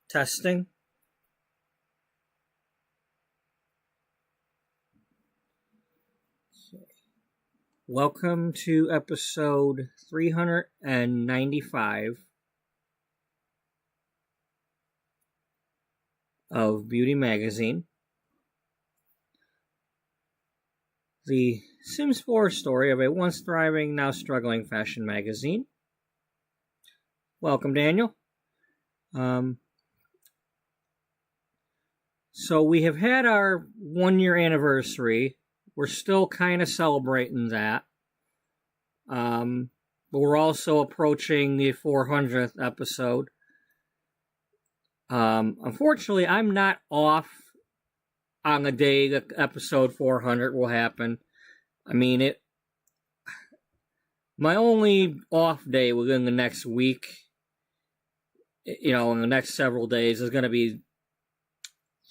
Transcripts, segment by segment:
Testing. Welcome to episode 395 of Beauty Magazine. The Sims 4 story of a once thriving, now struggling fashion magazine. Welcome, Daniel. So we have had our 1-year anniversary. We're still kind of celebrating that. But we're also approaching the 400th episode. Unfortunately, I'm not off on the day that episode 400 will happen. I mean, my only off day within the next week, in the next several days, is going to be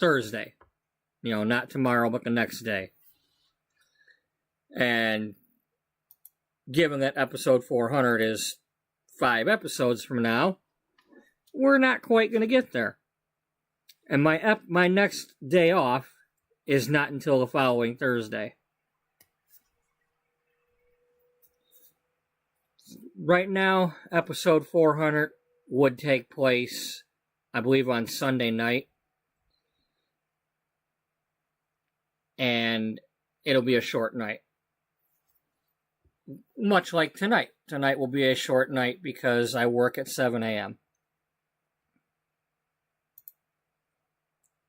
Thursday. Not tomorrow, but the next day. And given that episode 400 is 5 episodes from now, we're not quite going to get there. And my next day off is not until the following Thursday. Right now, episode 400 would take place, I believe, on Sunday night. And it'll be a short night. Much like tonight. Tonight will be a short night because I work at 7 a.m.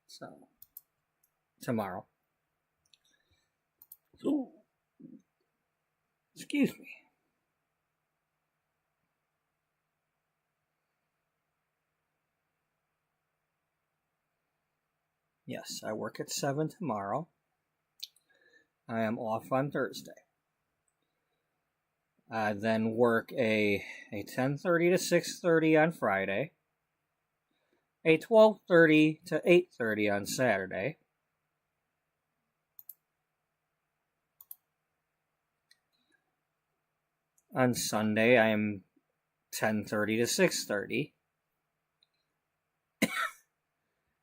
So, tomorrow. Ooh. Excuse me. Yes, I work at 7 tomorrow. I am off on Thursday. I then work a 10:30 to 6:30 on Friday, a 12:30 to 8:30 on Saturday, on Sunday I am 10:30 to 6:30.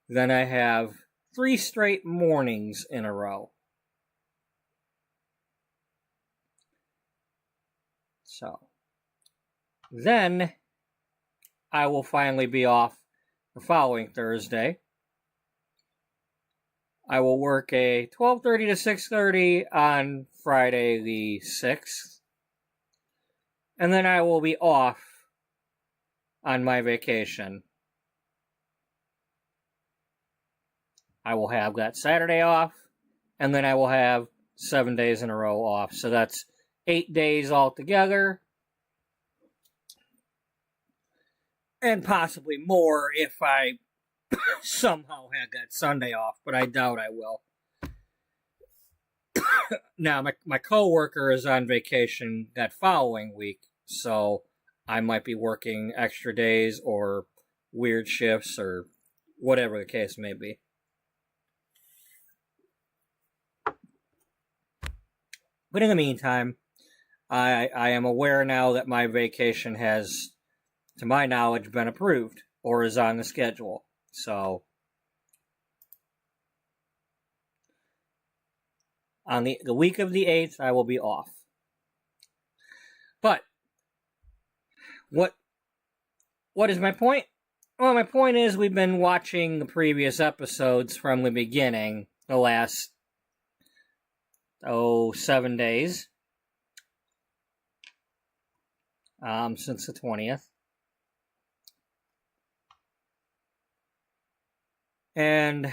Then I have 3 straight mornings in a row. So, then I will finally be off the following Thursday. I will work a 12:30 to 6:30 on Friday the 6th. And then I will be off on my vacation. I will have that Saturday off, and then I will have 7 days in a row off. So that's 8 days altogether, and possibly more if I somehow had that Sunday off, but I doubt I will. Now, my coworker is on vacation that following week, so I might be working extra days or weird shifts or whatever the case may be. But in the meantime, I am aware now that my vacation has, to my knowledge, been approved or is on the schedule. So, on the week of the 8th, I will be off. But, what is my point? Well, my point is we've been watching the previous episodes from the beginning, the last, 7 days. Since the 20th. And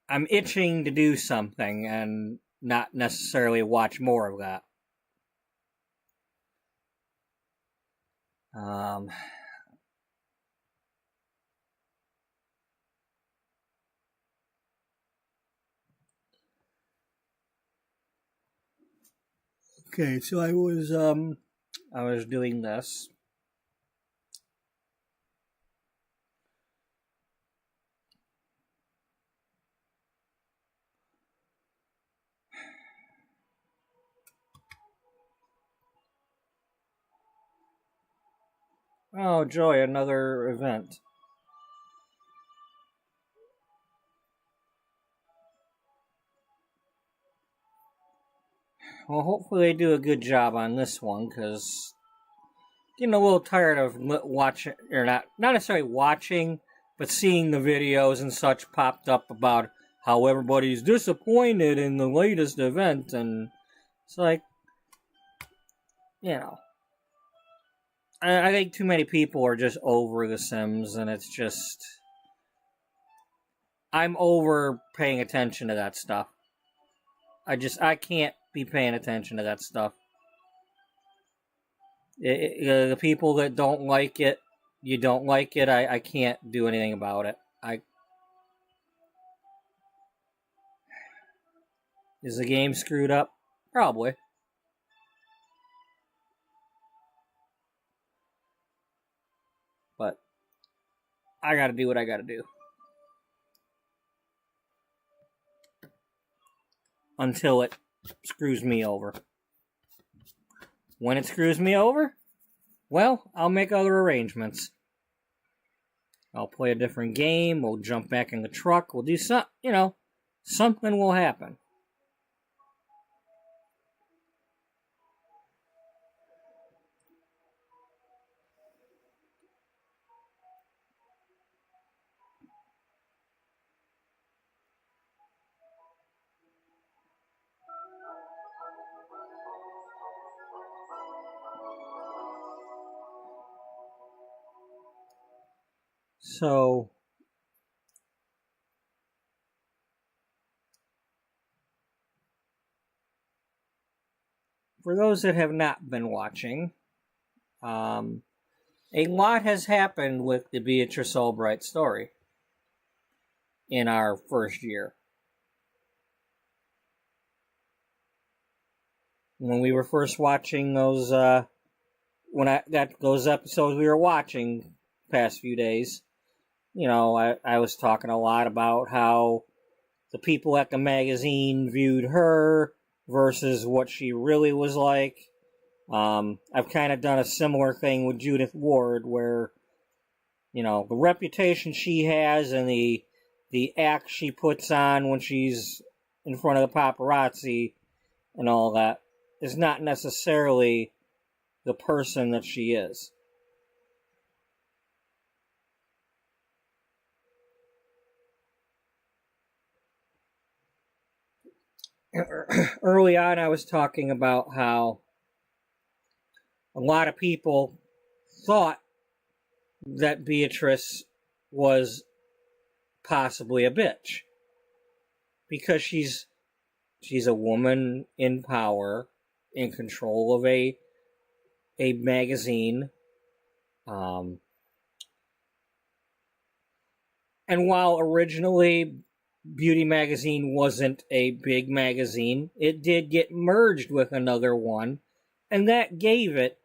I'm itching to do something and not necessarily watch more of that. Okay, so I was doing this. Oh, joy, another event. Well, hopefully they do a good job on this one, because getting a little tired of watching, or not necessarily watching, but seeing the videos and such popped up about how everybody's disappointed in the latest event, and it's like, I think too many people are just over The Sims, and it's just, I'm over paying attention to that stuff. I can't be paying attention to that stuff. The people that don't like it, you don't like it, I can't do anything about it. Is the game screwed up? Probably. But I gotta do what I gotta do. Until it screws me over. When it screws me over, well, I'll make other arrangements. I'll play a different game, we'll jump back in the truck, we'll do something, something will happen. So, for those that have not been watching, a lot has happened with the Beatrice Ullbright story in our first year. When we were first watching those, when I got those episodes we were watching past few days, I was talking a lot about how the people at the magazine viewed her versus what she really was like. I've kind of done a similar thing with Judith Ward, where, the reputation she has and the act she puts on when she's in front of the paparazzi and all that is not necessarily the person that she is. Early on, I was talking about how a lot of people thought that Beatrice was possibly a bitch because she's a woman in power, in control of a magazine, and while originally Beauty Magazine wasn't a big magazine, it did get merged with another one, and that gave it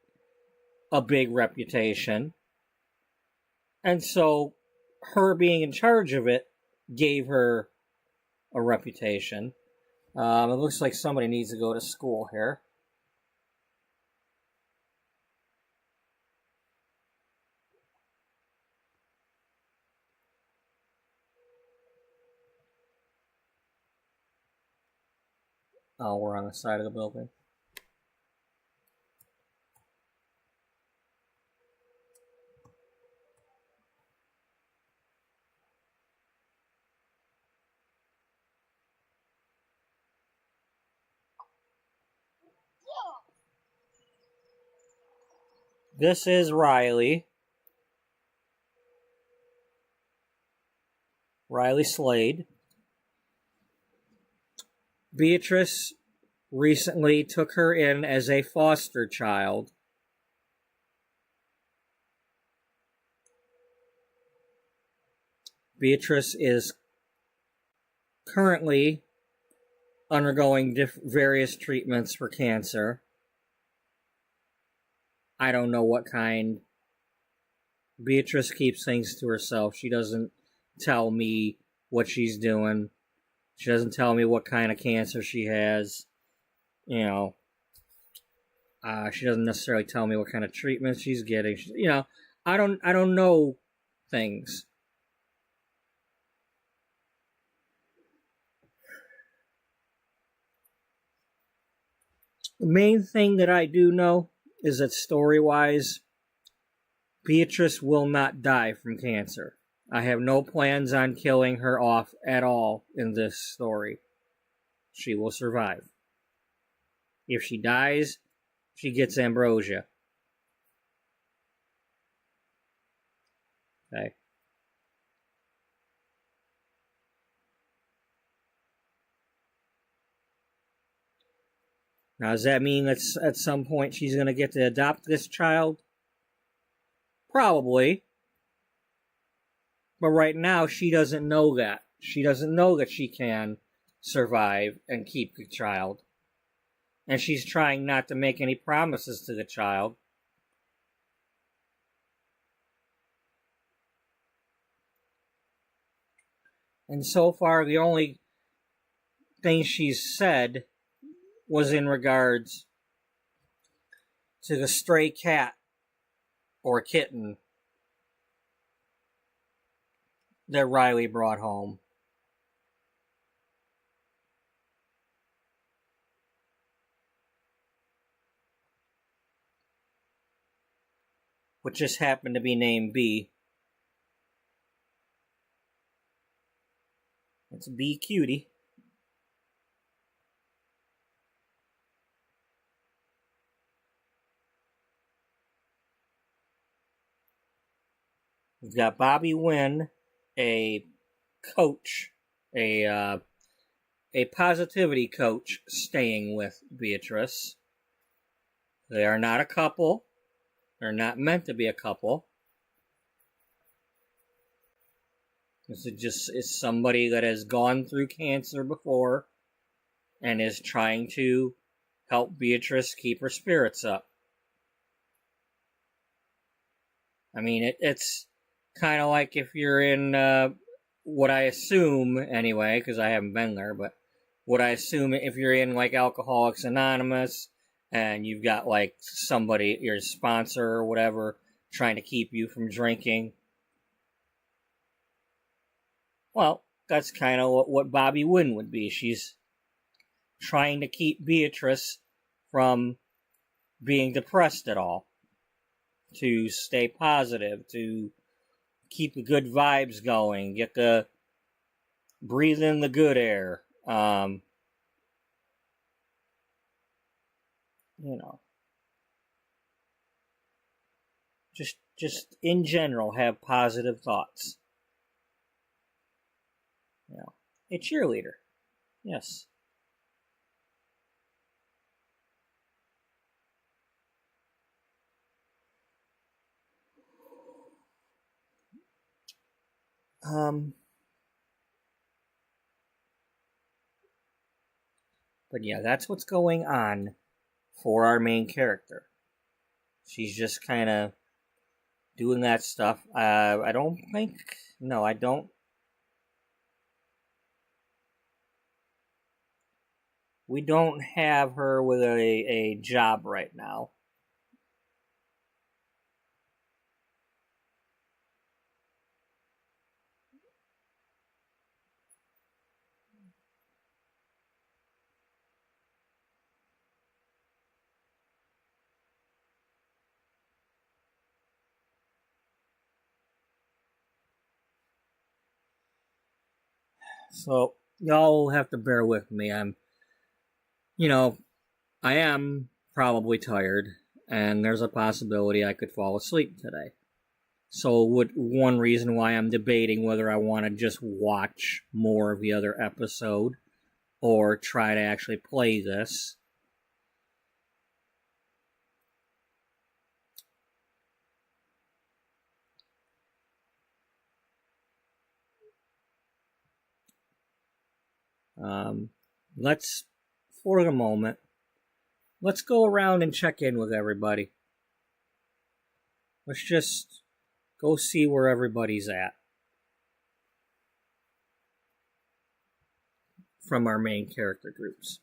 a big reputation. And so her being in charge of it gave her a reputation. It looks like somebody needs to go to school here. Oh, we're on the side of the building. This is Riley. Riley Slade. Beatrice recently took her in as a foster child. Beatrice is currently undergoing various treatments for cancer. I don't know what kind. Beatrice keeps things to herself. She doesn't tell me what she's doing. She doesn't tell me what kind of cancer she has. She doesn't necessarily tell me what kind of treatment she's getting. I don't know things. The main thing that I do know is that story-wise, Beatrice will not die from cancer. I have no plans on killing her off at all in this story. She will survive. If she dies, she gets ambrosia. Okay. Now, does that mean that at some point she's going to get to adopt this child? Probably. But right now, she doesn't know that. She doesn't know that she can survive and keep the child. And she's trying not to make any promises to the child. And so far, the only thing she's said was in regards to the stray cat or kitten that Riley brought home. Which just happened to be named Bea. It's Bea Cutie. We've got Bobby Wynn, a coach, a positivity coach, staying with Beatrice. They are not a couple. They're not meant to be a couple. This is somebody that has gone through cancer before and is trying to help Beatrice keep her spirits up. I mean, it's kind of like if you're in what I assume anyway, because I haven't been there, but what I assume if you're in like Alcoholics Anonymous and you've got like somebody, your sponsor or whatever, trying to keep you from drinking. Well, that's kind of what Bobby Wynn would be. She's trying to keep Beatrice from being depressed at all, to stay positive, to keep the good vibes going, get the breathe in the good air. Just in general, have positive thoughts. A cheerleader. Yes. But yeah, that's what's going on for our main character. She's just kind of doing that stuff. I don't think... No, I don't... We don't have her with a job right now. So, y'all will have to bear with me. I am probably tired, and there's a possibility I could fall asleep today. So, one reason why I'm debating whether I want to just watch more of the other episode or try to actually play this. For the moment, let's go around and check in with everybody. Let's just go see where everybody's at from our main character groups.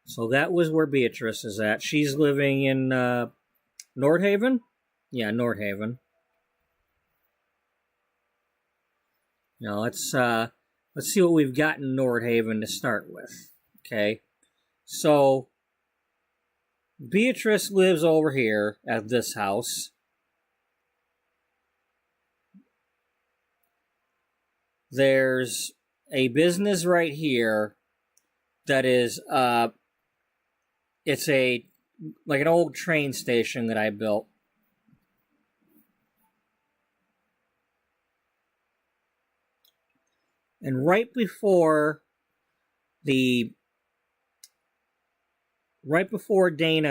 So that was where Beatrice is at. She's living in Nordhaven? Yeah, Nordhaven. Let's let's see what we've got in Nordhaven to start with. Okay, so Beatrice lives over here at this house. There's a business right here that is, it's like an old train station that I built. And right before Dana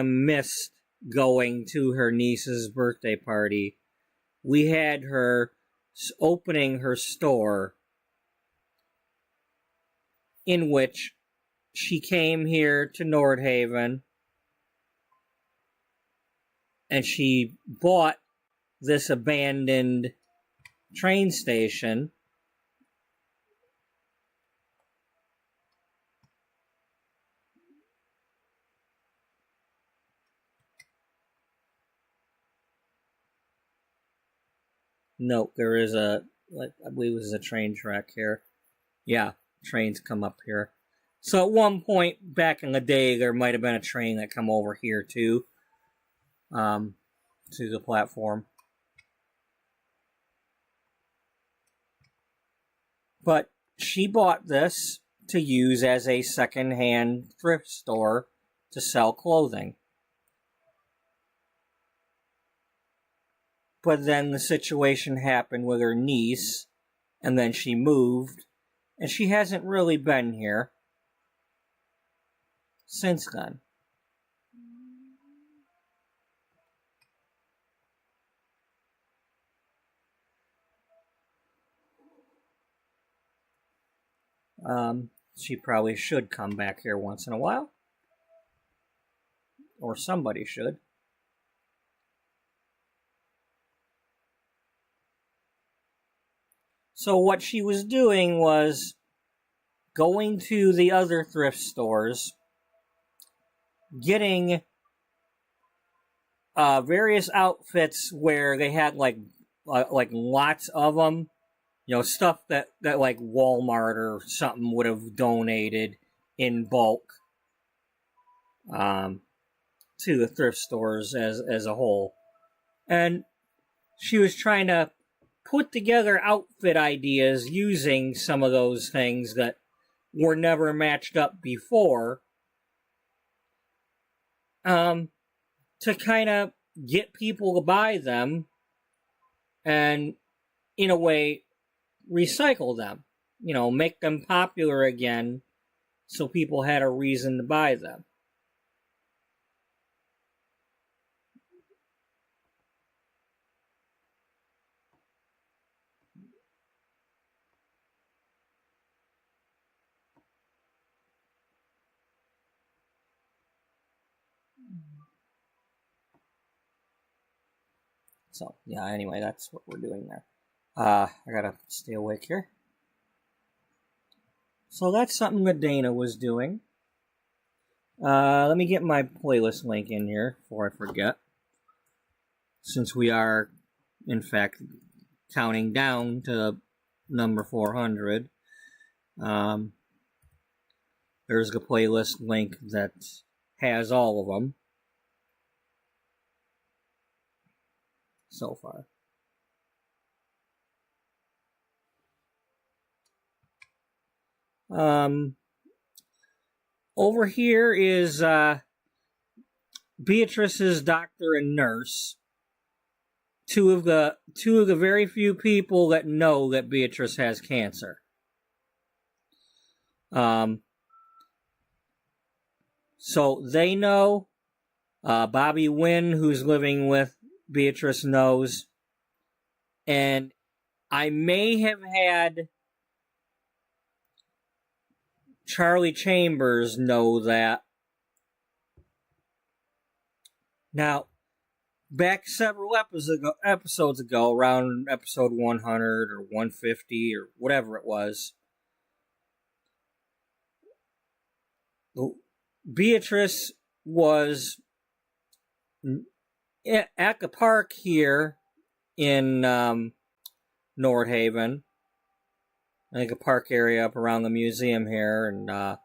missed going to her niece's birthday party, we had her opening her store, in which she came here to Nordhaven and she bought this abandoned train station. Note, there is I believe this is a train track here. Yeah, trains come up here. So at one point back in the day, there might have been a train that come over here too, to the platform. But she bought this to use as a second-hand thrift store to sell clothing. But then the situation happened with her niece, and then she moved, and she hasn't really been here since then. She probably should come back here once in a while. Or somebody should. So what she was doing was going to the other thrift stores, getting various outfits where they had like lots of them, stuff that like Walmart or something would have donated in bulk to the thrift stores as a whole. And she was trying to put together outfit ideas using some of those things that were never matched up before, to kind of get people to buy them and, in a way, recycle them. Make them popular again so people had a reason to buy them. So, yeah, anyway, that's what we're doing there. I gotta stay awake here. So that's something that Dana was doing. Let me get my playlist link in here before I forget. Since we are, in fact, counting down to number 400. There's the playlist link that has all of them so far. Over here is Beatrice's doctor and nurse. Two of the very few people that know that Beatrice has cancer. So they know. Bobby Wynn, who's living with Beatrice, knows. And I may have had Charlie Chambers know that. Now, back several episodes ago, around episode 100 or 150 or whatever it was, Beatrice was at the park here in Nordhaven. I think a park area up around the museum here, and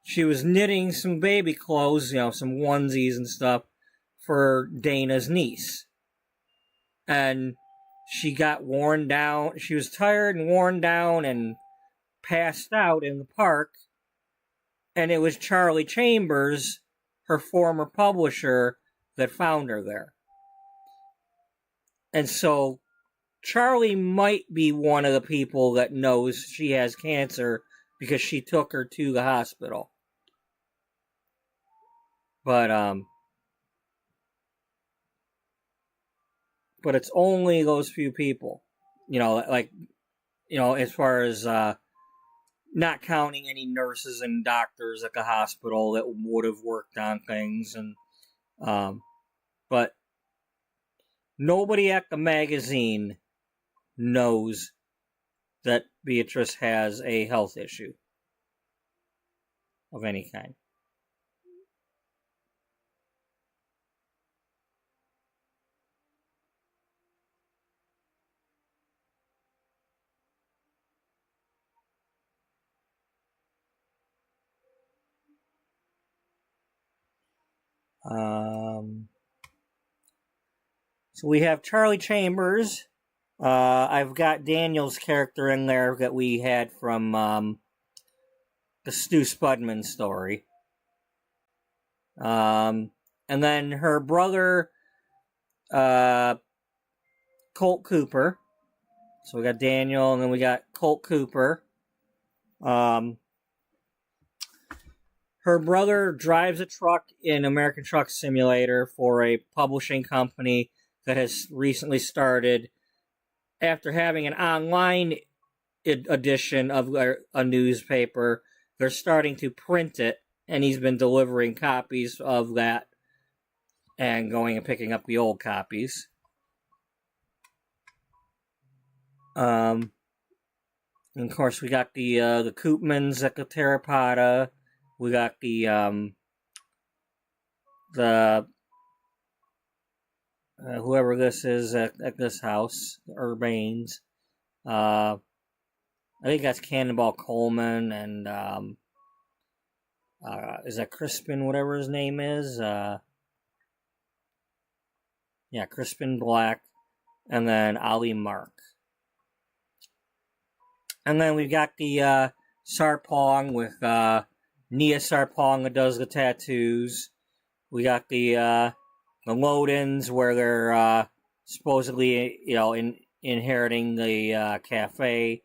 she was knitting some baby clothes, some onesies and stuff for Dana's niece. And she got worn down. She was tired and worn down and passed out in the park. And it was Charlie Chambers, her former publisher, that found her there. And so Charlie might be one of the people that knows she has cancer because she took her to the hospital. But it's only those few people, as far as not counting any nurses and doctors at the hospital that would have worked on things, and but nobody at the magazine knows that Beatrice has a health issue of any kind. So we have Charlie Chambers. I've got Daniel's character in there that we had from the Stu Spudman story. And then her brother, Colt Cooper. So we got Daniel, and then we got Colt Cooper. Her brother drives a truck in American Truck Simulator for a publishing company that has recently started after having an online edition of a newspaper. They're starting to print it, and he's been delivering copies of that and going and picking up the old copies. And of course, we got the Koopmans at the Terrapotta. We got the whoever this is at this house, the Urbanes. I think that's Cannonball Coleman, and is that Crispin, whatever his name is? Yeah, Crispin Black, and then Ali Mark. And then we've got the Sarpong with Nia Sarpong that does the tattoos. We got the Lodins where they're supposedly, inheriting the cafe.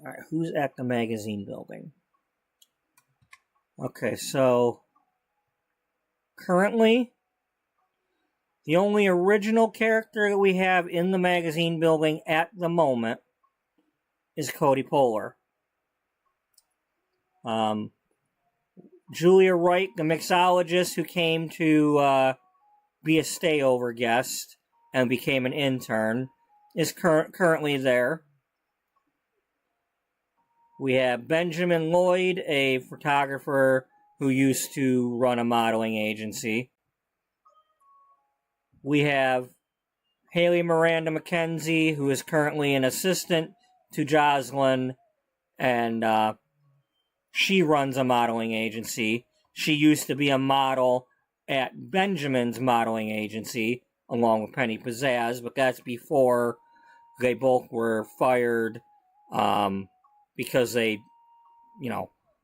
Alright, who's at the magazine building? Okay, so currently, the only original character that we have in the magazine building at the moment is Cody Poehler. Julia Wright, the mixologist who came to be a stayover guest and became an intern, is currently there. We have Benjamin Lloyd, a photographer who used to run a modeling agency. We have Haley Miranda McKenzie, who is currently an assistant to Jocelyn, and she runs a modeling agency. She used to be a model at Benjamin's modeling agency, along with Penny Pizzazz, but that's before they both were fired because they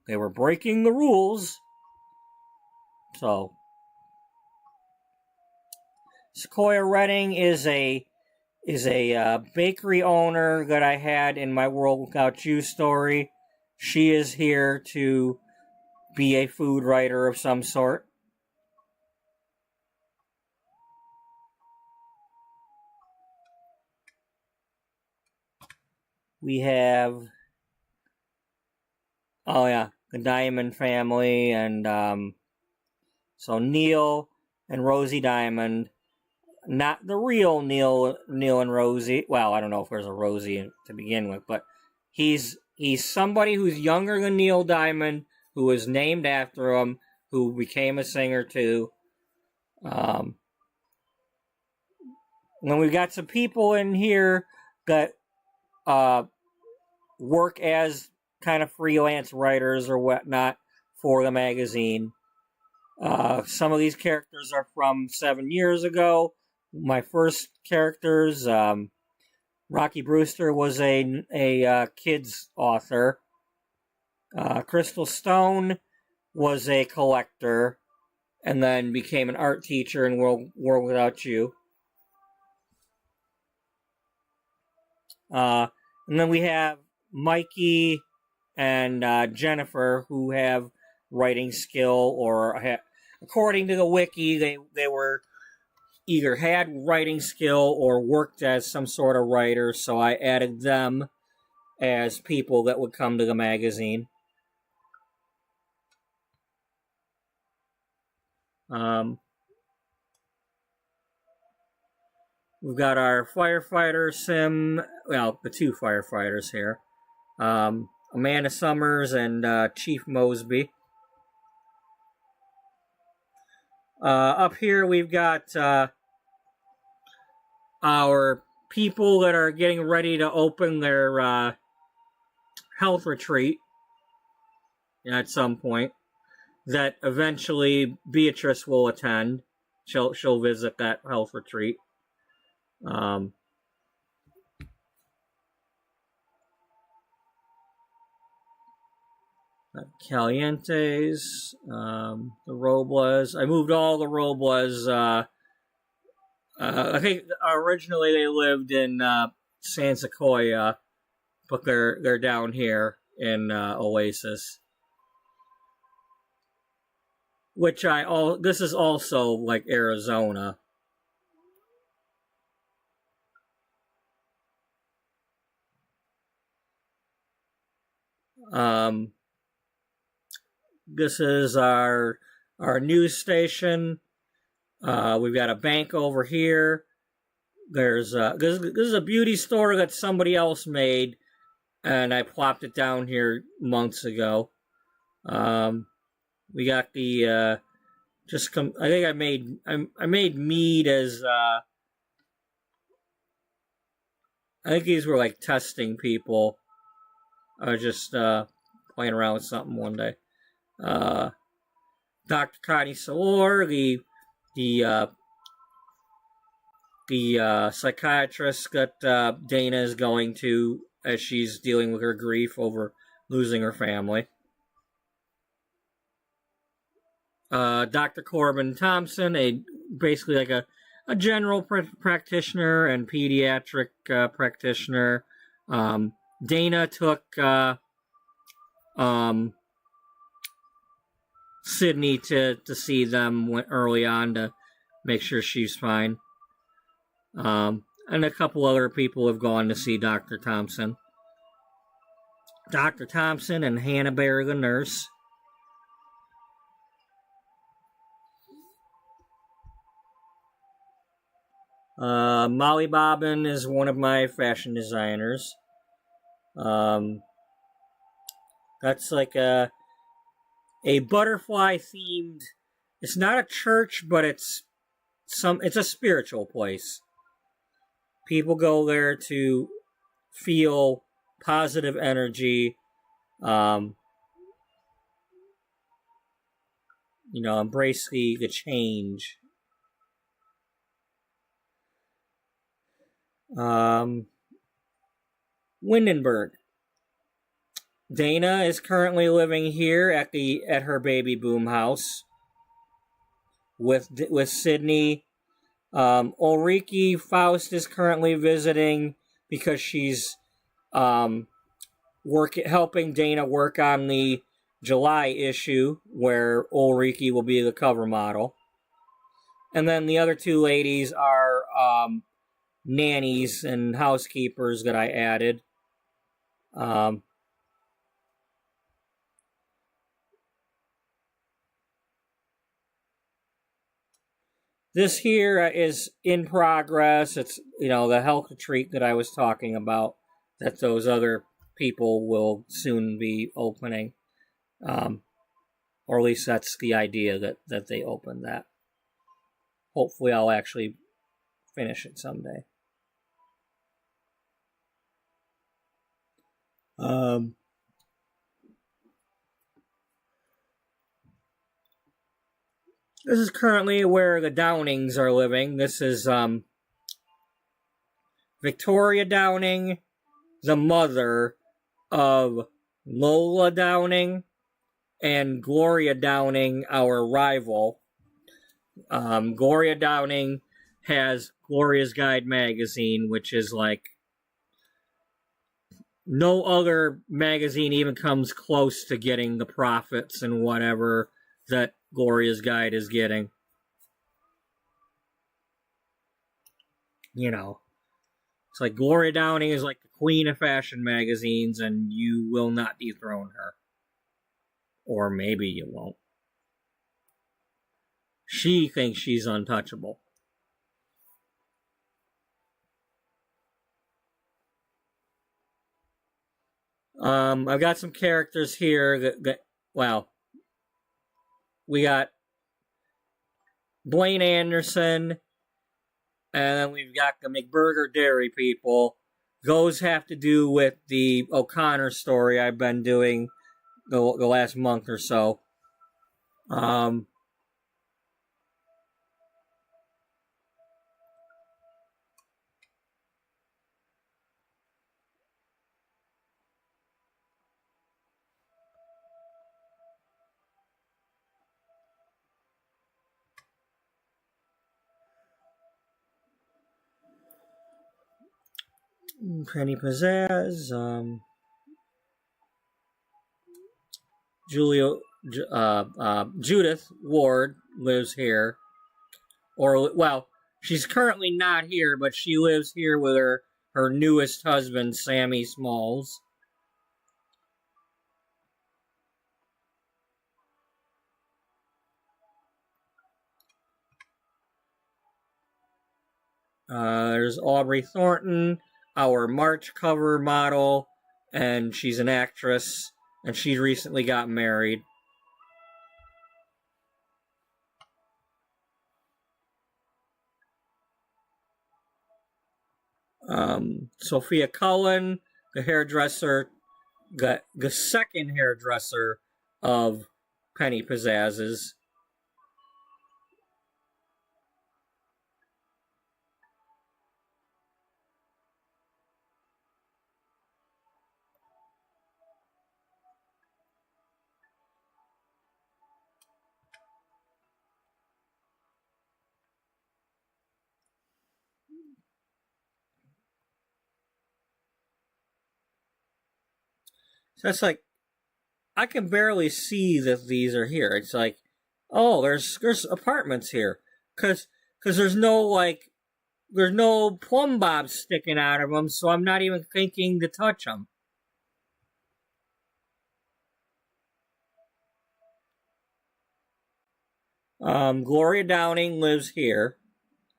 were breaking the rules. So, Sequoia Redding is a bakery owner that I had in my World Without You story. She is here to be a food writer of some sort. We have Oh yeah, the Diamond family, and so Neil and Rosie Diamond, not the real Neil and Rosie. Well, I don't know if there's a Rosie to begin with, but he's somebody who's younger than Neil Diamond, who was named after him, who became a singer too. And then we've got some people in here that work as kind of freelance writers or whatnot for the magazine. Some of these characters are from 7 years ago. My first characters, Rocky Brewster was a kids author. Crystal Stone was a collector, and then became an art teacher in World Without You. And then we have Mikey and Jennifer, who have writing skill, or according to the wiki, they were either had writing skill or worked as some sort of writer, so I added them as people that would come to the magazine. We've got our firefighter sim, well, the two firefighters here. Amanda Summers and Chief Mosby. Up here we've got our people that are getting ready to open their health retreat at some point, that eventually Beatrice will attend. She'll visit that health retreat. Calientes, the Robles. I moved all the Robles. I think originally they lived in San Sequoia, but they're down here in Oasis. This is also like Arizona. This is our news station. We've got a bank over here. There's this is a beauty store that somebody else made, and I plopped it down here months ago. We got the I think I made mead as I think these were like testing people. I was just playing around with something one day. Dr. Connie Salor, the psychiatrist that Dana is going to as she's dealing with her grief over losing her family. Dr. Corbin Thompson, basically like a general practitioner and pediatric practitioner. Dana took Sydney to see them early on to make sure she's fine. And a couple other people have gone to see Dr. Thompson. Dr. Thompson and Hannah Bear, the nurse. Molly Bobbin is one of my fashion designers. That's like a butterfly themed. It's not a church, but it's a spiritual place. People go there to feel positive energy, embrace the change. Windenburg. Dana is currently living here at her baby boom house with Sydney. Ulrike Faust is currently visiting because she's helping Dana work on the July issue where Ulrike will be the cover model. And then the other two ladies are nannies and housekeepers that I added. This here is in progress. It's, the health retreat that I was talking about, that those other people will soon be opening. Or at least that's the idea, that they open that. Hopefully I'll actually finish it someday. This is currently where the Downings are living. This is Victoria Downing, the mother of Lola Downing, and Gloria Downing, our rival. Gloria Downing has Gloria's Guide magazine, which is like no other magazine even comes close to getting the profits and whatever that Gloria's Guide is getting. It's like Gloria Downing is like the queen of fashion magazines, and you will not dethrone her. Or maybe you won't. She thinks she's untouchable. I've got some characters here well, we got Blaine Anderson, and then we've got the McBurger Dairy people. Those have to do with the O'Connor story I've been doing the last month or so. Penny Pizzazz, Judith Ward lives here. Well, she's currently not here, but she lives here with her newest husband, Sammy Smalls. There's Aubrey Thornton, our March cover model, and she's an actress, and she recently got married. Sophia Cullen, the hairdresser, the second hairdresser of Penny Pizzazz's. So it's like, I can barely see that these are here. It's like, oh, there's apartments here, cause there's no plumb bobs sticking out of them, so I'm not even thinking to touch them. Gloria Downing lives here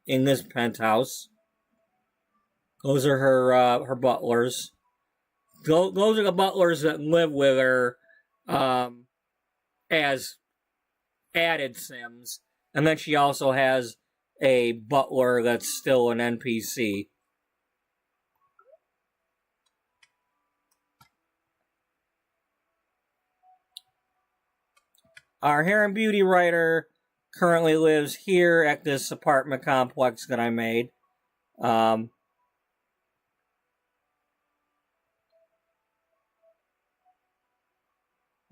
in this penthouse. Those are her butlers. Those are the butlers that live with her as added Sims. And then she also has a butler that's still an NPC. Our hair and beauty writer currently lives here at this apartment complex that I made.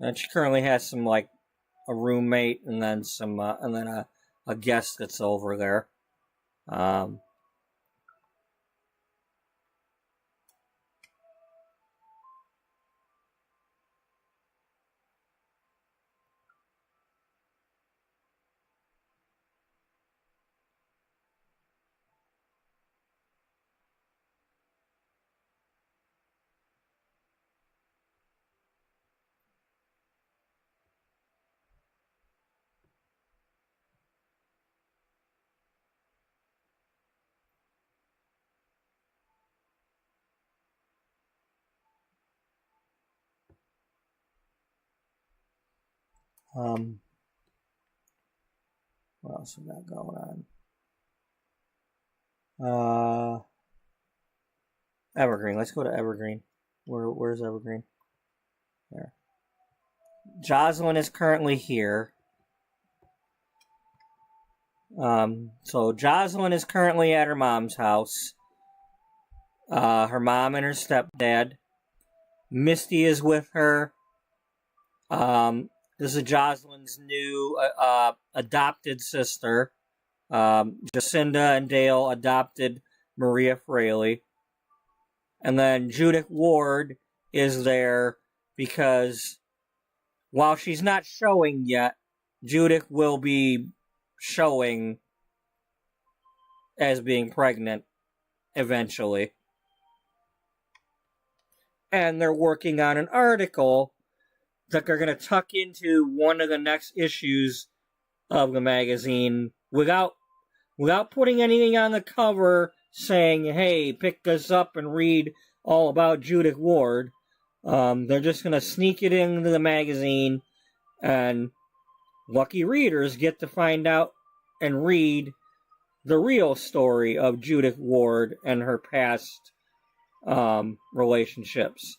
And she currently has some, like, a roommate and then a guest that's over there. What else we got going on? Evergreen. Let's go to Evergreen. Where's Evergreen? There. Jocelyn is currently here. So Jocelyn is currently at her mom's house. Her mom and her stepdad. Misty is with her. This is Jocelyn's new adopted sister. Jacinda and Dale adopted Maria Fraley. And then Judith Ward is there because while she's not showing yet, Judith will be showing as being pregnant eventually. And they're working on an article that they're going to tuck into one of the next issues of the magazine without putting anything on the cover saying, hey, pick this up and read all about Judith Ward. They're just going to sneak it into the magazine, and lucky readers get to find out and read the real story of Judith Ward and her past relationships.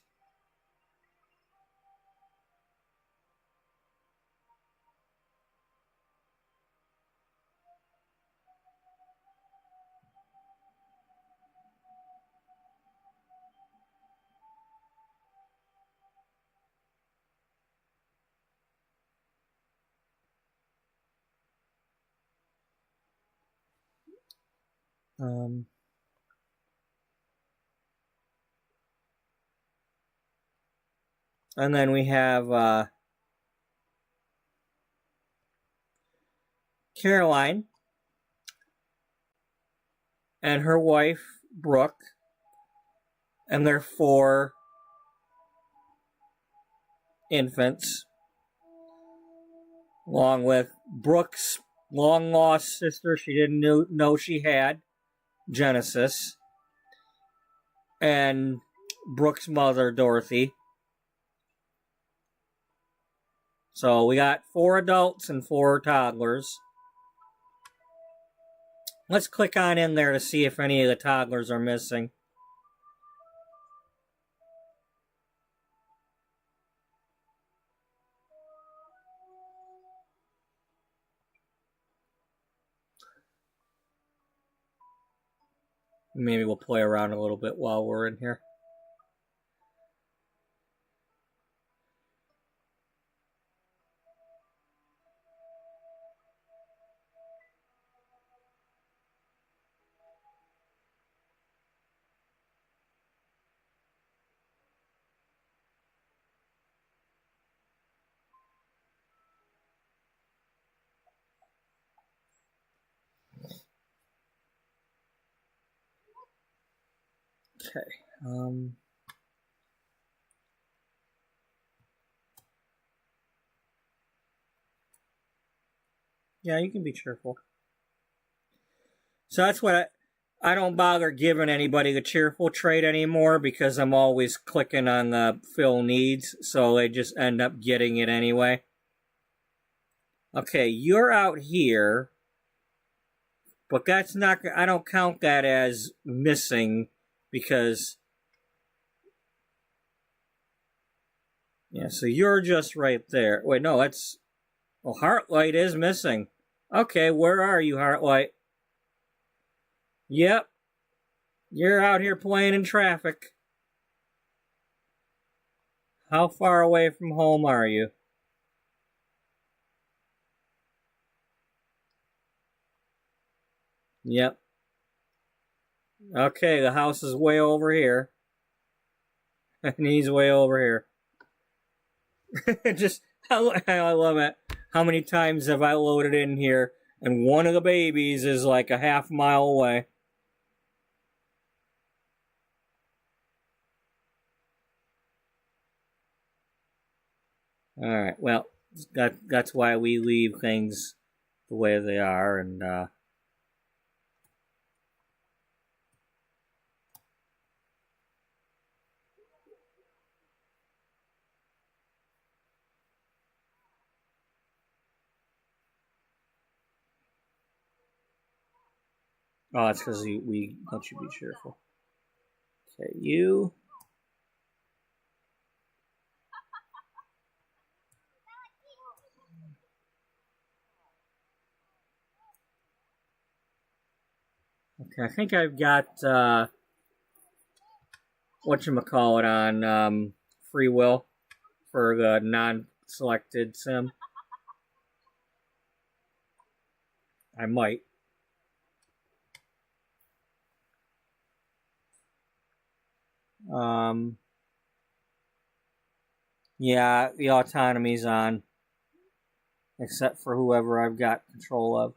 And then we have Caroline and her wife, Brooke, and their 4 infants, along with Brooke's long-lost sister she didn't know she had, Genesis, and Brooke's mother, Dorothy. So we got 4 adults and 4 toddlers. Let's click on in there to see if any of the toddlers are missing. Maybe we'll play around a little bit while we're in here. Okay. Yeah, you can be cheerful. So that's what I don't bother giving anybody the cheerful trait anymore because I'm always clicking on the fill needs, so they just end up getting it anyway. Okay, you're out here, but that's not, I don't count that as missing because, yeah, so you're just right there. Wait, no, that's, well, Heartlight is missing. Okay, where are you, Heartlight? Yep, you're out here playing in traffic. How far away from home are you? Yep. Okay, the house is way over here. And he's way over here. Just, I love it. How many times have I loaded in here and one of the babies is like a half mile away? Alright, well, that's why we leave things the way they are, and Oh, that's because we let you be cheerful. Okay, you. Okay, I think I've got whatchamacallit on free will for the non-selected sim. I might. Yeah, the autonomy's on, except for whoever I've got control of.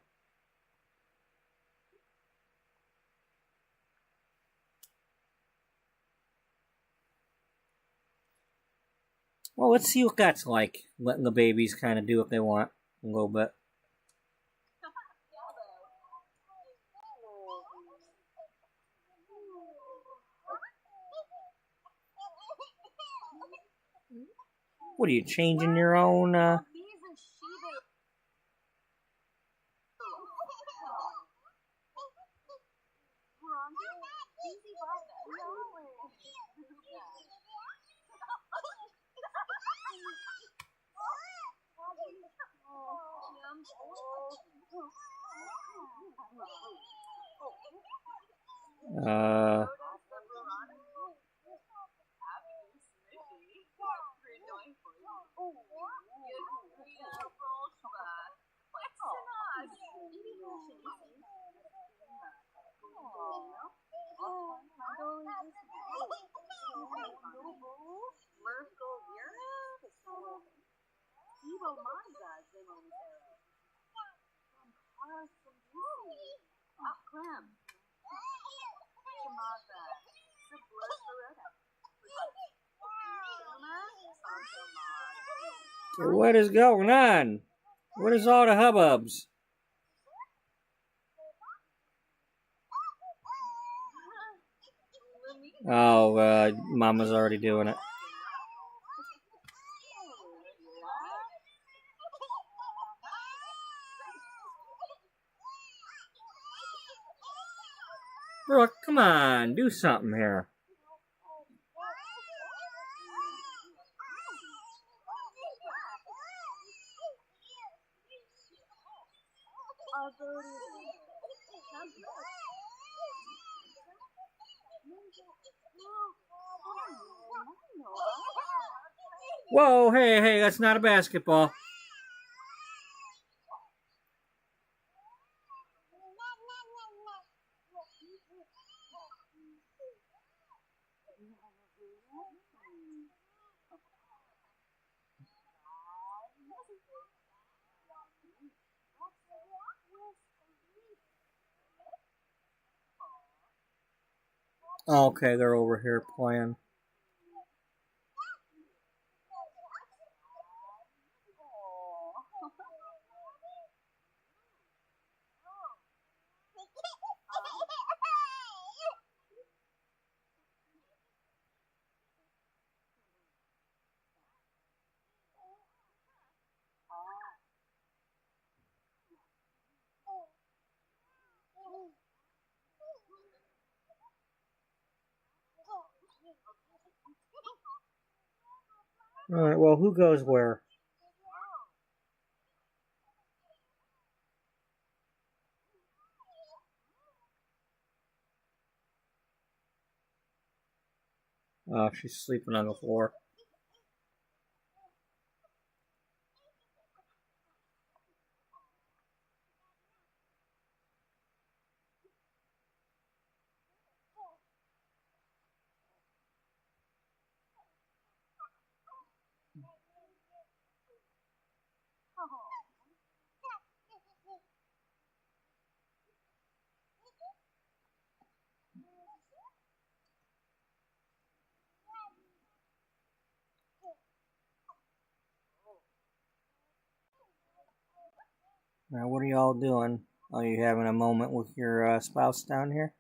Well, let's see what that's like, letting the babies kind of do what they want a little bit. What are you changing your own? What is going on? What is all the hubbubs? Oh, Mama's already doing it. Brooke, come on, do something here. Whoa, hey, that's not a basketball. Okay, they're over here playing. Alright, well, who goes where? Oh, she's sleeping on the floor. Now, what are y'all doing? Are you having a moment with your spouse down here?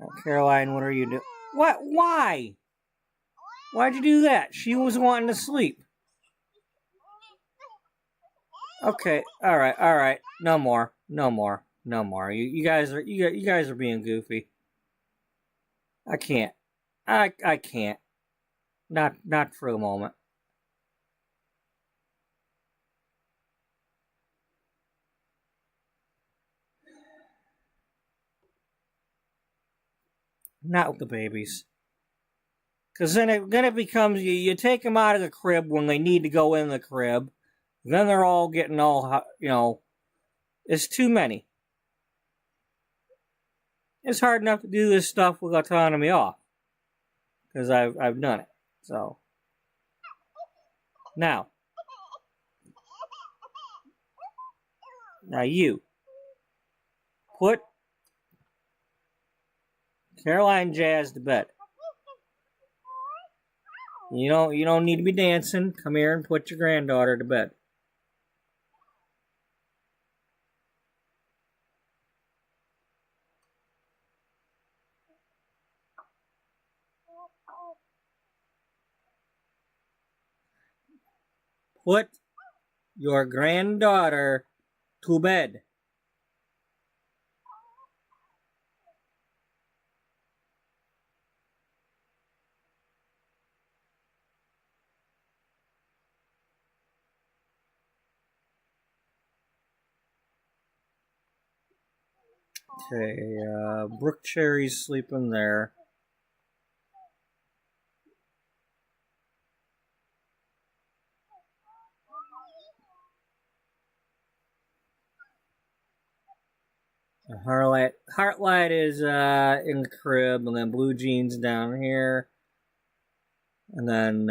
Oh, Caroline, what are you doing? What? Why? Why'd you do that? She was wanting to sleep. Okay, all right. No more. You guys are being goofy. I can't. I can't. Not for the moment. Not with the babies. Because then it becomes, you take them out of the crib when they need to go in the crib. Then they're all getting all, it's too many. It's hard enough to do this stuff with autonomy off. Because I've done it. So. Now you. Put Caroline Jazz to bed. You don't need to be dancing. Come here and put your granddaughter to bed. Put your granddaughter to bed. Okay, Brooke Cherry's sleeping there. Heartlight is in the crib, and then Blue Jeans down here, and then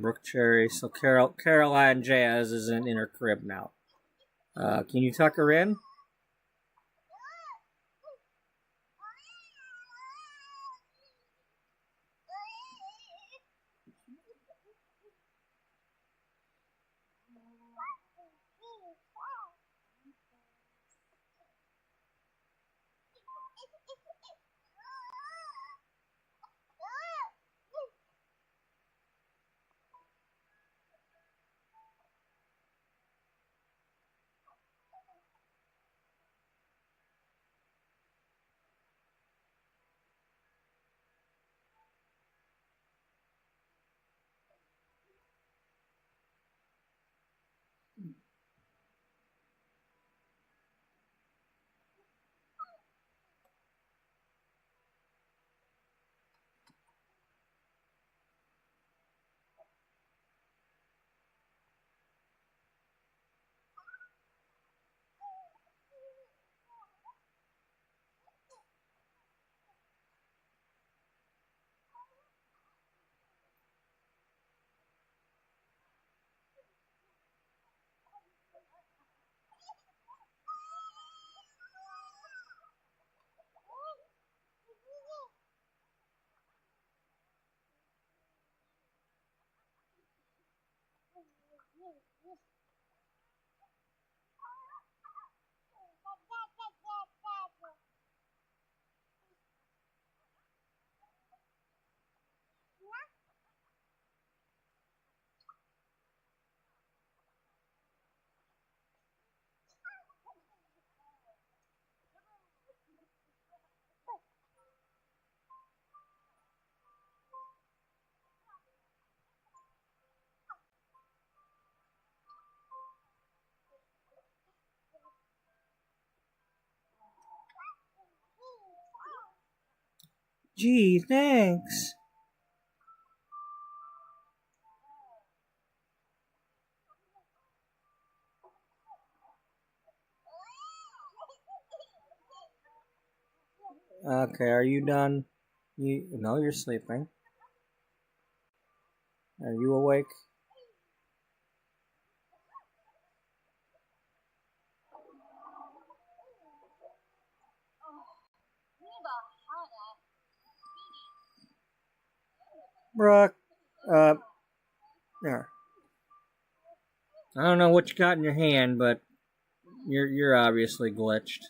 Brooke Cherry. So Caroline Jazz is in her crib now. Can you tuck her in? Gee, thanks. Okay, are you done? No, you're sleeping. Are you awake? Brooke, there. I don't know what you got in your hand, but you're obviously glitched.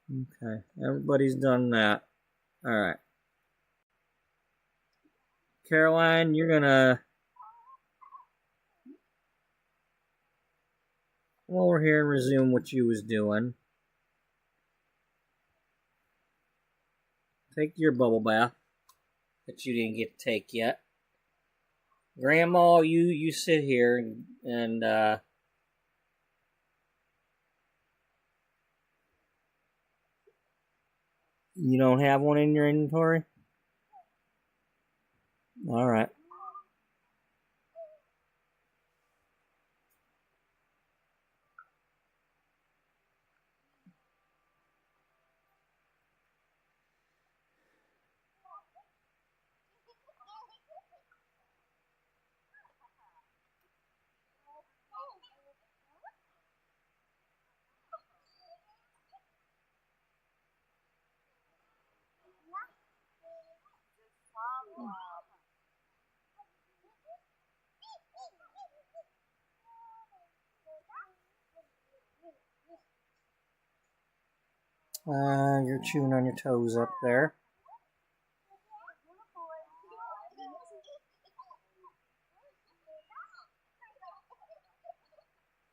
Okay, everybody's done that. All right. Caroline, you're gonna come over here and resume what you was doing. Take your bubble bath that you didn't get to take yet. Grandma, you sit here and you don't have one in your inventory? All right. You're chewing on your toes up there.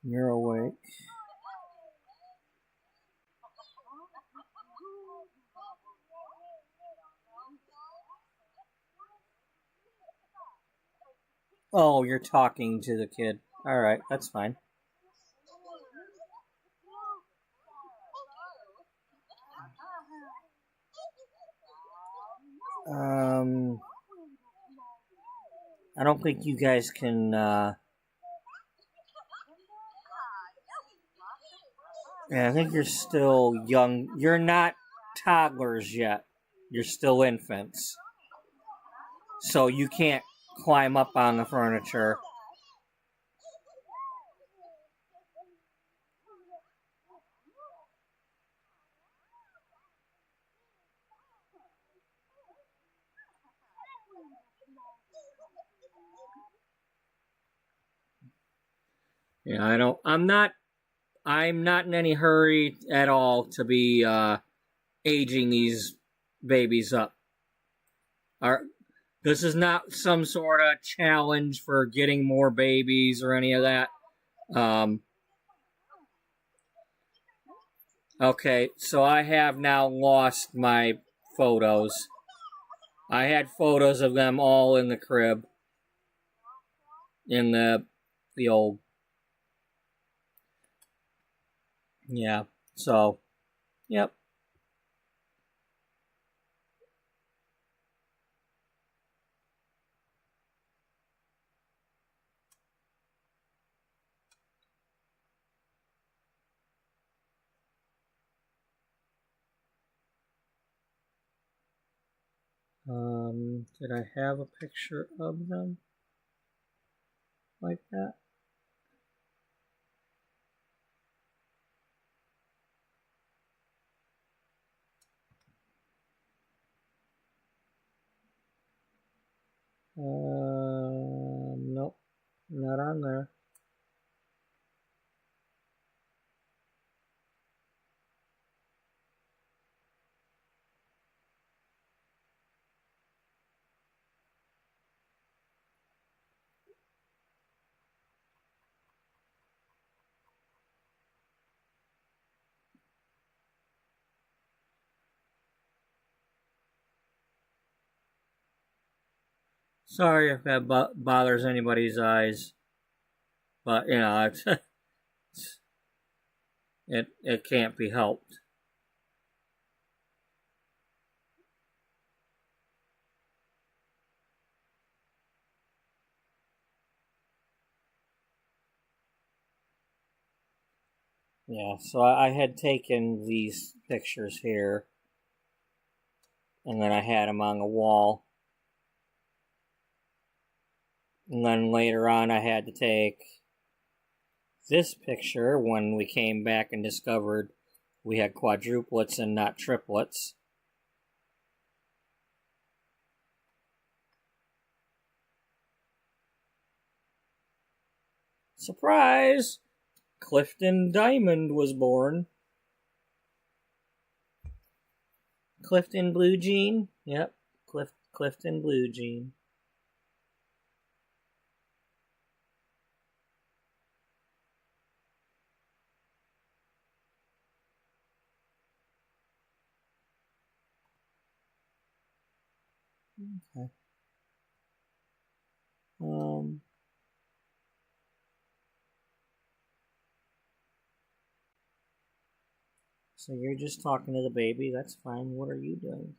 You're awake. Oh, you're talking to the kid. All right, that's fine. I don't think you guys can. Yeah, I think you're still young. You're not toddlers yet. You're still infants. So you can't climb up on the furniture. Yeah, I don't. I'm not in any hurry at all to be aging these babies up. This is not some sort of challenge for getting more babies or any of that. Okay, so I have now lost my photos. I had photos of them all in the crib. In the old. Yeah, so, yep. Did I have a picture of them like that? Nope, not on there. Sorry if that bothers anybody's eyes, but you know it can't be helped. Yeah, so I had taken these pictures here, and then I had them on the wall. And then later on, I had to take this picture when we came back and discovered we had quadruplets and not triplets. Surprise! Clifton Diamond was born. Clifton Blue Jean. Yep, Clifton Blue Jean. Okay. So you're just talking to the baby. That's fine. What are you doing?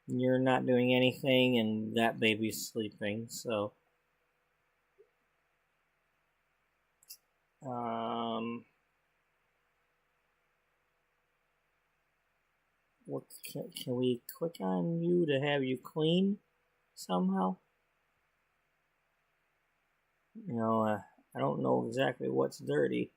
You're not doing anything, and that baby's sleeping. So, what can we click on you to have you clean somehow? You know, I don't know exactly what's dirty.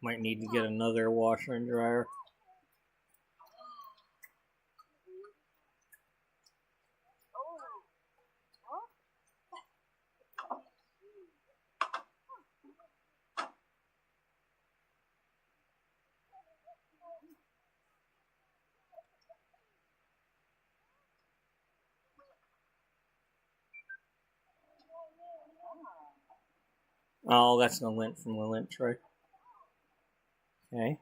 Might need to get another washer and dryer. Oh, that's the lint from the lint tray. Okay.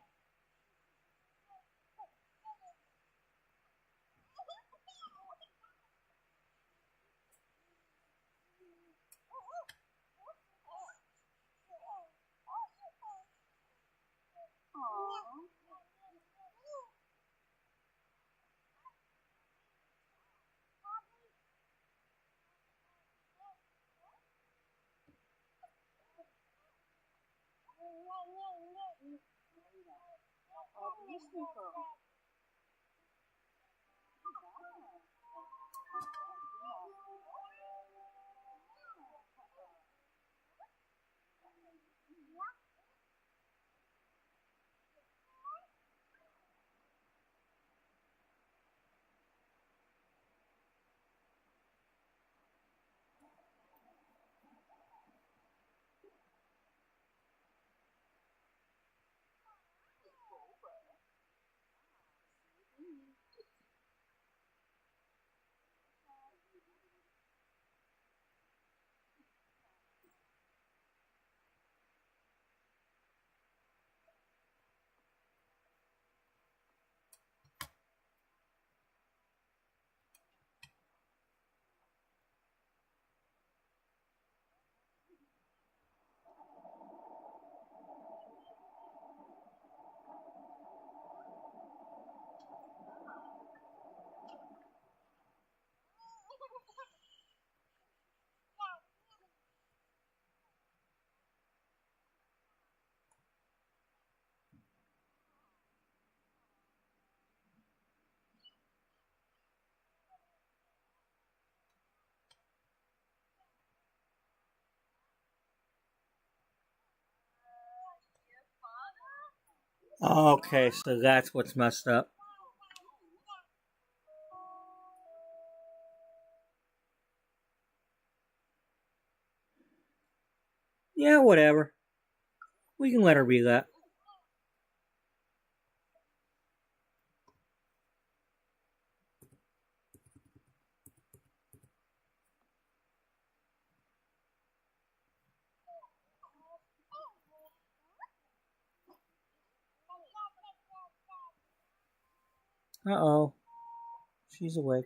Okay, so that's what's messed up. Yeah, whatever. We can let her be that. Uh-oh. She's awake.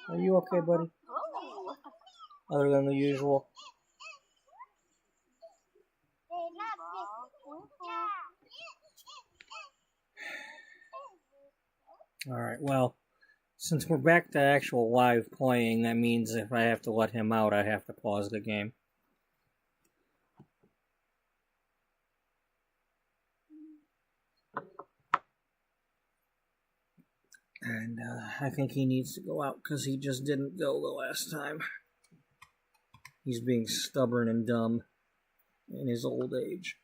Are you okay, buddy? Other than the usual. Alright, well, since we're back to actual live playing, that means if I have to let him out, I have to pause the game. And I think he needs to go out because he just didn't go the last time. He's being stubborn and dumb in his old age.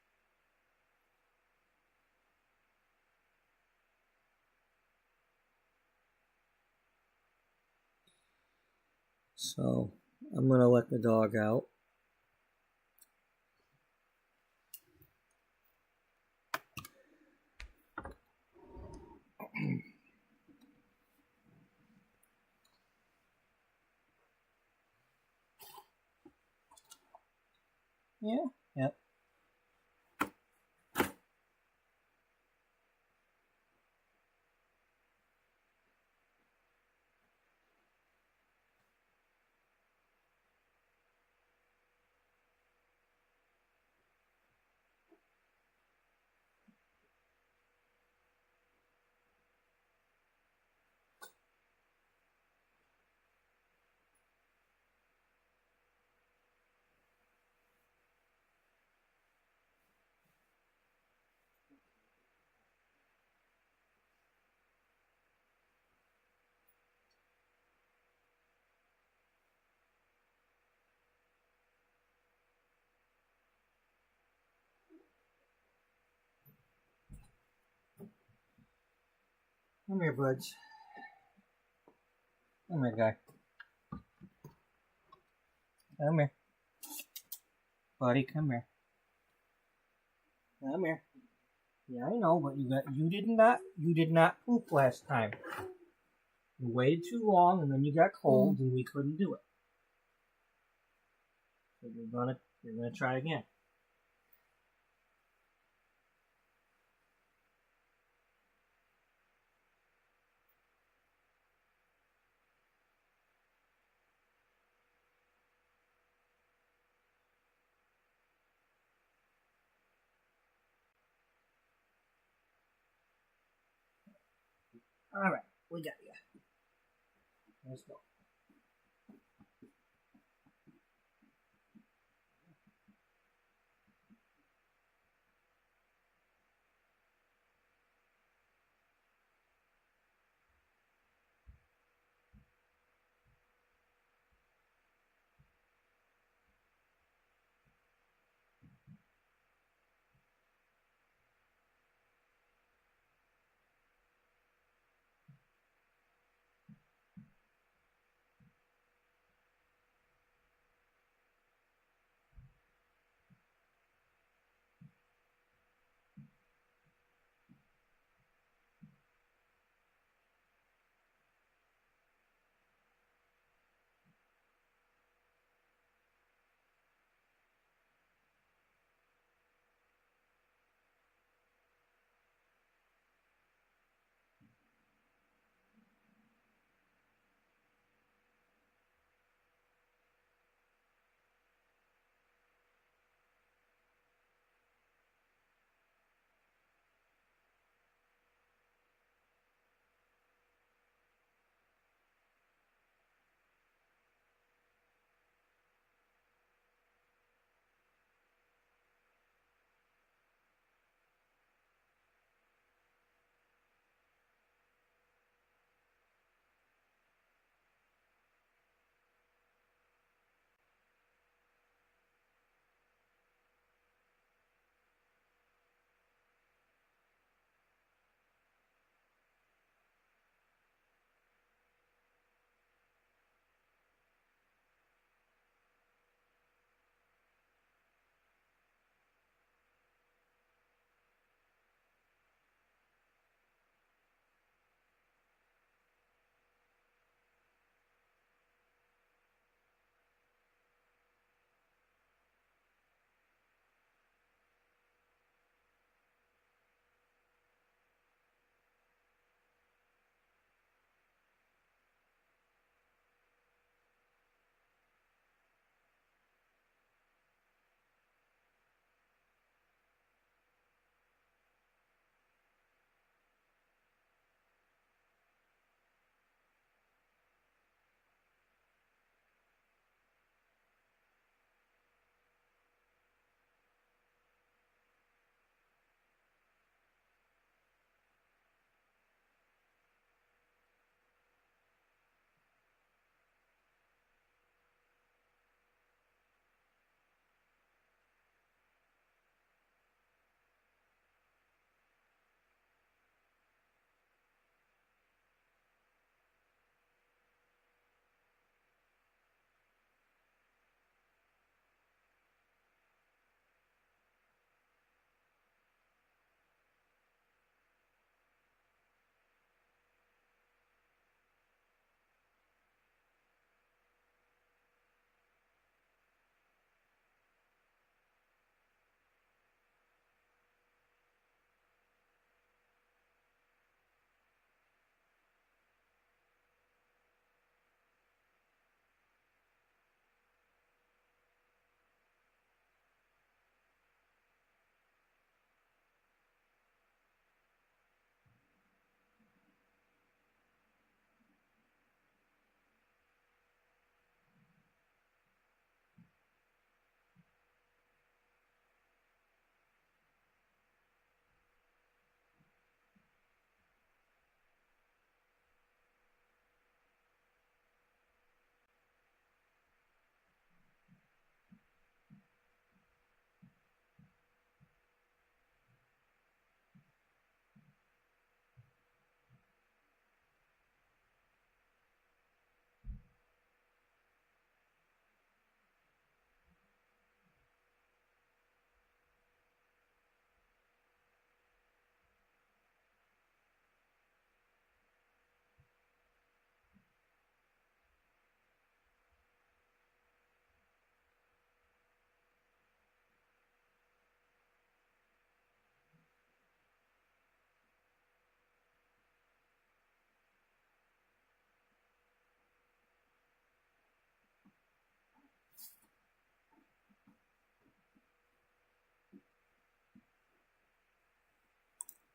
So, I'm going to let the dog out. Yeah, yep. Come here, buds. Come here, guy. Come here. Buddy, come here. Come here. Yeah, I know, but you did not poop last time. You waited too long and then you got cold and we couldn't do it. So you're gonna try again. Alright, we got you. Let's go.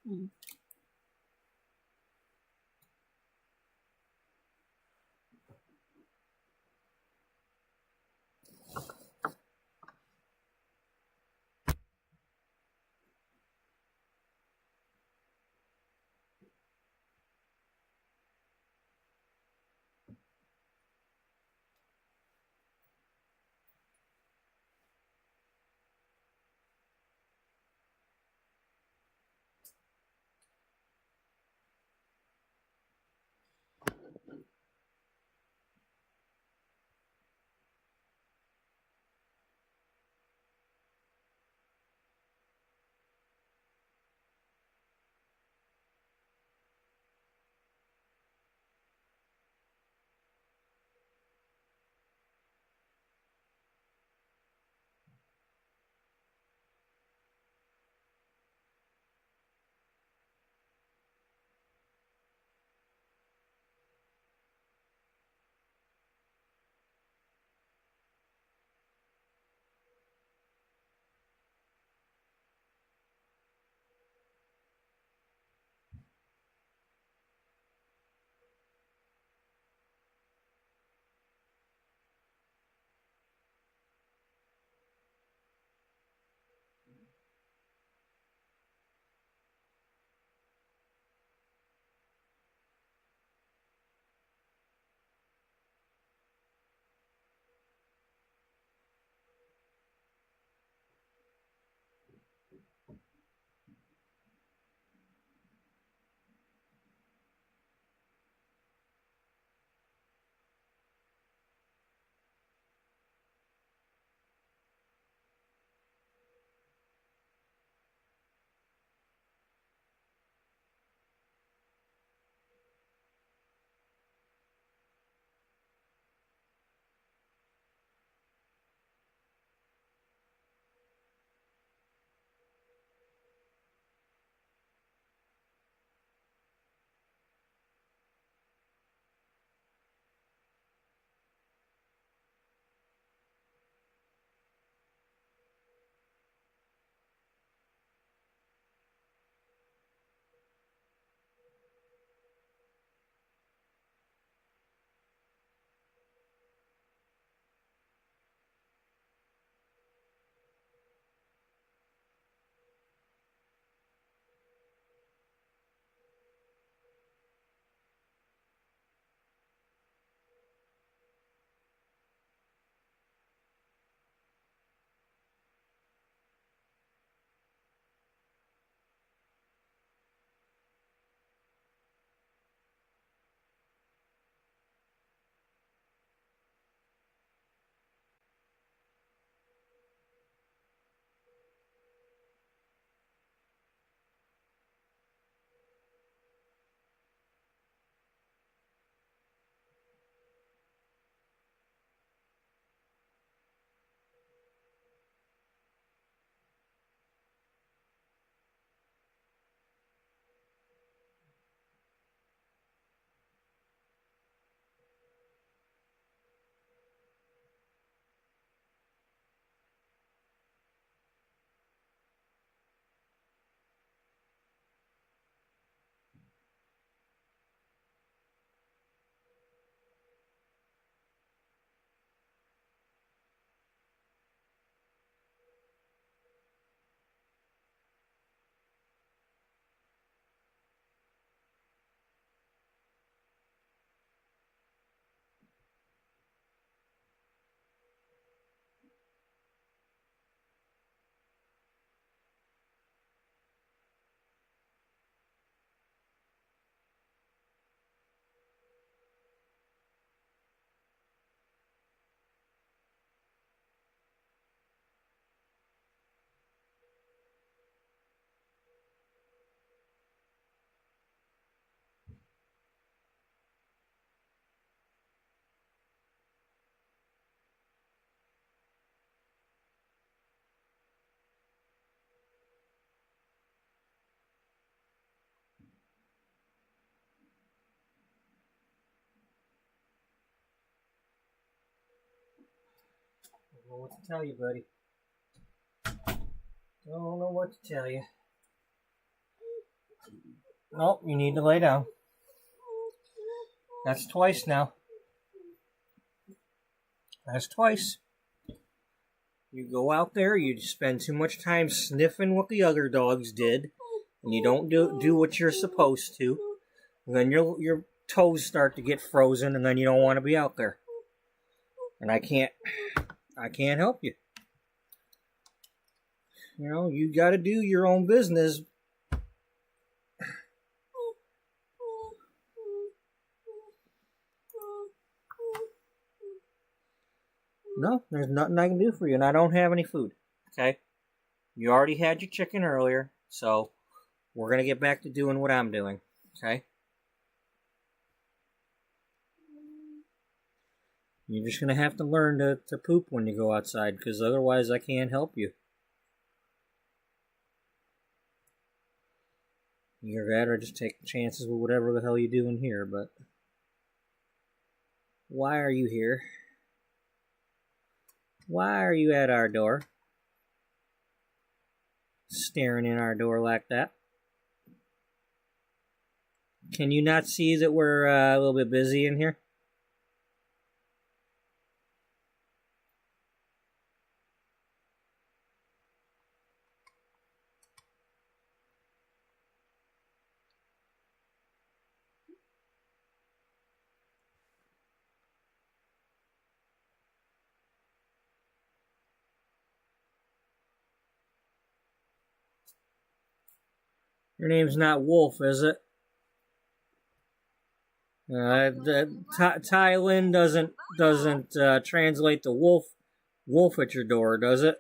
Mm. Don't know what to tell you, buddy. Don't know what to tell you. Nope, you need to lay down. That's twice now. That's twice. You go out there, you spend too much time sniffing what the other dogs did, and you don't do what you're supposed to. And then your toes start to get frozen, and then you don't want to be out there. And I can't help you. You know, you got to do your own business. No, there's nothing I can do for you, and I don't have any food. Okay? You already had your chicken earlier, so we're going to get back to doing what I'm doing. Okay? You're just going to have to learn to poop when you go outside, because otherwise I can't help you. You'd rather just take chances with whatever the hell you do in here, but why are you here? Why are you at our door? Staring in our door like that? Can you not see that we're a little bit busy in here? Your name's not Wolf, is it? Thailand doesn't translate to wolf at your door, does it?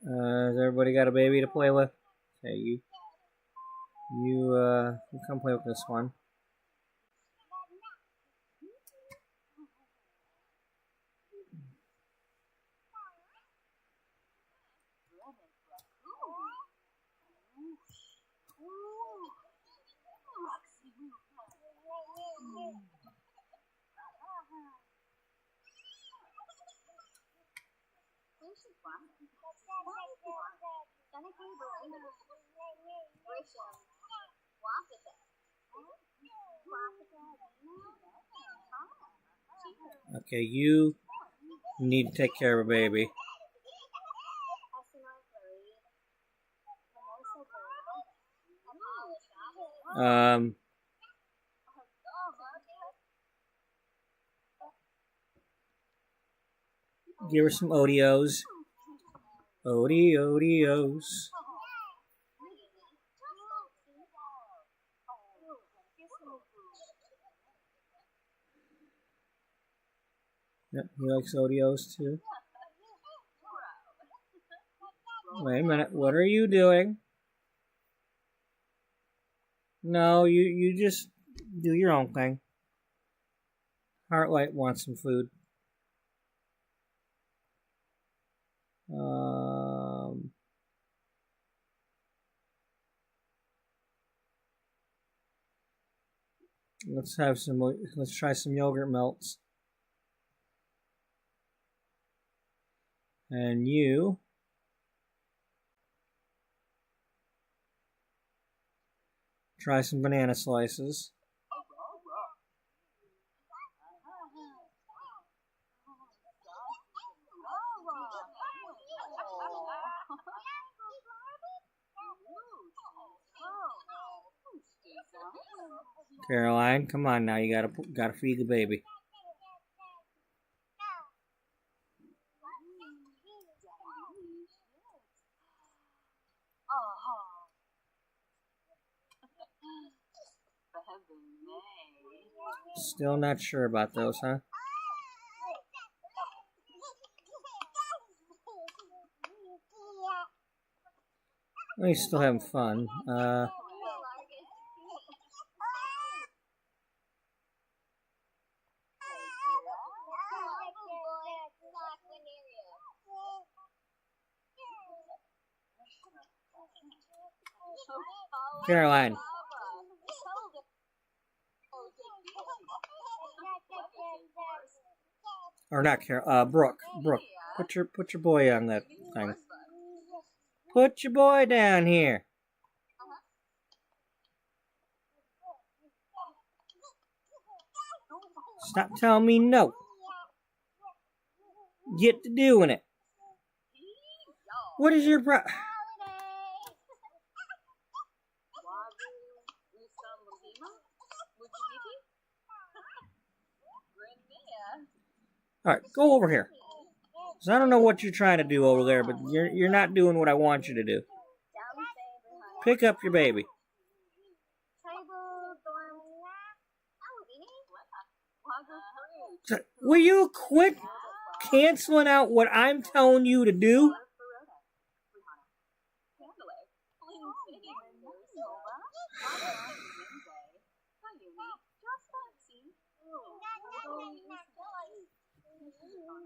Has everybody got a baby to play with? Okay, you come play with this one. Okay, you need to take care of a baby. Give her some Oreos. Oreos. Yep, he likes Oreos too. Wait a minute, what are you doing? No, you just do your own thing. Heartlight wants some food. Let's try some yogurt melts. And you try some banana slices. Caroline, come on now, you gotta feed the baby. Still not sure about those, huh? Well, he's still having fun. Caroline. Or not Carol, Brooke. Brooke, put your boy on that thing. Put your boy down here. Stop telling me no. Get to doing it. What is your problem? Alright, go over here. So I don't know what you're trying to do over there, but you're not doing what I want you to do. Pick up your baby. Will you quit canceling out what I'm telling you to do?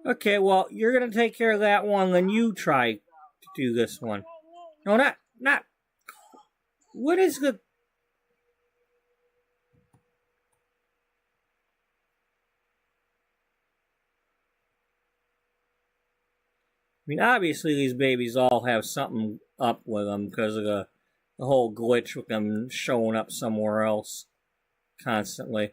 Okay, well, you're going to take care of that one, then you try to do this one. No, not. What is the... I mean, obviously these babies all have something up with them because of the whole glitch with them showing up somewhere else constantly.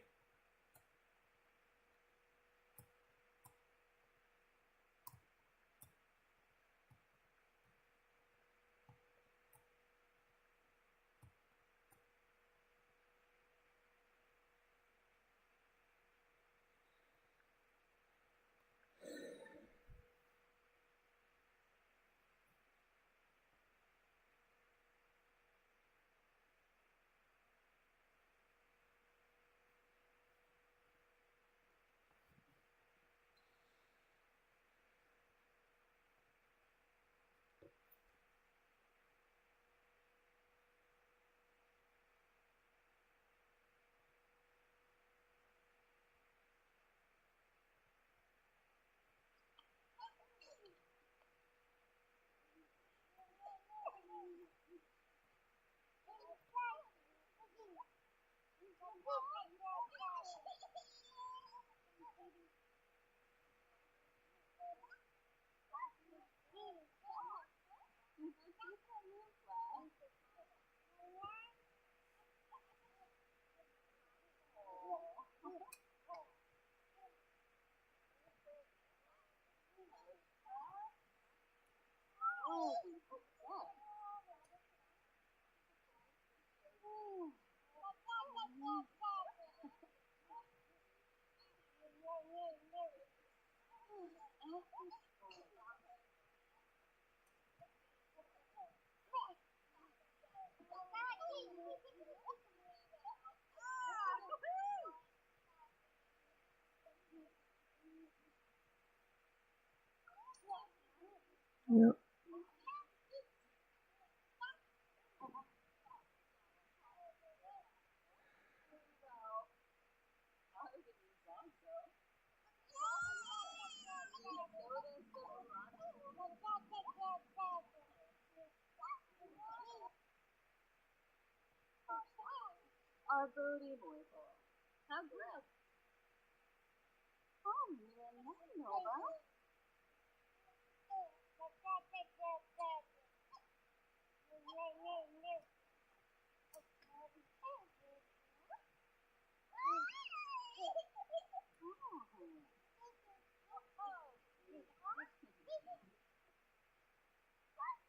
Yep.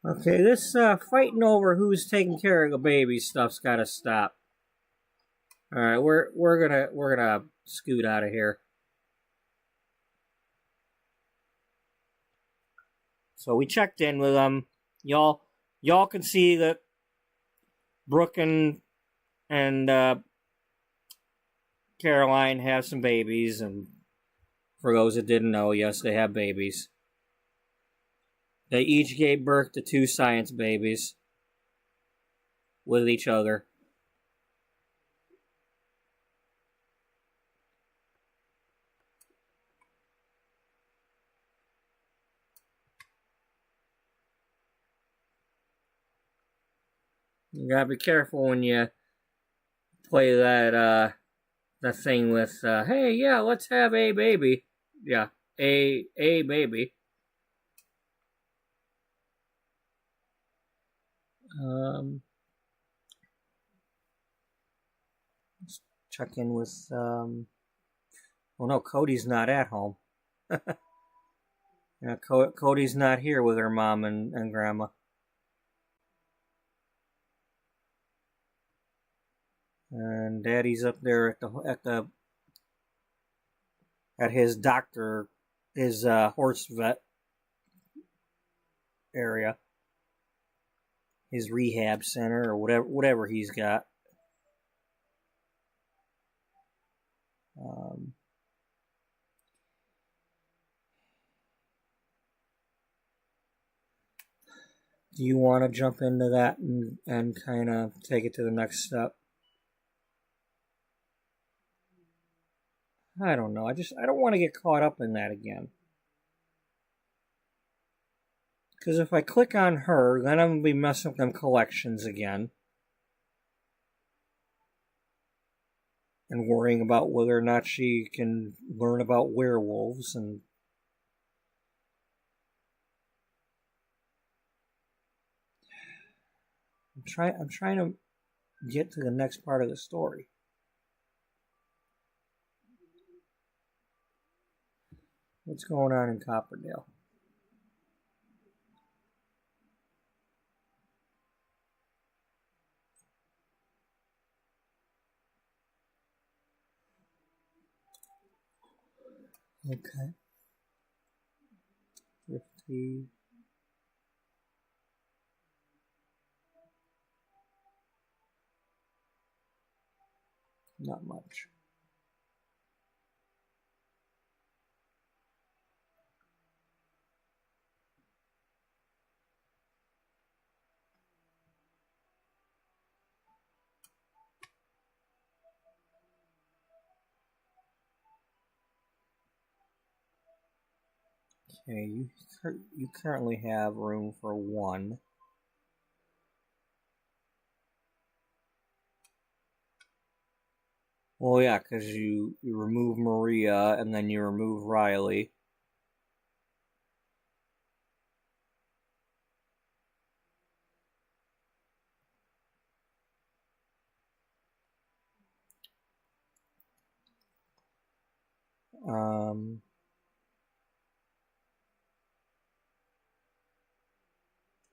Okay, this fighting over who's taking care of the baby stuff's got to stop. All right, we're gonna scoot out of here. So we checked in with them. Y'all can see that Brooke and Caroline have some babies, and for those that didn't know, yes, they have babies. They each gave birth to 2 science babies with each other. You gotta be careful when you play that thing with, hey, yeah, let's have a baby. Yeah, a baby. Let's check in with. Well, no, Cody's not at home. Cody's not here with her mom and grandma. And Daddy's up there at his doctor, his horse vet area, his rehab center, or whatever he's got. Do you want to jump into that and kind of take it to the next step? I don't know. I don't want to get caught up in that again. Because if I click on her, then I'm going to be messing with them collections again. And worrying about whether or not she can learn about werewolves. And I'm trying to get to the next part of the story. What's going on in Copperdale? Okay. 50. Not much. Okay, you currently have room for one. Well, yeah, because you remove Maria and then you remove Riley.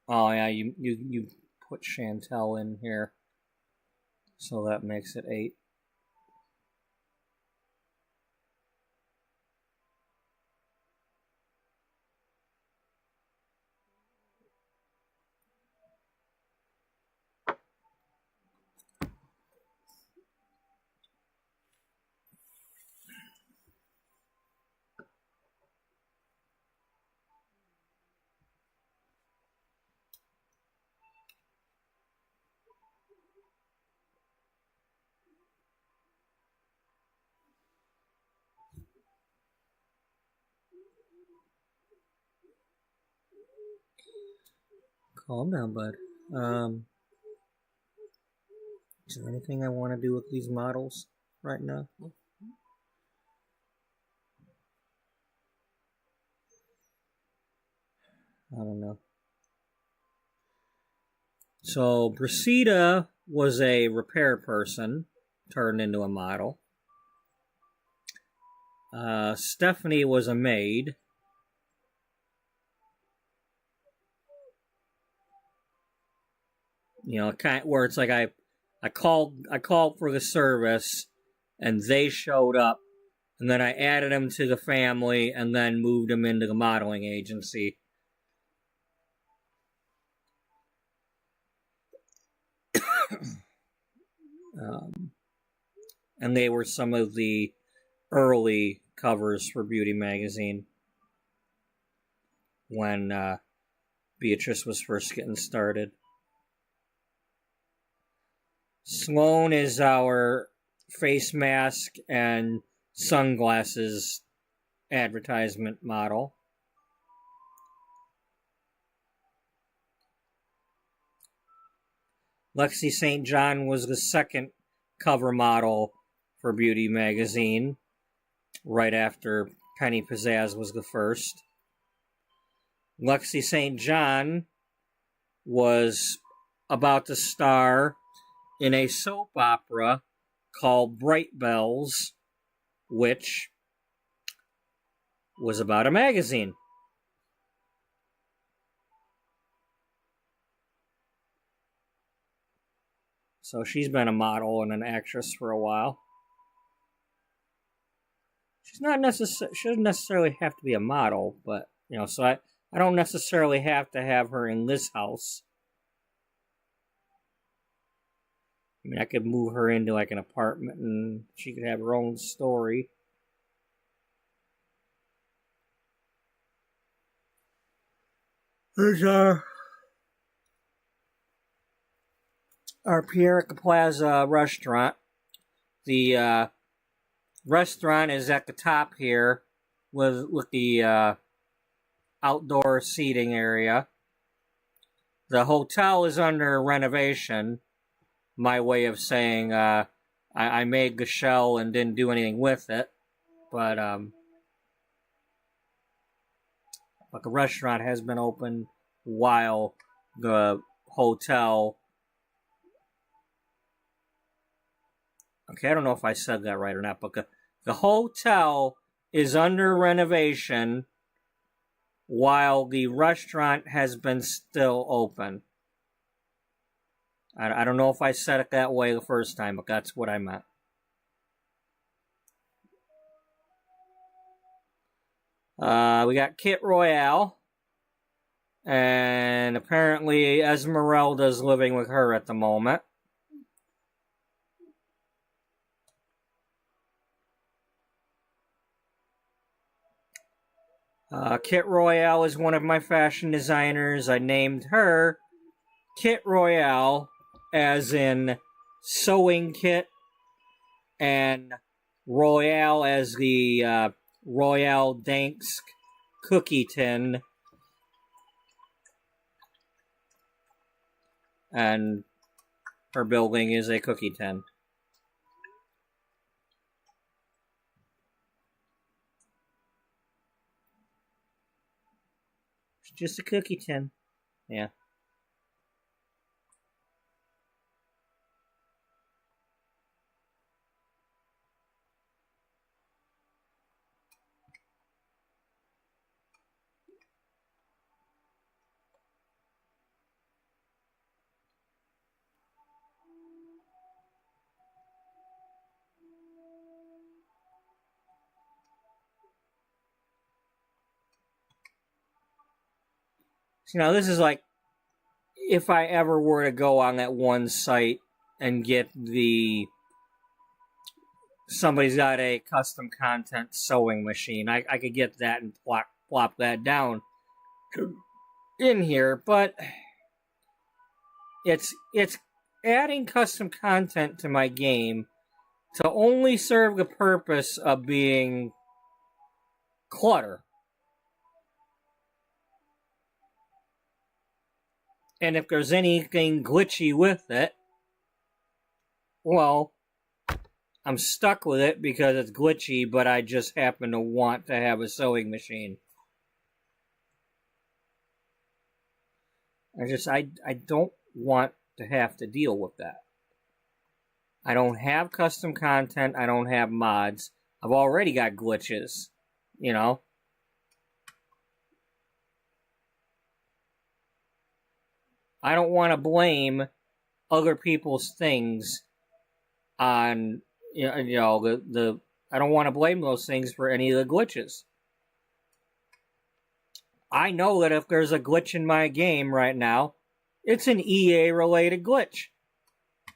Oh yeah, you put Chantel in here, so that makes it 8. Calm down, bud. Is there anything I want to do with these models right now? I don't know. So, Brasida was a repair person turned into a model. Stephanie was a maid. You know, kind of, where it's like I called for the service, and they showed up, and then I added them to the family, and then moved them into the modeling agency. And they were some of the early covers for Beauty Magazine when Beatrice was first getting started. Sloan is our face mask and sunglasses advertisement model. Lexi St. John was the second cover model for Beauty Magazine, right after Penny Pizzazz was the first. Lexi St. John was about to star in a soap opera called Bright Bells, which was about a magazine. So she's been a model and an actress for a while. She doesn't necessarily have to be a model, but, you know, so I don't necessarily have to have her in this house. I mean, I could move her into, like, an apartment and she could have her own story. There's our Pierre Plaza restaurant. The restaurant is at the top here with the outdoor seating area. The hotel is under renovation. My way of saying I made the shell and didn't do anything with it. But the restaurant has been open while the hotel... Okay, I don't know if I said that right or not, but the hotel is under renovation while the restaurant has been still open. I don't know if I said it that way the first time, but that's what I meant. We got Kit Royale, and apparently Esmeralda's living with her at the moment. Kit Royale is one of my fashion designers. I named her Kit Royale, as in sewing kit, and Royale as the Royale Dansk cookie tin. And her building is a cookie tin. It's just a cookie tin. Yeah. You know, this is like if I ever were to go on that one site and get somebody's got a custom content sewing machine. I could get that and plop that down in here, but it's adding custom content to my game to only serve the purpose of being clutter. And if there's anything glitchy with it, well, I'm stuck with it because it's glitchy, but I just happen to want to have a sewing machine. I don't want to have to deal with that. I don't have custom content. I don't have mods. I've already got glitches, you know? I don't want to blame other people's things on, I don't want to blame those things for any of the glitches. I know that if there's a glitch in my game right now, it's an EA-related glitch.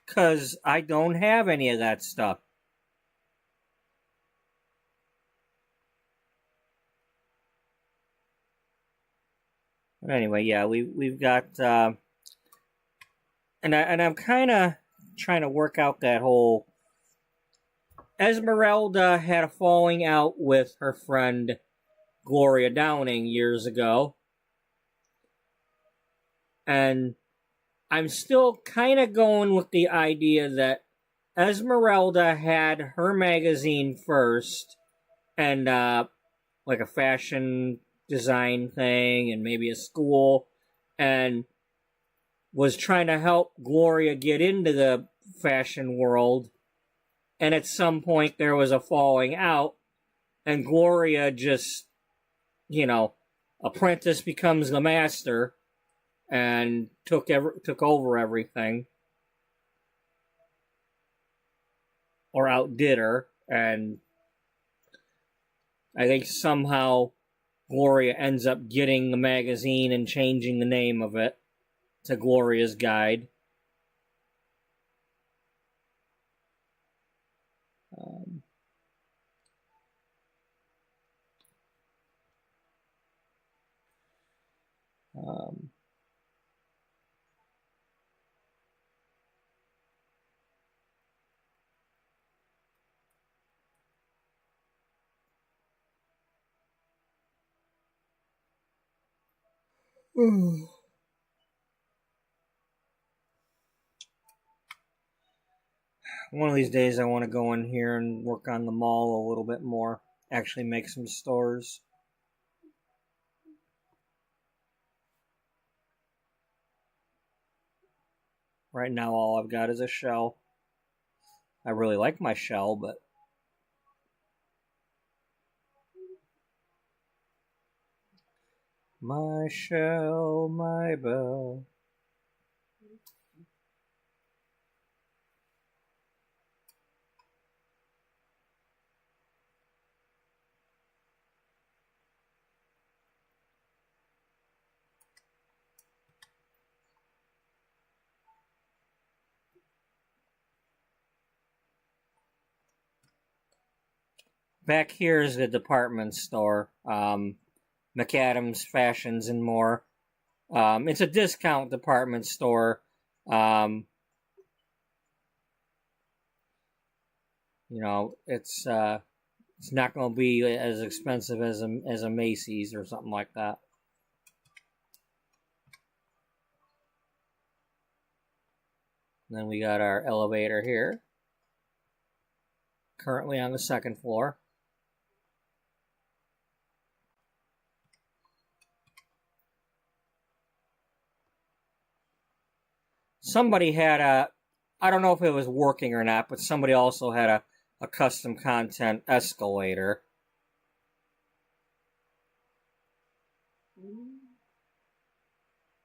Because I don't have any of that stuff. But anyway, yeah, we've got... And I'm kind of trying to work out that whole... Esmeralda had a falling out with her friend Gloria Downing years ago. And I'm still kind of going with the idea that Esmeralda had her magazine first, and like a fashion design thing and maybe a school, and was trying to help Gloria get into the fashion world. And at some point there was a falling out, and Gloria just, apprentice becomes the master and took over everything, or outdid her. And I think somehow Gloria ends up getting the magazine and changing the name of it to Gloria's Guide. One of these days I want to go in here and work on the mall a little bit more. Actually make some stores. Right now all I've got is a shell. I really like my shell, but my shell, my bell. Back here is the department store, McAdams Fashions and More. It's a discount department store. It's not going to be as expensive as a Macy's or something like that. And then we got our elevator here, currently on the second floor. Somebody had I don't know if it was working or not, but somebody also had a custom content escalator.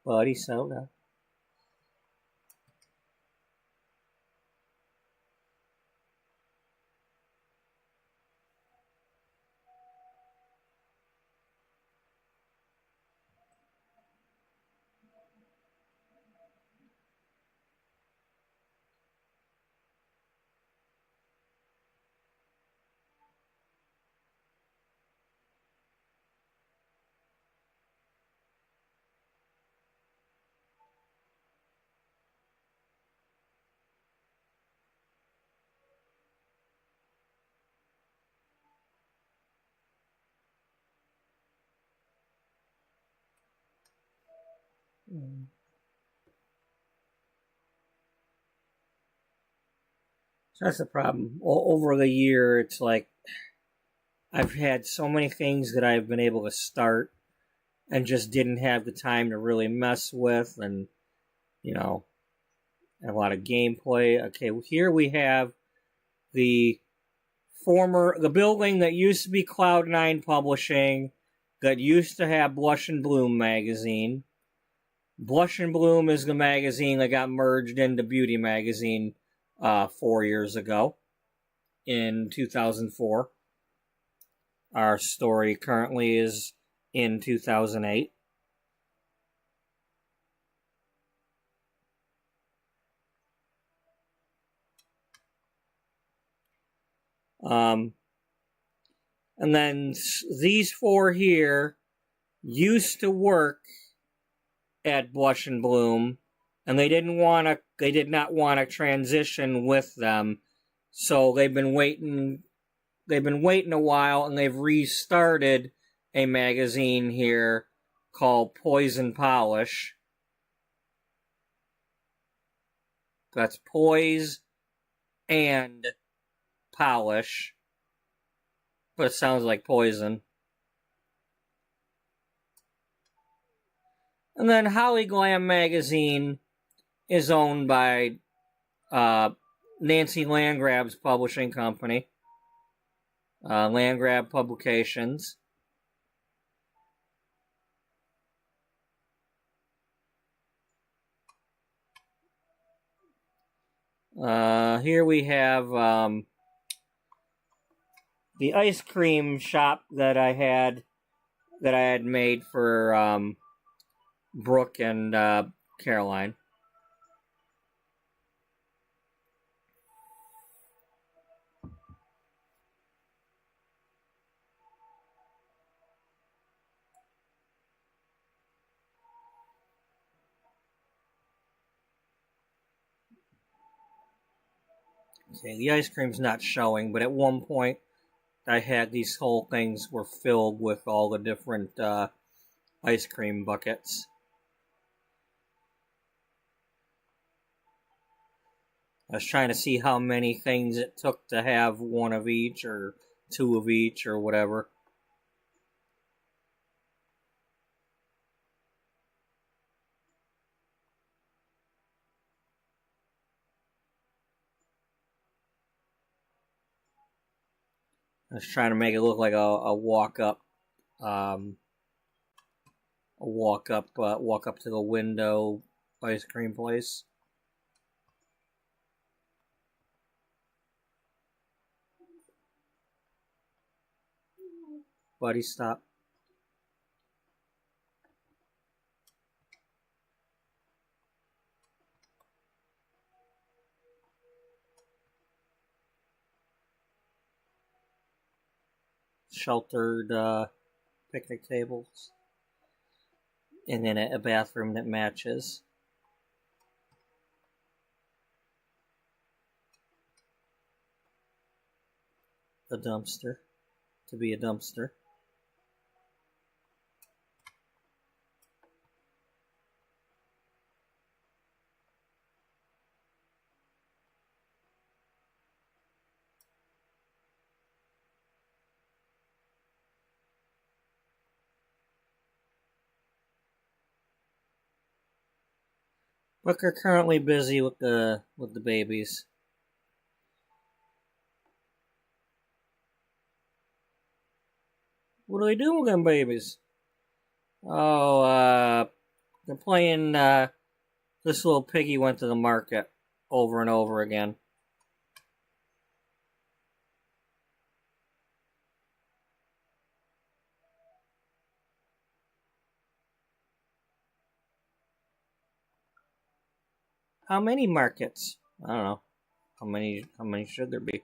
Buddy soda. So that's the problem. Over the year, it's like I've had so many things that I've been able to start and just didn't have the time to really mess with, and a lot of gameplay. Okay, here we have the building that used to be Cloud9 Publishing, that used to have Blush and Bloom magazine. Blush and Bloom is the magazine that got merged into Beauty Magazine 4 years ago, in 2004. Our story currently is in 2008. And then these four here used to work at Blush and Bloom, and they did not want to transition with them, so they've been waiting a while, and they've restarted a magazine here called Poise & Polish. That's Poise and Polish, but it sounds like poison. And then Holly Glam magazine is owned by Nancy Landgrab's publishing company, Landgrab Publications. Here we have the ice cream shop that I had made for Brooke and Caroline. Okay, the ice cream's not showing, but at one point I had these whole things were filled with all the different ice cream buckets. I was trying to see how many things it took to have one of each or two of each or whatever. I was trying to make it look like a walk up to the window ice cream place. Buddy, stop. Sheltered picnic tables. And then a bathroom that matches. A dumpster. To be a dumpster. But they're currently busy with the babies. What are they doing with them babies? Oh, they're playing, this little piggy went to the market over and over again. How many markets? I don't know. How many should there be?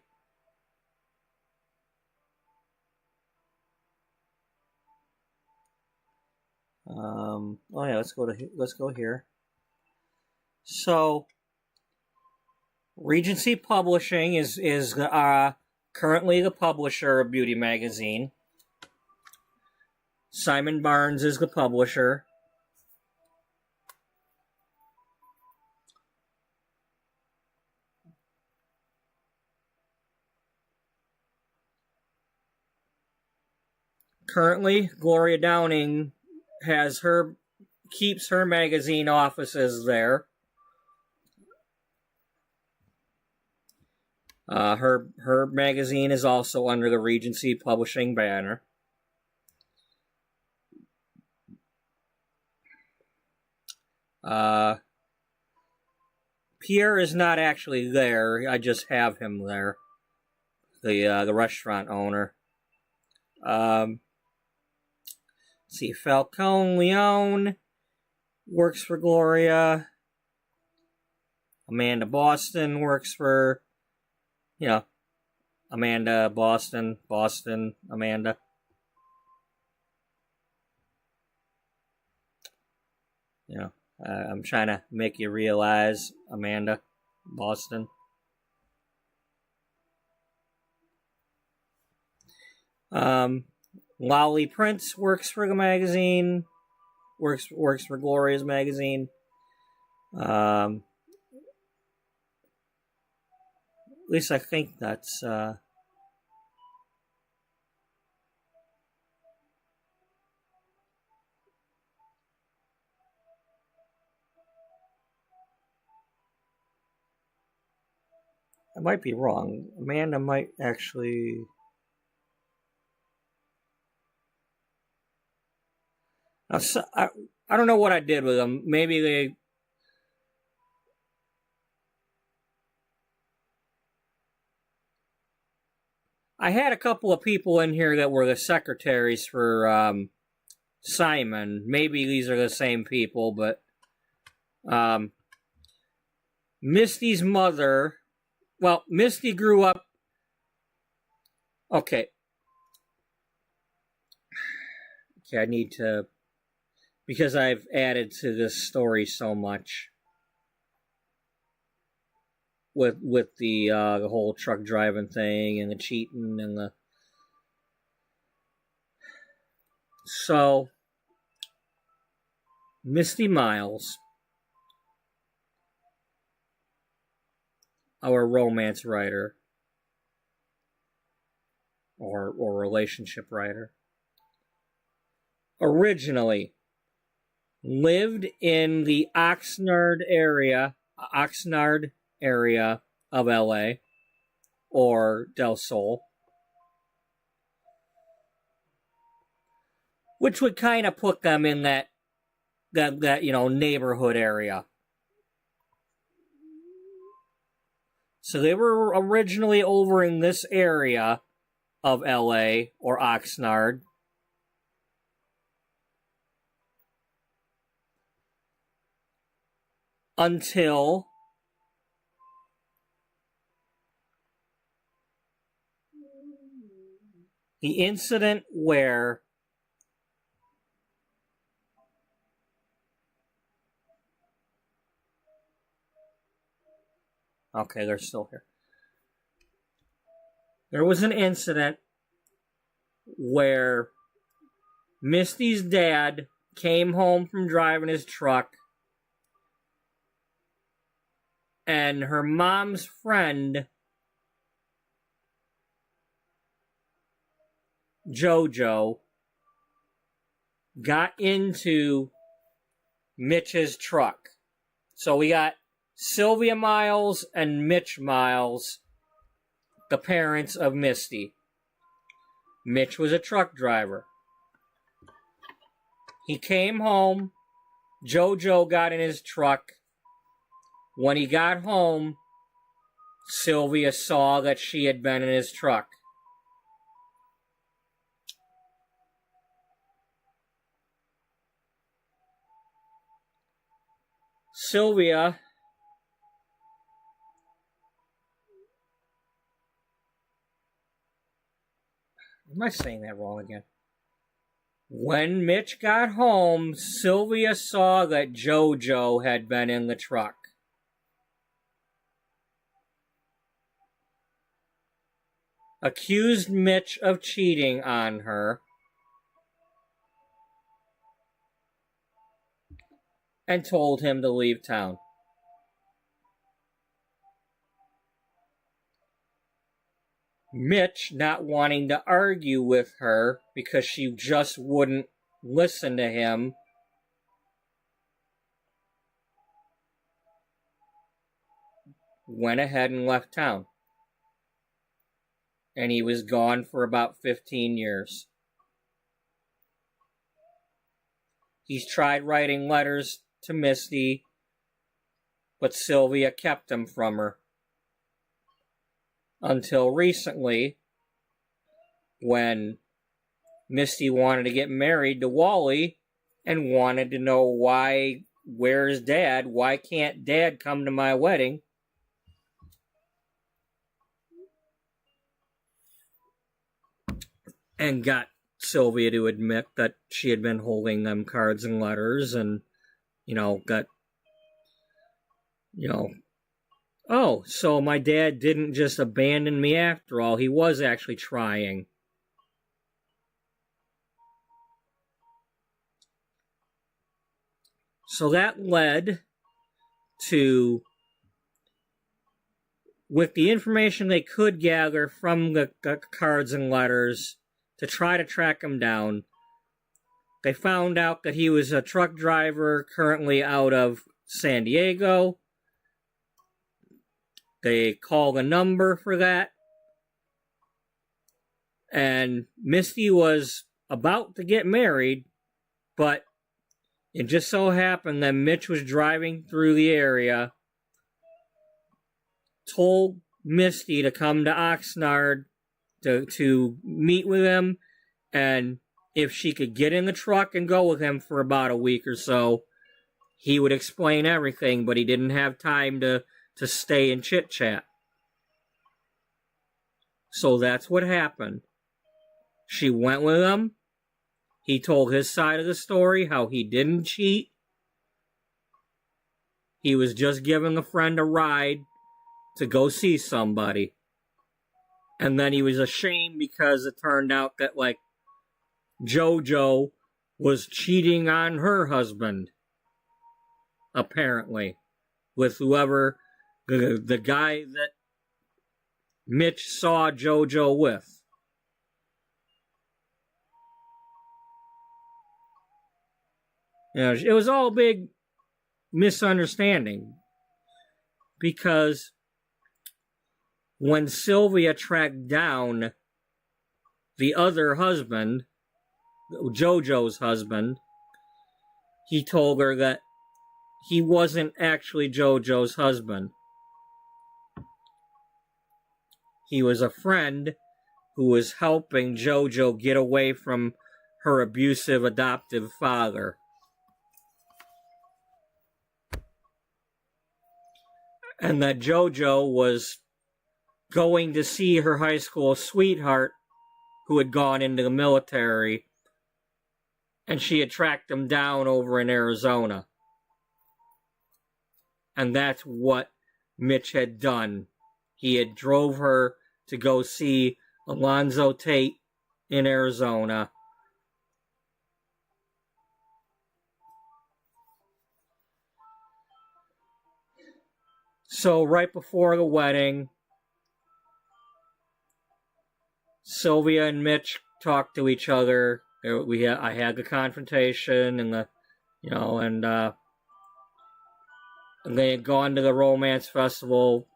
Oh yeah, let's go here. So, Regency Publishing is currently the publisher of Beauty Magazine. Simon Barnes is the publisher. Currently, Gloria Downing keeps her magazine offices there. Her magazine is also under the Regency Publishing banner. Pierre is not actually there. I just have him there. The restaurant owner. Let's see, Falcone Leone works for Gloria. Amanda Boston works for, Amanda Boston, Amanda. I'm trying to make you realize Amanda Boston. Lolly Prince works for the magazine. Works for Gloria's magazine. At least I think that's I might be wrong. Amanda might actually... I don't know what I did with them. Maybe they... I had a couple of people in here that were the secretaries for Simon. Maybe these are the same people, but Misty's mother... Well, Misty grew up... Okay, I need to... Because I've added to this story so much with the whole truck driving thing and the cheating and the... So, Misty Miles, our romance writer or relationship writer, originally lived in the Oxnard area of LA, or Del Sol, which would kind of put them in that neighborhood area. So they were originally over in this area of LA, or Oxnard, until the incident where okay, they're still here. There was an incident where Misty's dad came home from driving his truck, and her mom's friend, JoJo, got into Mitch's truck. So we got Sylvia Miles and Mitch Miles, the parents of Misty. Mitch was a truck driver. He came home. JoJo got in his truck. When he got home, Sylvia saw that she had been in his truck. Sylvia am I saying that wrong again? When Mitch got home, Sylvia saw that JoJo had been in the truck. Accused Mitch of cheating on her, and told him to leave town. Mitch, not wanting to argue with her because she just wouldn't listen to him, went ahead and left town. And he was gone for about 15 years. He's tried writing letters to Misty, but Sylvia kept them from her. Until recently, when Misty wanted to get married to Wally and wanted to know where's Dad? Why can't Dad come to my wedding? And got Sylvia to admit that she had been holding them cards and letters, and, oh, so my dad didn't just abandon me after all. He was actually trying. So that led to, with the information they could gather from the cards and letters, to try to track him down. They found out that he was a truck driver currently out of San Diego. They called a number for that. And Misty was about to get married, but it just so happened that Mitch was driving through the area, told Misty to come to Oxnard to meet with him, and if she could get in the truck and go with him for about a week or so, he would explain everything, but he didn't have time to stay and chit-chat. So that's what happened. She went with him. He told his side of the story, how he didn't cheat. He was just giving a friend a ride to go see somebody. And then he was ashamed because it turned out that, like, JoJo was cheating on her husband, apparently, with whoever, the guy that Mitch saw JoJo with. You know, it was all a big misunderstanding, because when Sylvia tracked down the other husband, JoJo's husband, he told her that he wasn't actually JoJo's husband. He was a friend who was helping JoJo get away from her abusive adoptive father. And that JoJo was going to see her high school sweetheart who had gone into the military, and she had tracked him down over in Arizona. And that's what Mitch had done. He had drove her to go see Alonzo Tate in Arizona. So right before the wedding, Sylvia and Mitch talked to each other. I had the confrontation, and they had gone to the romance festival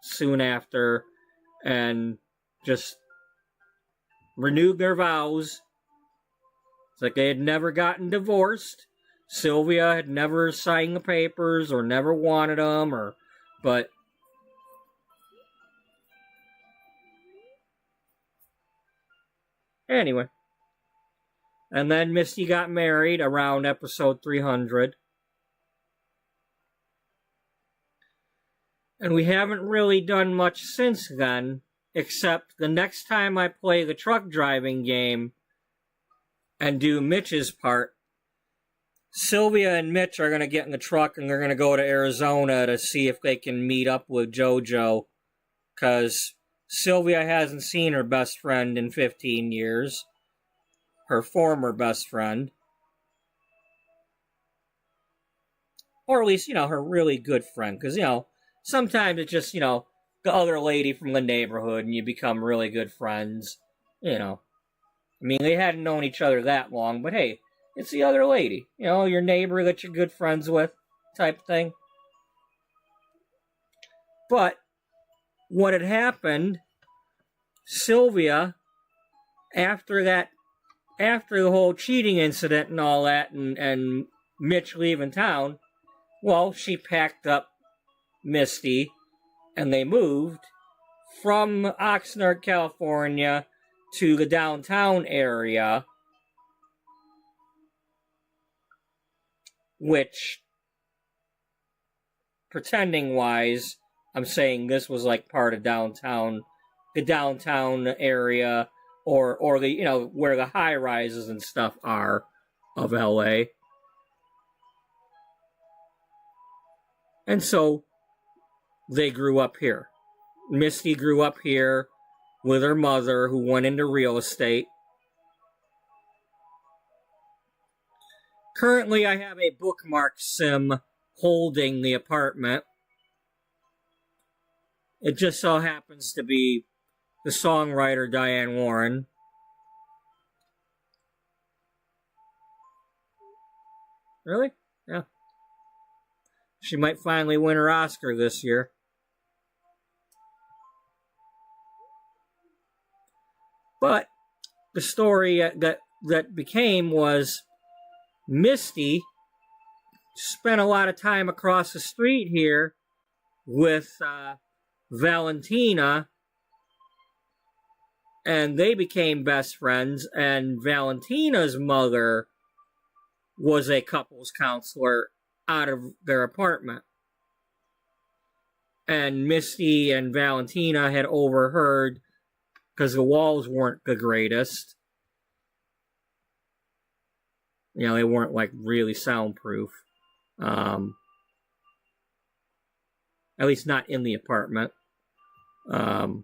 soon after, and just renewed their vows. It's like they had never gotten divorced. Sylvia had never signed the papers or never wanted them, but anyway. And then Misty got married around episode 300. And we haven't really done much since then, except the next time I play the truck driving game and do Mitch's part, Sylvia and Mitch are going to get in the truck and they're going to go to Arizona to see if they can meet up with JoJo, because Sylvia hasn't seen her best friend in 15 years. Her former best friend. Or at least, her really good friend. Because, sometimes it's just, the other lady from the neighborhood and you become really good friends. I mean, they hadn't known each other that long, but hey, it's the other lady. Your neighbor that you're good friends with, type thing. But what had happened, Sylvia, after the whole cheating incident and all that, and Mitch leaving town, well, she packed up Misty, and they moved from Oxnard, California, to the downtown area, which, pretending-wise, I'm saying this was like part of downtown, the downtown area, or the, where the high-rises and stuff are of LA. And so they grew up here. Misty grew up here with her mother, who went into real estate. Currently, I have a bookmark sim holding the apartment. It just so happens to be the songwriter Diane Warren. Really? Yeah. She might finally win her Oscar this year. But the story that became was Misty spent a lot of time across the street here with Valentina, and they became best friends, and Valentina's mother was a couples counselor out of their apartment. And Misty and Valentina had overheard, because the walls weren't the greatest. You know, they weren't like really soundproof. At least not in the apartment. And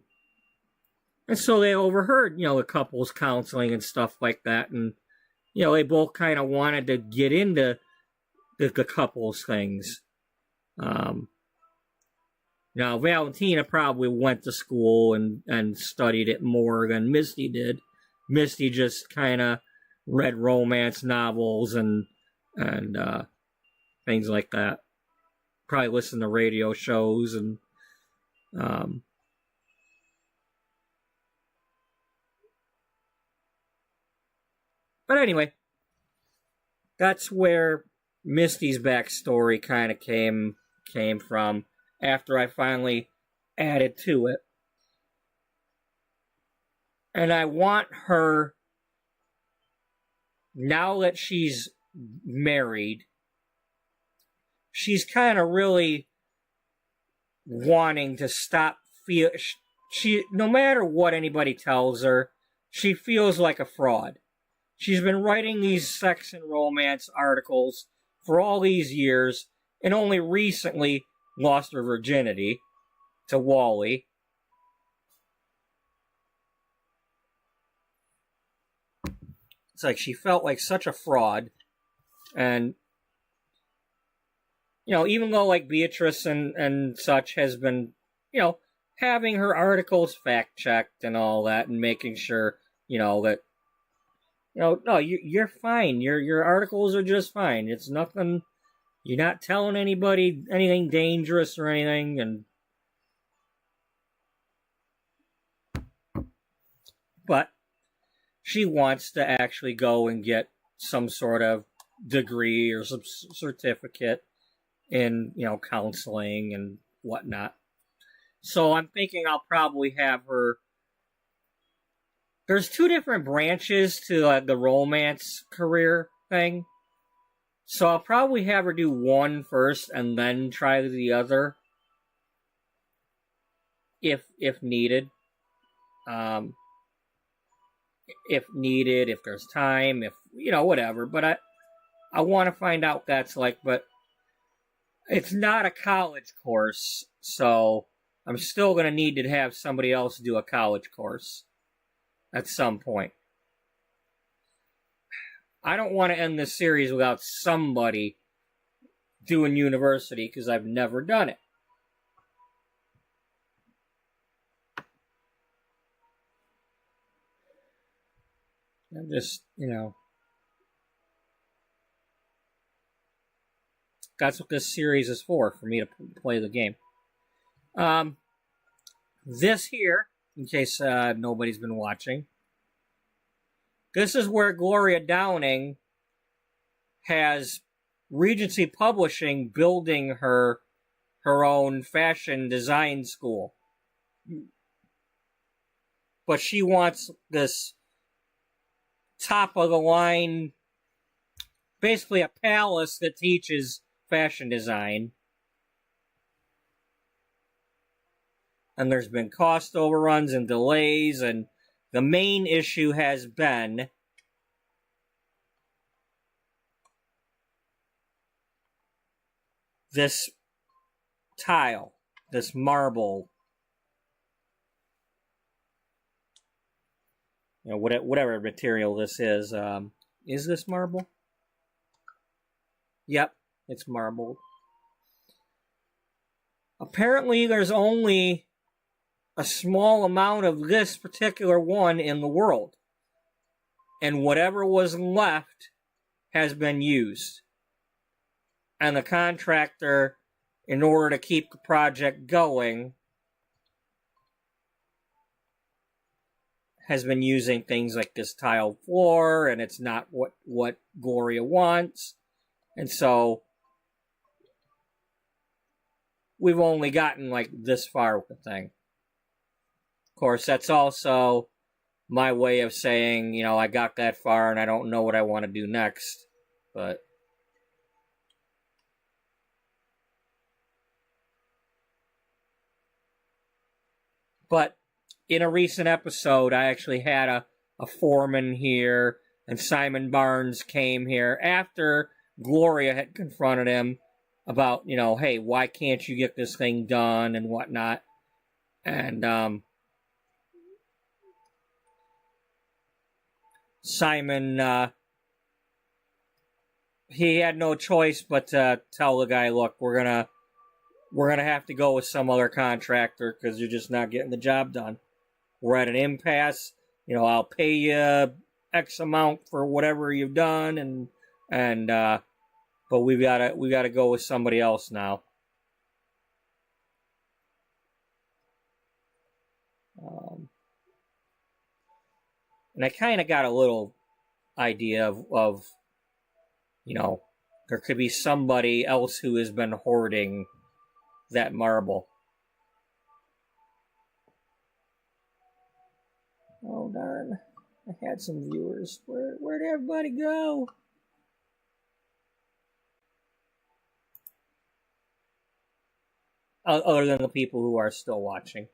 so they overheard, you know, the couples counseling and stuff like that. And, you know, they both kind of wanted to get into the couples things. Now, Valentina probably went to school and studied it more than Misty did. Misty just kind of read romance novels and things like that. Probably listened to radio shows and but anyway, that's where Misty's backstory kind of came from after I finally added to it. And I want her, now that she's married, she's kind of really wanting to stop she no matter what anybody tells her, she feels like a fraud. She's been writing these sex and romance articles for all these years and only recently lost her virginity to Wally. It's like she felt like such a fraud. And, you know, even though like Beatrice and such has been, you know, having her articles fact-checked and all that and making sure, you know, that, you know, no, you're fine. Your articles are just fine. It's nothing. You're not telling anybody anything dangerous or anything, and but she wants to actually go and get some sort of degree or some certificate in, you know, counseling and whatnot. So I'm thinking I'll probably have her. There's two different branches to the romance career thing. So I'll probably have her do one first and then try the other. If needed. If needed, if there's time, if, you know, whatever. But I want to find out what that's like. But it's not a college course. So I'm still going to need to have somebody else do a college course at some point. I don't want to end this series without somebody doing university because I've never done it. I'm just, you know, that's what this series is for me to play the game. This here, in case nobody's been watching, this is where Gloria Downing has Regency Publishing building her own fashion design school. But she wants this top-of-the-line, basically a palace that teaches fashion design. And there's been cost overruns and delays, and the main issue has been this tile, this marble, you know, whatever material this is. Is this marble? Yep, it's marble. Apparently, there's only a small amount of this particular one in the world. And whatever was left has been used. And the contractor, in order to keep the project going, has been using things like this tile floor, and it's not what Gloria wants. And so we've only gotten like this far with the thing. Of course, that's also my way of saying, I got that far and I don't know what I want to do next. But in a recent episode, I actually had a foreman here, and Simon Barnes came here after Gloria had confronted him about, hey, why can't you get this thing done and whatnot. And Simon, he had no choice but to tell the guy, look, we're gonna have to go with some other contractor because you're just not getting the job done. We're at an impasse. I'll pay you X amount for whatever you've done, but we gotta go with somebody else now. And I kind of got a little idea of there could be somebody else who has been hoarding that marble. Oh, darn. I had some viewers. Where'd everybody go? Other than the people who are still watching.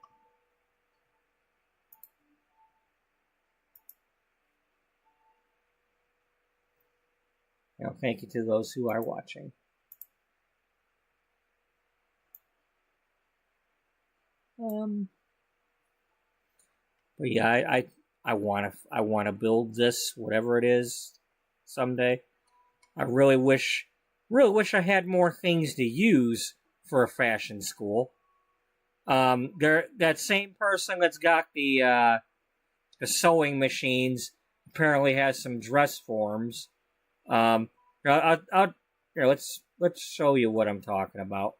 Thank you to those who are watching. But yeah, I want to build this, whatever it is, someday. I really wish I had more things to use for a fashion school. That same person that's got the sewing machines apparently has some dress forms. Let's show you what I'm talking about.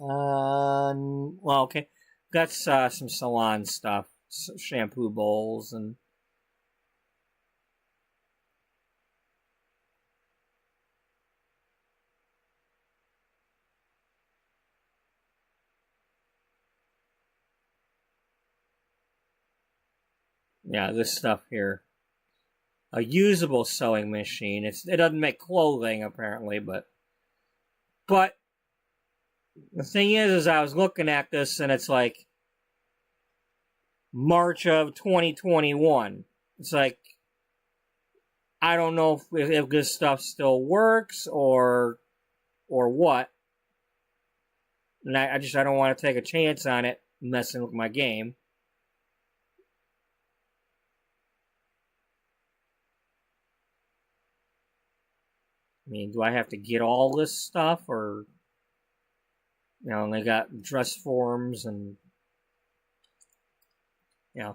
Well, okay. That's some salon stuff, shampoo bowls, and yeah, this stuff here. A usable sewing machine. It doesn't make clothing apparently, but the thing is I was looking at this and it's like March of 2021. It's like I don't know if this stuff still works or what. And I don't want to take a chance on it messing with my game. I mean, do I have to get all this stuff or and they got dress forms and yeah,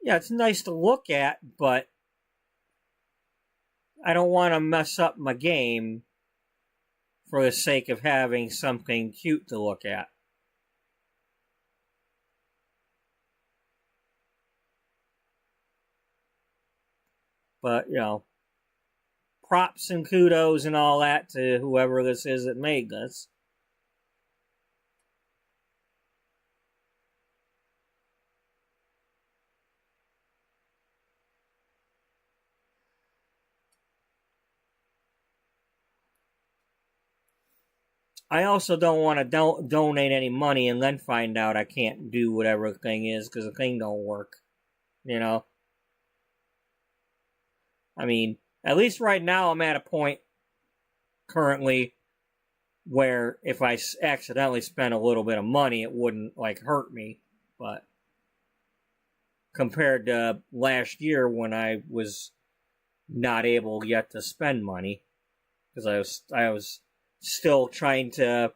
it's nice to look at, but I don't want to mess up my game for the sake of having something cute to look at. But, props and kudos and all that to whoever this is that made this. I also don't want to donate any money and then find out I can't do whatever the thing is because the thing don't work. I mean, at least right now I'm at a point currently where if I accidentally spent a little bit of money, it wouldn't hurt me. But compared to last year when I was not able yet to spend money because I was still trying to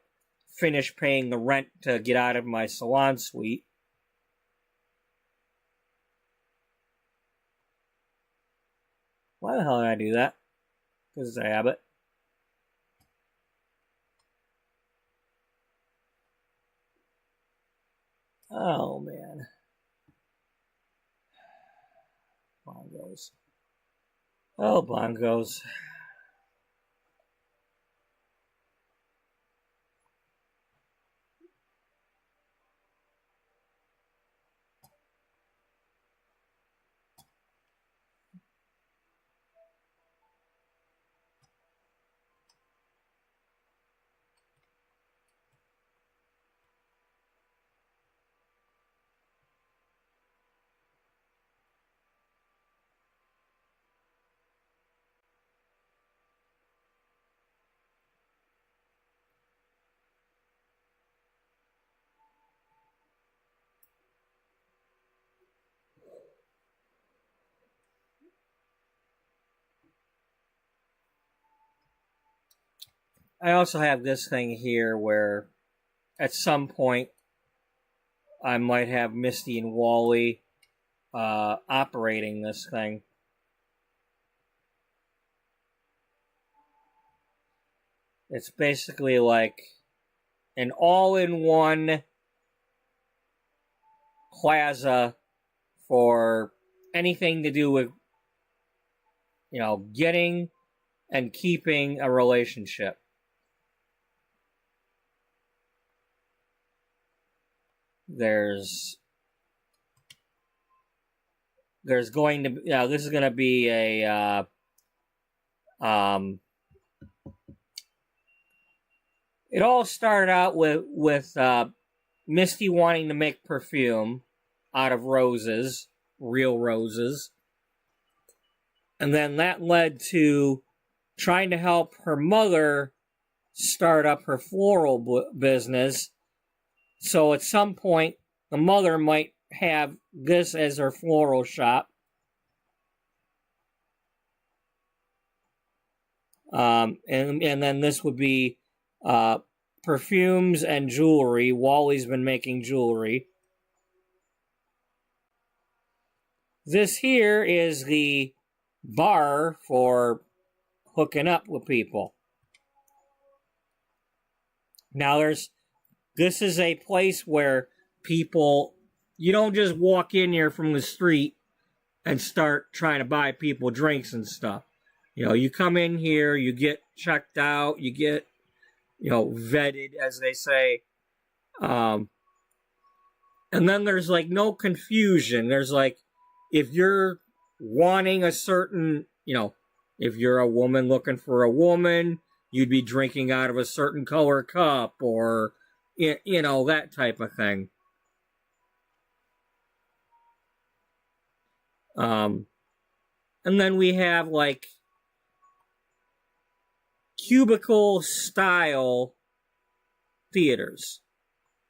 finish paying the rent to get out of my salon suite. Why the hell did I do that? Because it's a habit. Oh, man. Bongos. Oh, bongos. I also have this thing here where at some point I might have Misty and Wally operating this thing. It's basically like an all-in-one plaza for anything to do with, getting and keeping a relationship. There's going to be, this is going to be a, it all started out with Misty wanting to make perfume out of roses, real roses. And then that led to trying to help her mother start up her floral business. So at some point, the mother might have this as her floral shop. And then this would be perfumes and jewelry. Wally's been making jewelry. This here is the bar for hooking up with people. Now this is a place where people, you don't just walk in here from the street and start trying to buy people drinks and stuff. You come in here, you get checked out, you get, vetted, as they say. And then there's like no confusion. There's like, if you're wanting a certain, if you're a woman looking for a woman, you'd be drinking out of a certain color cup or, that type of thing. And then we have like cubicle style theaters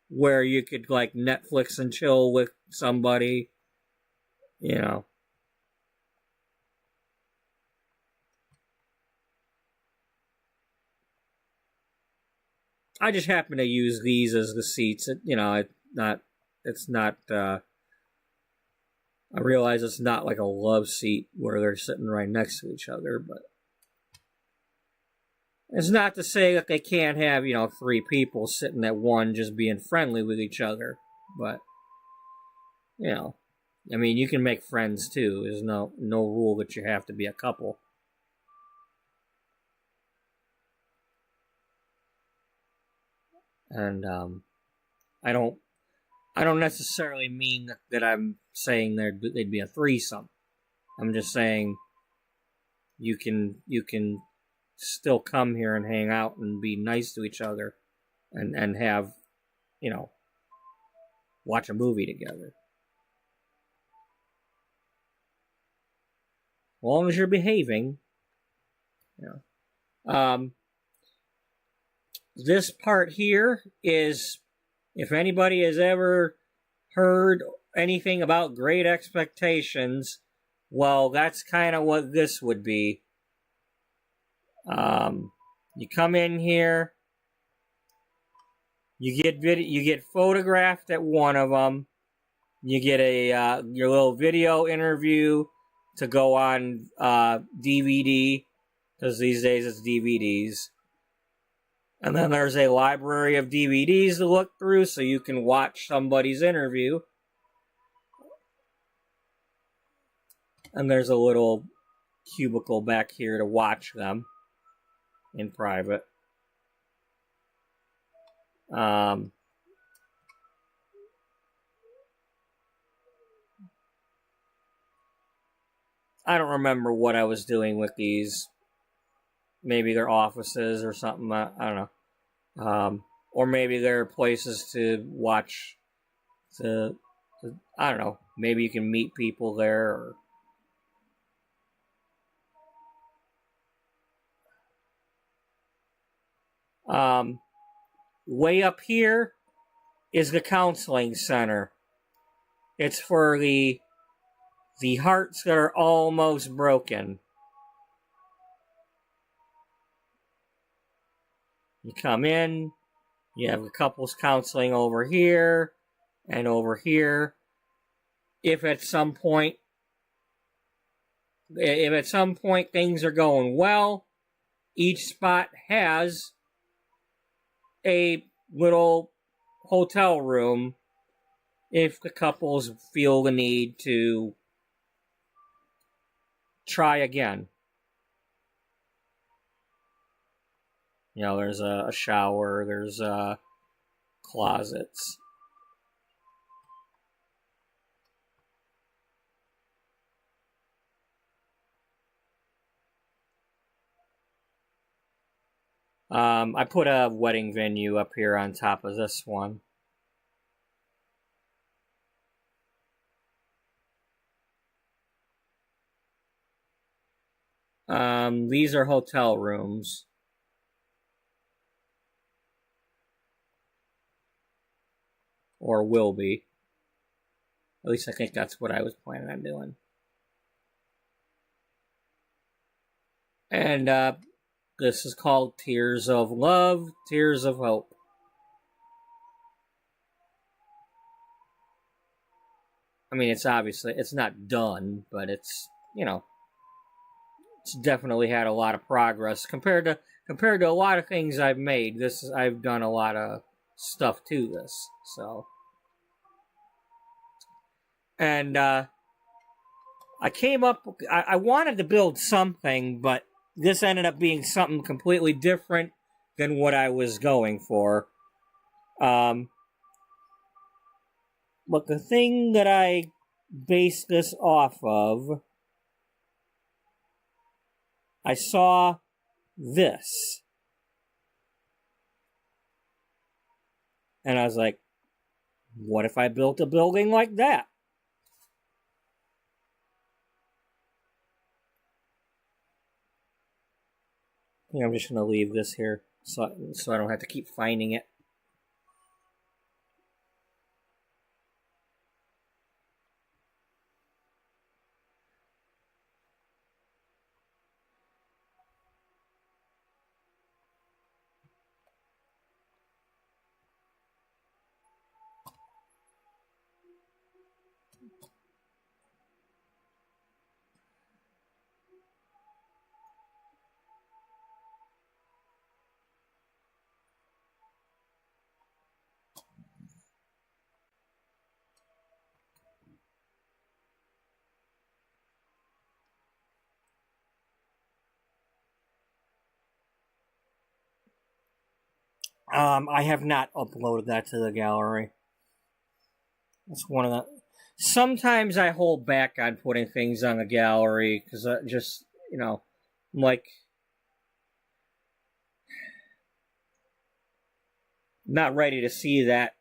where you could like Netflix and chill with somebody, I just happen to use these as the seats. I realize it's not like a love seat where they're sitting right next to each other, but it's not to say that they can't have, 3 people sitting at one just being friendly with each other. But, you can make friends too. There's no rule that you have to be a couple. And I don't necessarily mean that I'm saying they'd be a threesome. I'm just saying you can still come here and hang out and be nice to each other and have, watch a movie together. As long as you're behaving. This part here is, if anybody has ever heard anything about Great Expectations, well, that's kind of what this would be. You come in here, you get photographed at one of them, you get your little video interview to go on DVD, because these days it's DVDs. And then there's a library of DVDs to look through so you can watch somebody's interview. And there's a little cubicle back here to watch them in private. I don't remember what I was doing with these. Maybe they're offices or something. I don't know. Or maybe they're places to watch. I don't know. Maybe you can meet people there. Way up here is the counseling center. It's for the hearts that are almost broken. You come in, you have the couples counseling over here and over here. If at some point things are going well, each spot has a little hotel room if the couples feel the need to try again. You know, there's a shower, there's closets. I put a wedding venue up here on top of this one. These are hotel rooms. Or will be. At least I think that's what I was planning on doing. And this is called Tears of Love, Tears of Hope. I mean, it's not done, but it's, you know, it's definitely had a lot of progress compared to a lot of things I've made. I've done a lot of stuff to this, so. And I wanted to build something, but this ended up being something completely different than what I was going for. But the thing that I based this off of, I saw this. And I was like, what if I built a building like that? I think I'm just going to leave this here so I don't have to keep finding it. I have not uploaded that to the gallery. That's one of the... Sometimes I hold back on putting things on the gallery because I just, you know, I'm like... not ready to see that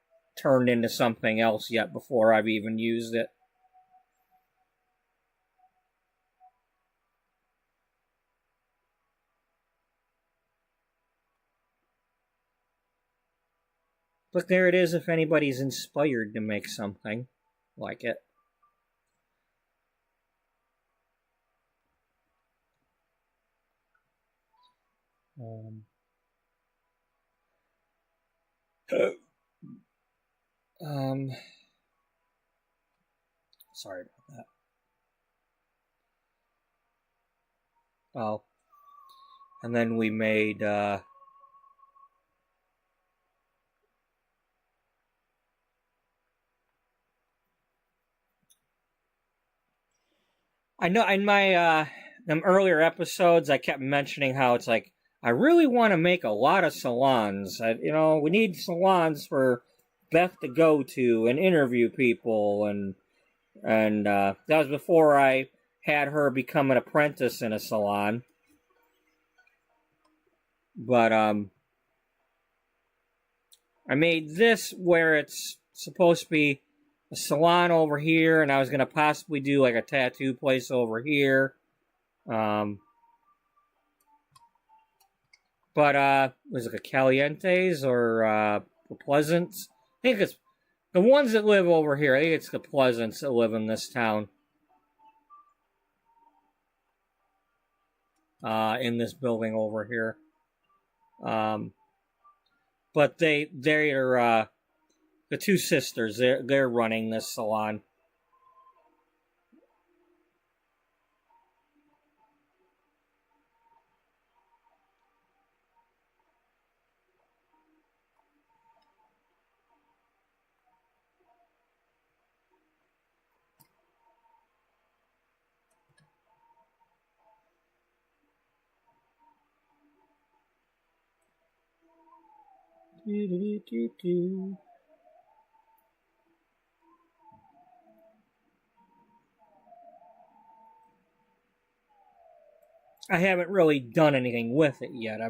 turned into something else yet before I've even used it. But there it is if anybody's inspired to make something like it. Sorry about that. Oh. And then we made, I know in my them earlier episodes, I kept mentioning how it's like I really want to make a lot of salons. We need salons for Beth to go to and interview people, and that was before I had her become an apprentice in a salon. But I made this where it's supposed to be a salon over here, and I was going to possibly do like a tattoo place over here. But was it a Calientes or the Pleasants? I think it's the ones that live over here. I think it's the Pleasants that live in this town. In this building over here. But they're the two sisters. They're running this salon. I haven't really done anything with it yet.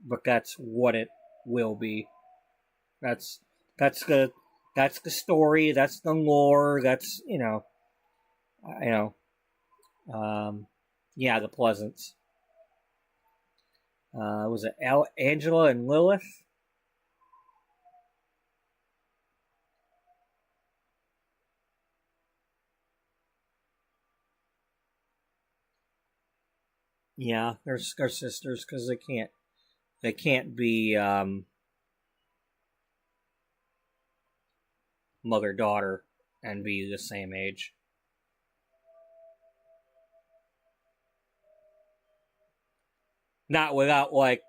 But that's what it will be. That's the story. That's the lore. That's yeah, the Pleasants. Was it Angela and Lilith? Yeah, they're sisters because they can't be mother-daughter and be the same age. Not without like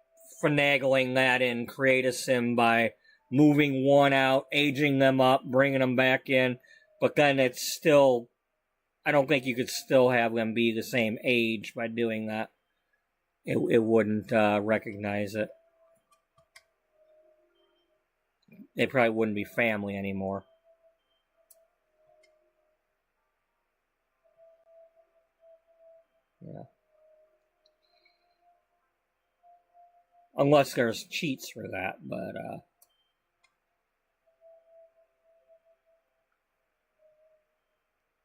finagling that in creative sim by moving one out, aging them up, bringing them back in, but then it's still, I don't think you could still have them be the same age by doing that. It wouldn't recognize it. They probably wouldn't be family anymore. Yeah. Unless there's cheats for that, but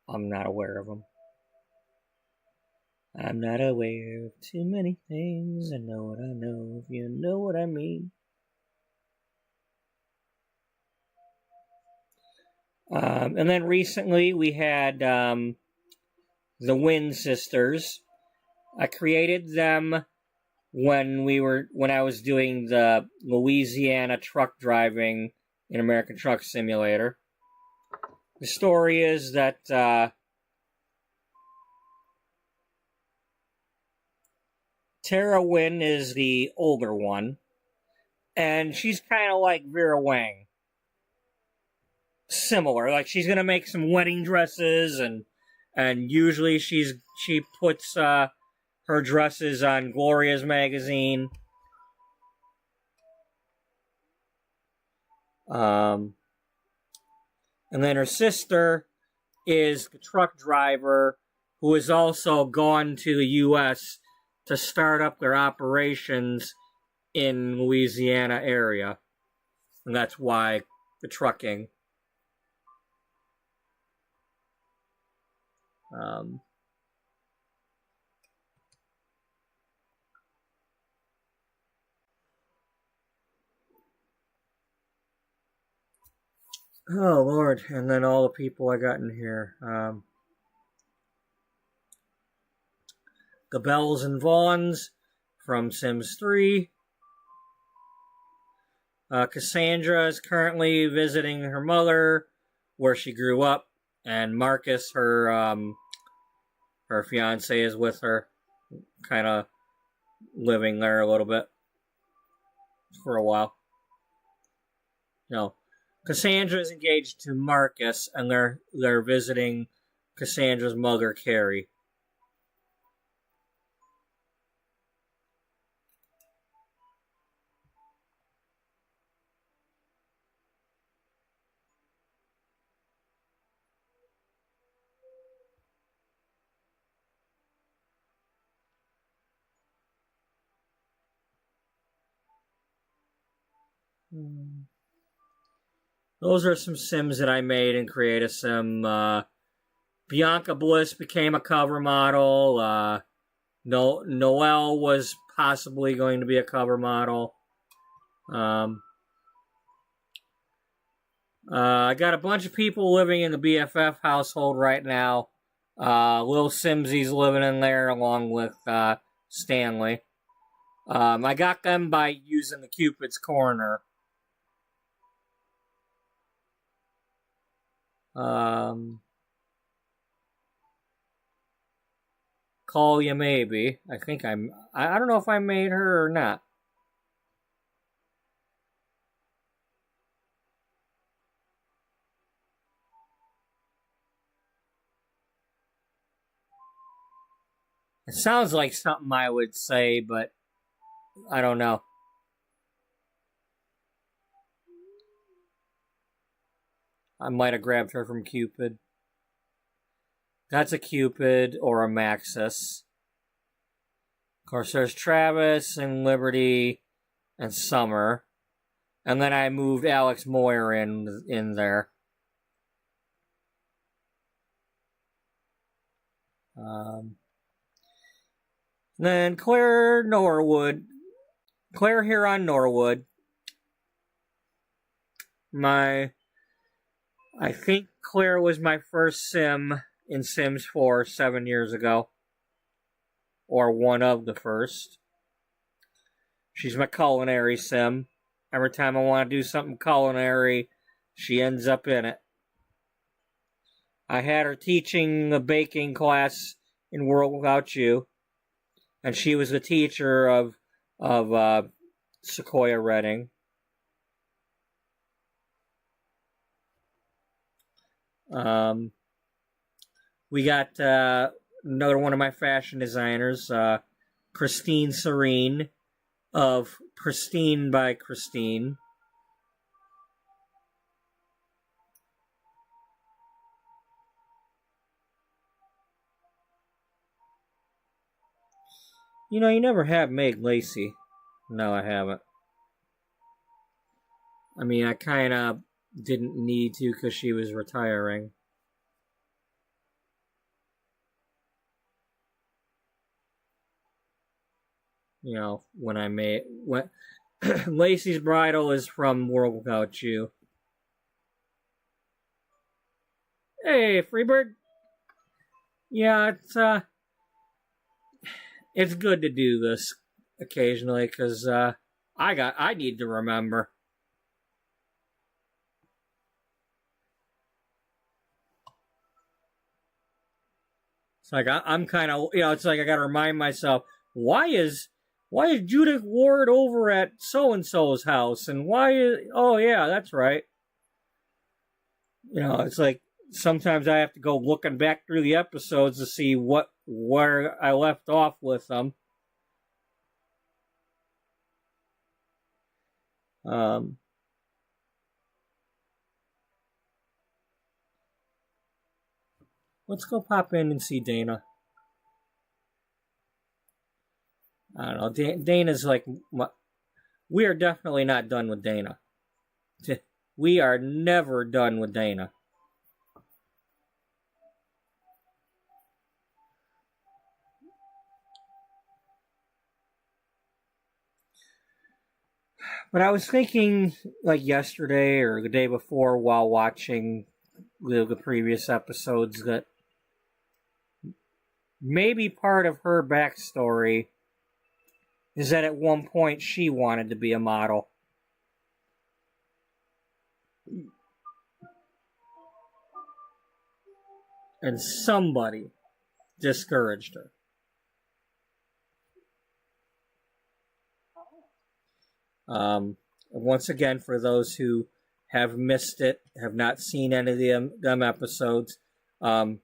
I'm not aware of them. I'm not aware of too many things. I know what I know, if you know what I mean. And then recently we had the Wynn sisters. I created them when I was doing the Louisiana truck driving in American Truck Simulator. The story is that Tara Wynn is the older one, and she's kind of like Vera Wang. Similar, like she's gonna make some wedding dresses, and usually she puts her dresses on Gloria's magazine. And then her sister is the truck driver who has also gone to the U.S. to start up their operations in Louisiana area. And that's why the trucking. Oh, Lord. And then all the people I got in here. The Bells and Vaughns from Sims 3. Cassandra is currently visiting her mother, where she grew up, and Marcus, her fiance, is with her, kind of living there a little bit for a while. No, Cassandra is engaged to Marcus, and they're visiting Cassandra's mother, Carrie. Those are some Sims that I made in Create a Sim. Bianca Bliss became a cover model. Noelle was possibly going to be a cover model. I got a bunch of people living in the BFF household right now. Little Simsy's living in there along with Stanley. I got them by using the Cupid's Corner. Call you maybe. I don't know if I made her or not. It sounds like something I would say, but I don't know. I might have grabbed her from Cupid. That's a Cupid or a Maxis. Of course, there's Travis and Liberty and Summer. And then I moved Alex Moyer in there. Then Claire Norwood. Claire here on Norwood. I think Claire was my first Sim in Sims 4 7 years ago. Or one of the first. She's my culinary Sim. Every time I want to do something culinary, she ends up in it. I had her teaching a baking class in World Without You. And she was the teacher of Sequoia Redding. We got another one of my fashion designers, Christine Serene of Pristine by Christine. You know, you never have Meg Lacey. No, I haven't. I mean, I kind of didn't need to because she was retiring. You know, when Lacey's Bridal is from World Without You. Hey, Freebird. Yeah, it's good to do this occasionally because I need to remember. It's like I'm kind of, it's like I got to remind myself, why is Judith Ward over at so and so's house, and oh yeah, that's right. It's like sometimes I have to go looking back through the episodes to see where I left off with them. Let's go pop in and see Dana. I don't know. Dana's like, we are definitely not done with Dana. We are never done with Dana. But I was thinking, like yesterday or the day before, while watching the previous episodes, that maybe part of her backstory is that at one point she wanted to be a model. And somebody discouraged her. Once again, for those who have missed it, have not seen any of them episodes, in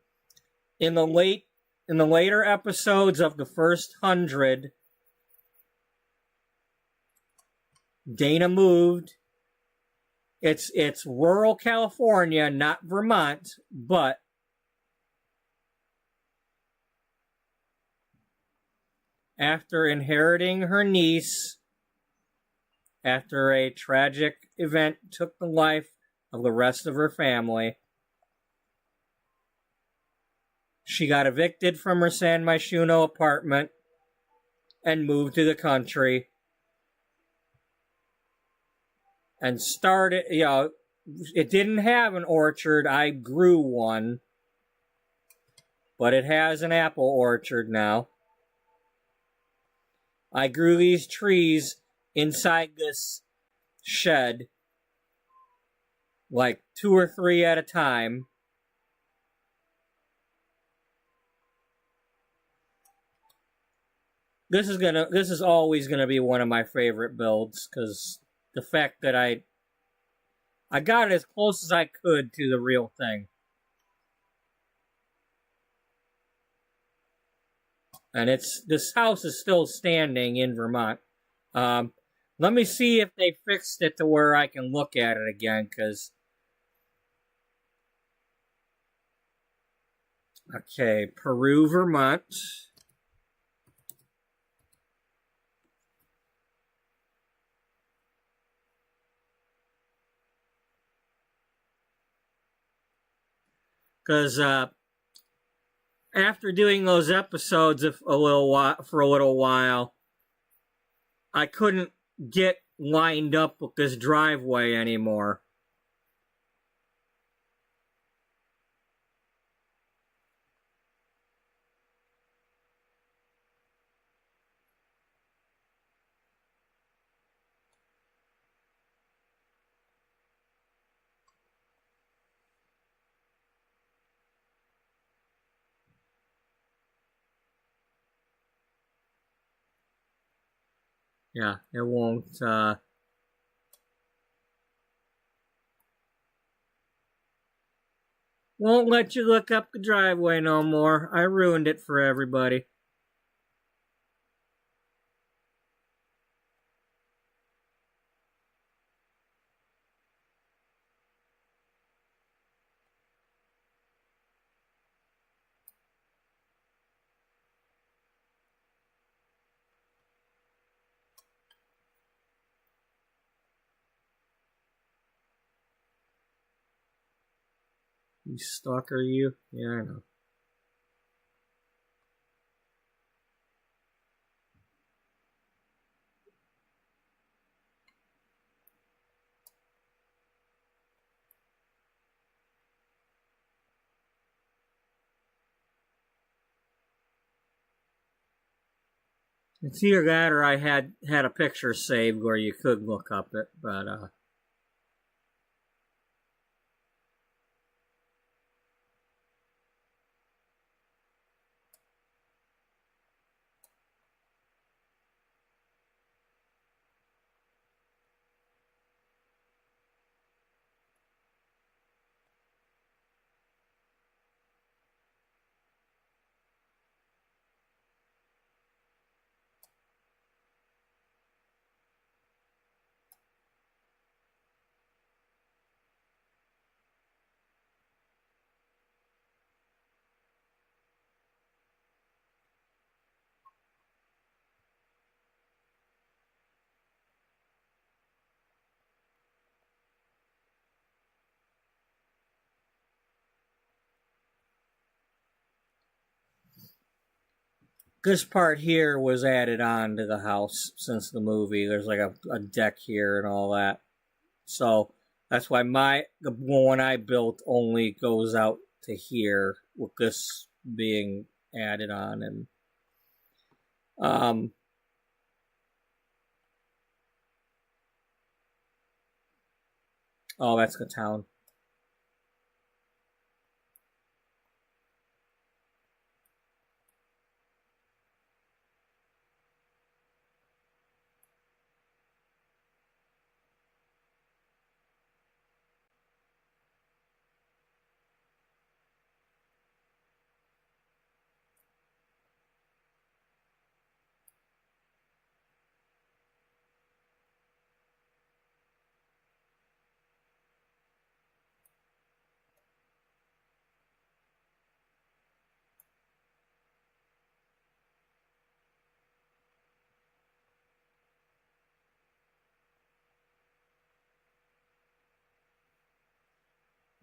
the later episodes of the first 100, Dana moved. It's rural California, not Vermont, but after inheriting her niece after a tragic event took the life of the rest of her family. She got evicted from her San Myshuno apartment and moved to the country and started, it didn't have an orchard. I grew one, but it has an apple orchard now. I grew these trees inside this shed, like 2 or 3 at a time. This is always gonna be one of my favorite builds, because the fact that I got it as close as I could to the real thing. And this house is still standing in Vermont. Let me see if they fixed it to where I can look at it again, because... Okay, Peru, Vermont. Because after doing those episodes for a little while, I couldn't get lined up with this driveway anymore. Yeah, it won't let you look up the driveway no more. I ruined it for everybody. You stalker, you? Yeah, I know. It's either that or I had a picture saved where you could look up it, but this part here was added on to the house since the movie. There's like a deck here and all that. So that's why the one I built only goes out to here, with this being added on. And oh, that's the town.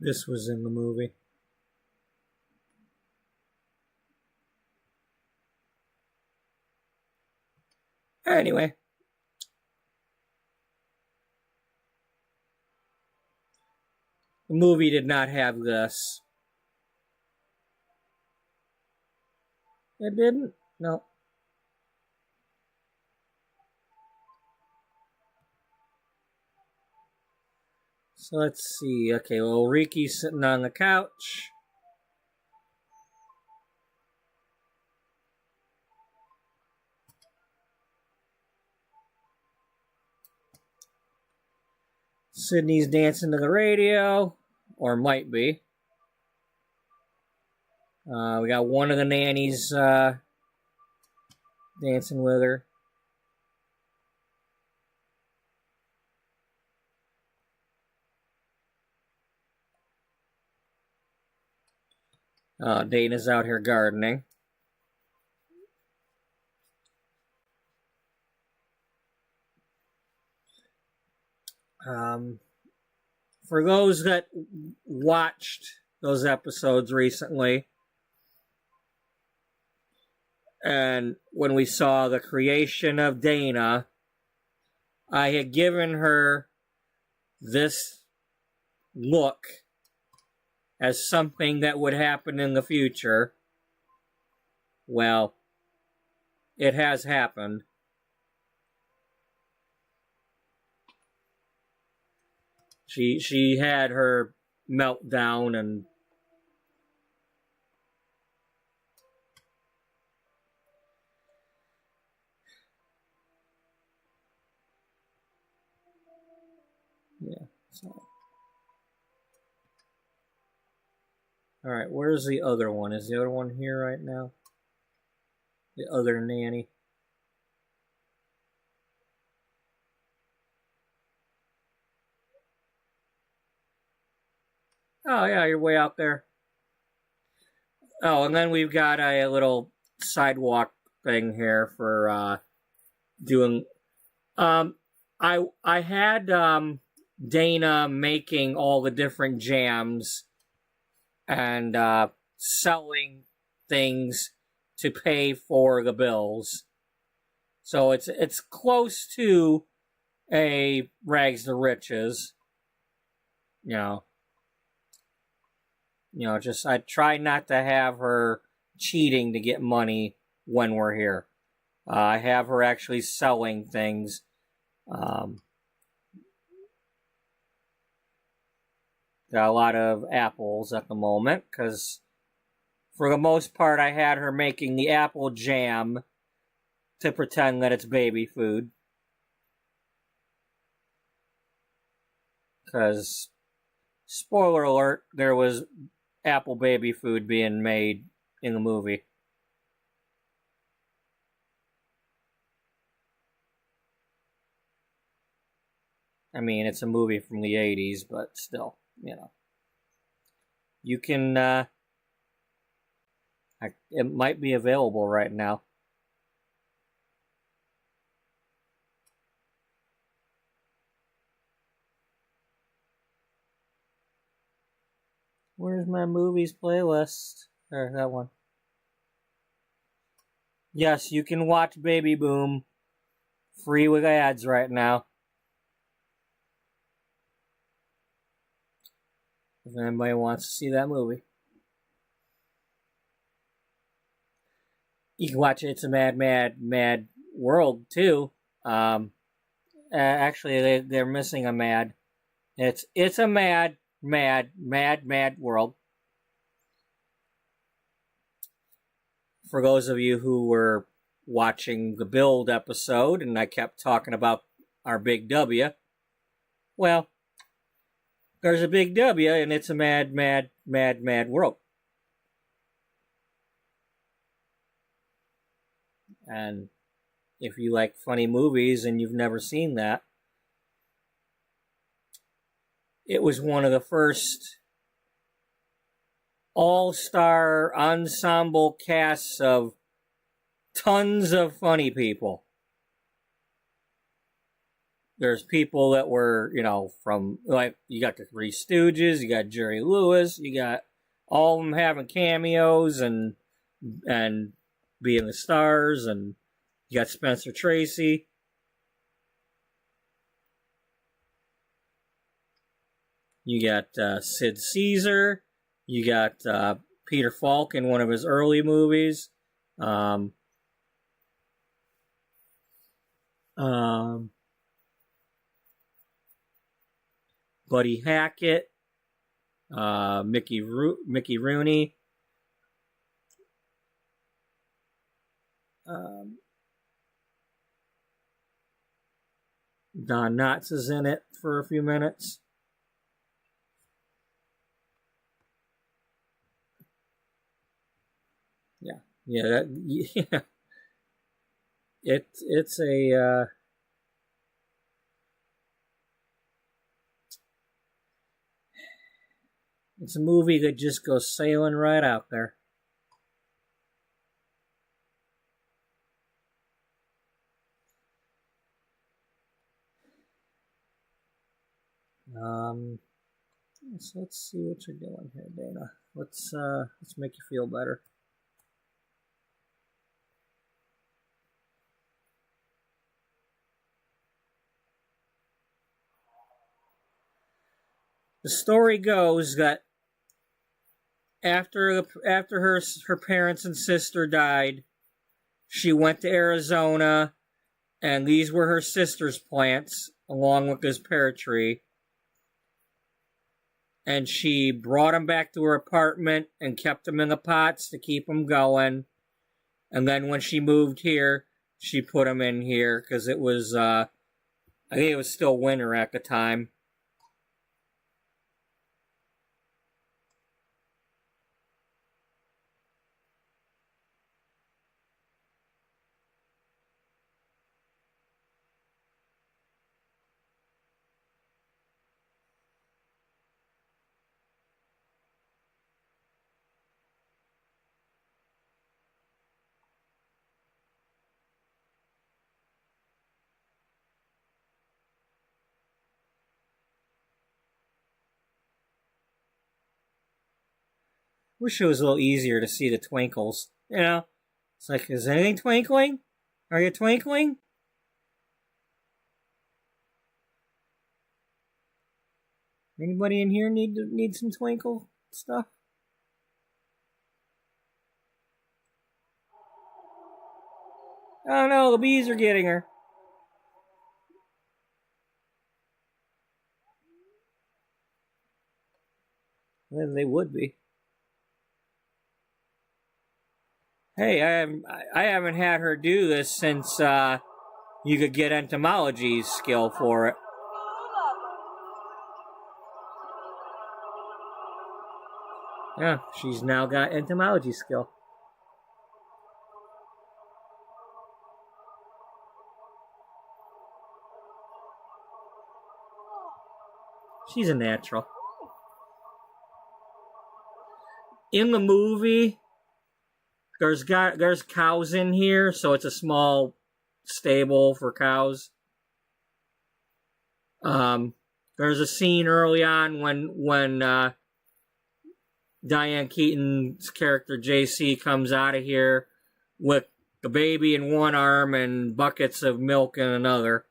This was in the movie. Anyway. The movie did not have this. It didn't? No. So let's see. Okay, little Riki's sitting on the couch. Sydney's dancing to the radio, or might be. We got one of the nannies dancing with her. Dana's out here gardening. For those that watched those episodes recently, and when we saw the creation of Dana, I had given her this look as something that would happen in the future. Well, it has happened. She had her meltdown and yeah, so. Alright, where's the other one? Is the other one here right now? The other nanny. Oh, yeah, you're way out there. Oh, and then we've got a little sidewalk thing here for doing... I had Dana making all the different jams and selling things to pay for the bills. So it's close to a rags to riches. Just I try not to have her cheating to get money when we're here. I have her actually selling things. Got a lot of apples at the moment, because for the most part I had her making the apple jam to pretend that it's baby food. Because, spoiler alert, there was apple baby food being made in the movie. I mean, it's a movie from the 80s, but still, You can, it might be available right now. Where's my movies playlist? There, that one. Yes, you can watch Baby Boom free with ads right now. If anybody wants to see that movie. You can watch It's a Mad, Mad, Mad World, too. Actually, they're missing a mad. It's a mad, mad, mad, mad world. For those of you who were watching the Build episode, and I kept talking about our big W, well, there's a big W, and it's a mad, mad, mad, mad world. And if you like funny movies and you've never seen that, it was one of the first all-star ensemble casts of tons of funny people. there's people that were, from, like, you got the Three Stooges, you got Jerry Lewis, you got all of them having cameos and being the stars, and you got Spencer Tracy. You got Sid Caesar. You got Peter Falk in one of his early movies. Buddy Hackett. Mickey Rooney. Don Knotts is in it for a few minutes. Yeah. It's a it's a movie that just goes sailing right out there. So let's see what you're doing here, Dana. Let's make you feel better. The story goes that after her parents and sister died, she went to Arizona, and these were her sister's plants, along with this pear tree. And she brought them back to her apartment and kept them in the pots to keep them going. And then when she moved here, she put them in here because it was, I think it was still winter at the time. Wish it was a little easier to see the twinkles. It's like, is anything twinkling? Are you twinkling? Anybody in here need some twinkle stuff? Oh no, the bees are getting her. Well, they would be. Hey, I haven't had her do this since you could get entomology's skill for it. Yeah, she's now got entomology skill. She's a natural. In the movie, there's cows in here, so it's a small stable for cows. There's a scene early on when Diane Keaton's character JC comes out of here with the baby in one arm and buckets of milk in another.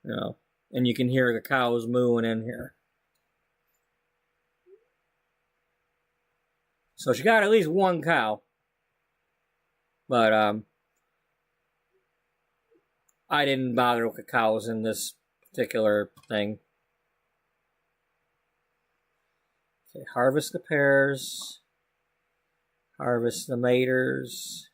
And you can hear the cows mooing in here. So she got at least one cow. But I didn't bother with the cows in this particular thing. Okay, harvest the pears. Harvest the maters.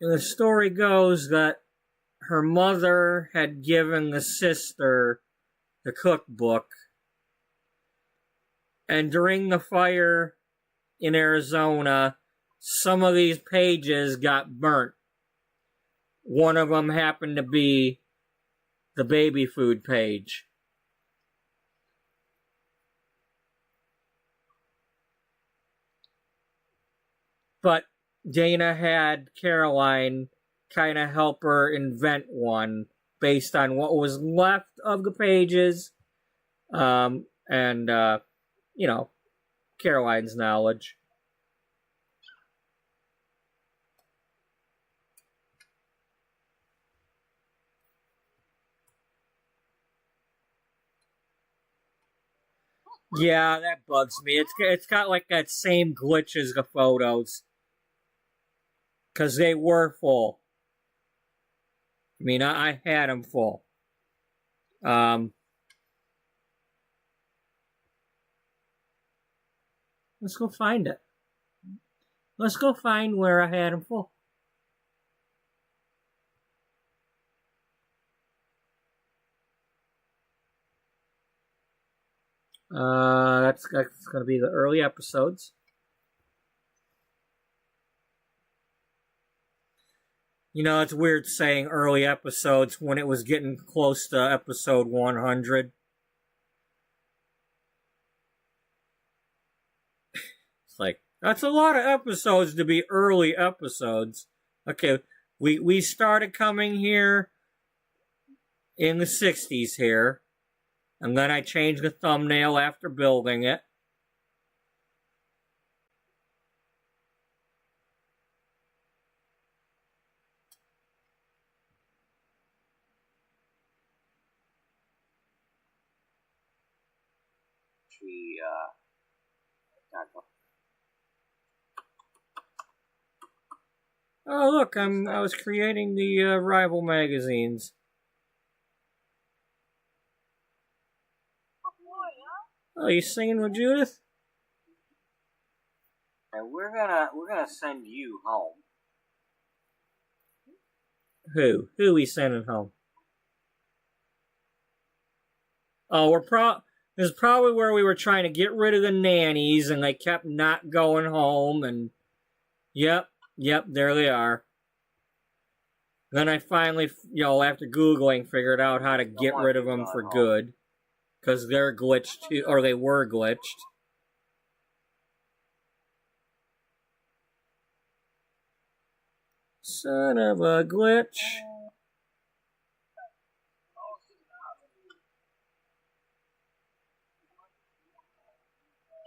And the story goes that her mother had given the sister the cookbook, And during the fire in Arizona, some of these pages got burnt. One of them happened to be the baby food page. But Dana had Caroline kind of help her invent one based on what was left of the pages, and Caroline's knowledge. Yeah, that bugs me. It's got like that same glitch as the photos. Because they were full. I mean, I had them full. Let's go find it. Let's go find where I had them full. That's going to be the early episodes. You know, it's weird saying early episodes when it was getting close to episode 100. It's like, that's a lot of episodes to be early episodes. Okay, we started coming here in the 60s here. And then I changed the thumbnail after building it. Oh look, I was creating the rival magazines. Oh, you singing with Judith? And we're gonna send you home. Who? Who we sending home? Oh, this is probably where we were trying to get rid of the nannies, and they kept not going home. And yep, there they are. Then I finally, after Googling, figured out how to get rid of them for good. Because they're glitched too, or they were glitched. Son of a glitch.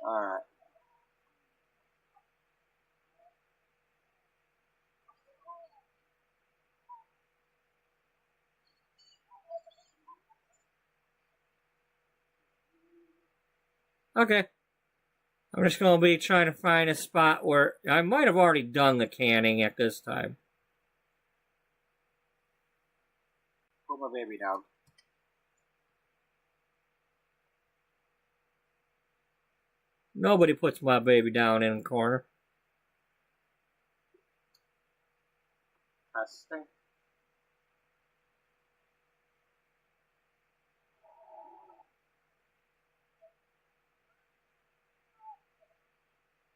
Alright. Okay. I'm just going to be trying to find a spot where I might have already done the canning at this time. Put my baby down. Nobody puts my baby down in the corner. Testing.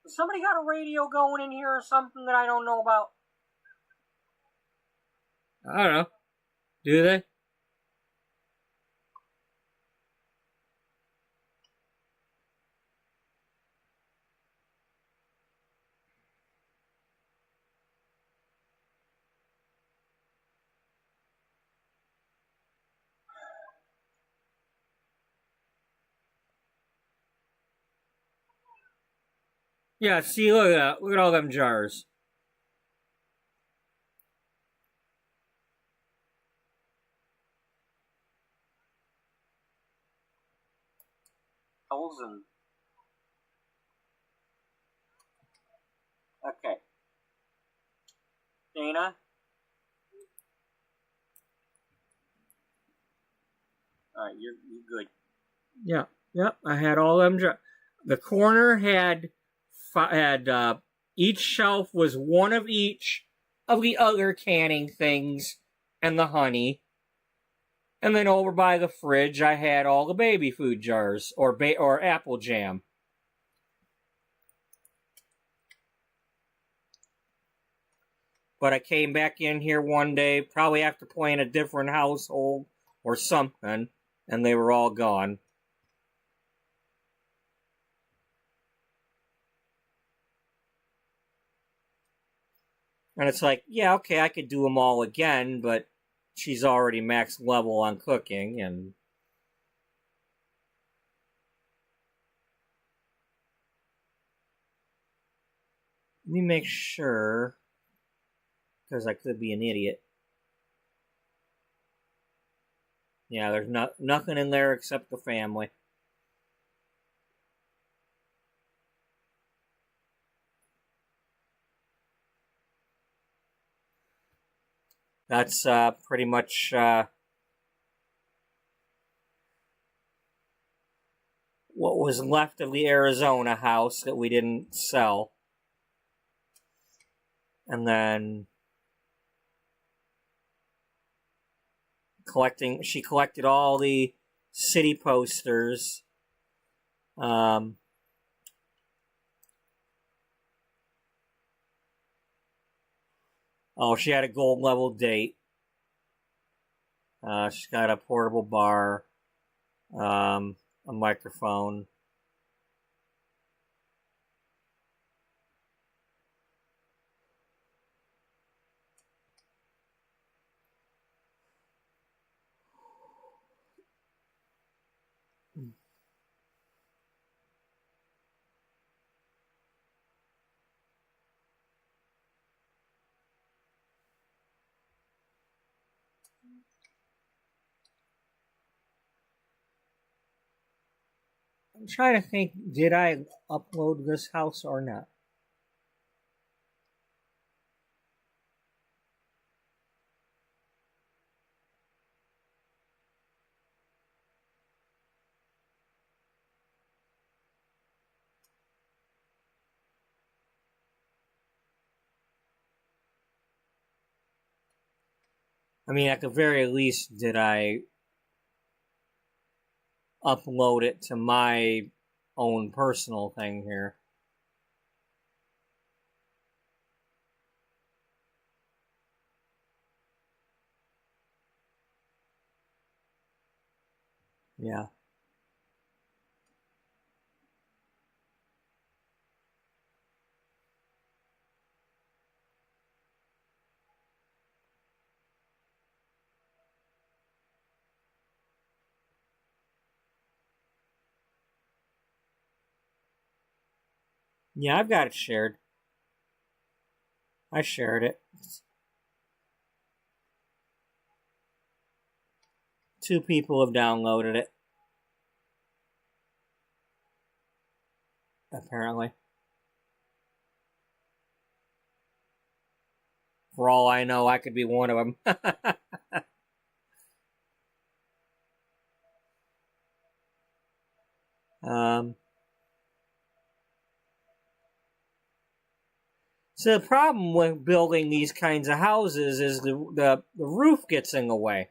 Somebody got a radio going in here or something that I don't know about? I don't know. Do they? Yeah, see, look at that. Look at all them jars. And okay. Dana? Alright, you're good. Yeah, yep, I had all them jars. The corner had each shelf was one of each of the other canning things and the honey. And then over by the fridge, I had all the baby food jars or apple jam. But I came back in here one day, probably after playing a different household or something, and they were all gone. And it's like, yeah, okay, I could do them all again, but she's already max level on cooking, and let me make sure, because I could be an idiot. Yeah, there's nothing in there except the family. That's pretty much what was left of the Arizona house that we didn't sell. And then she collected all the city posters. Oh, she had a gold level date. She's got a portable bar, a microphone. I'm trying to think, did I upload this house or not? I mean, at the very least, did I upload it to my own personal thing here? Yeah. Yeah, I've got it shared. I shared it. 2 people have downloaded it. Apparently. For all I know, I could be one of them. So the problem with building these kinds of houses is the roof gets in the way.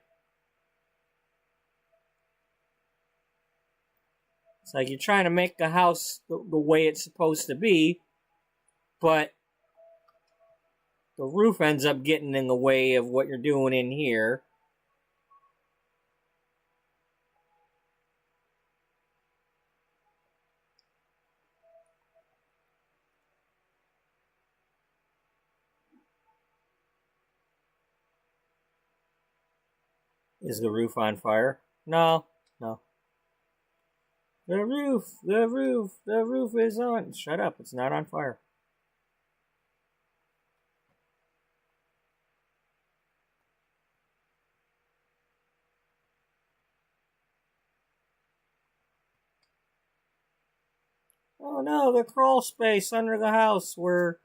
It's like you're trying to make the house the way it's supposed to be, but the roof ends up getting in the way of what you're doing in here. Is the roof on fire? No, no. The roof is on. Shut up, it's not on fire. Oh no, the crawl space under the house where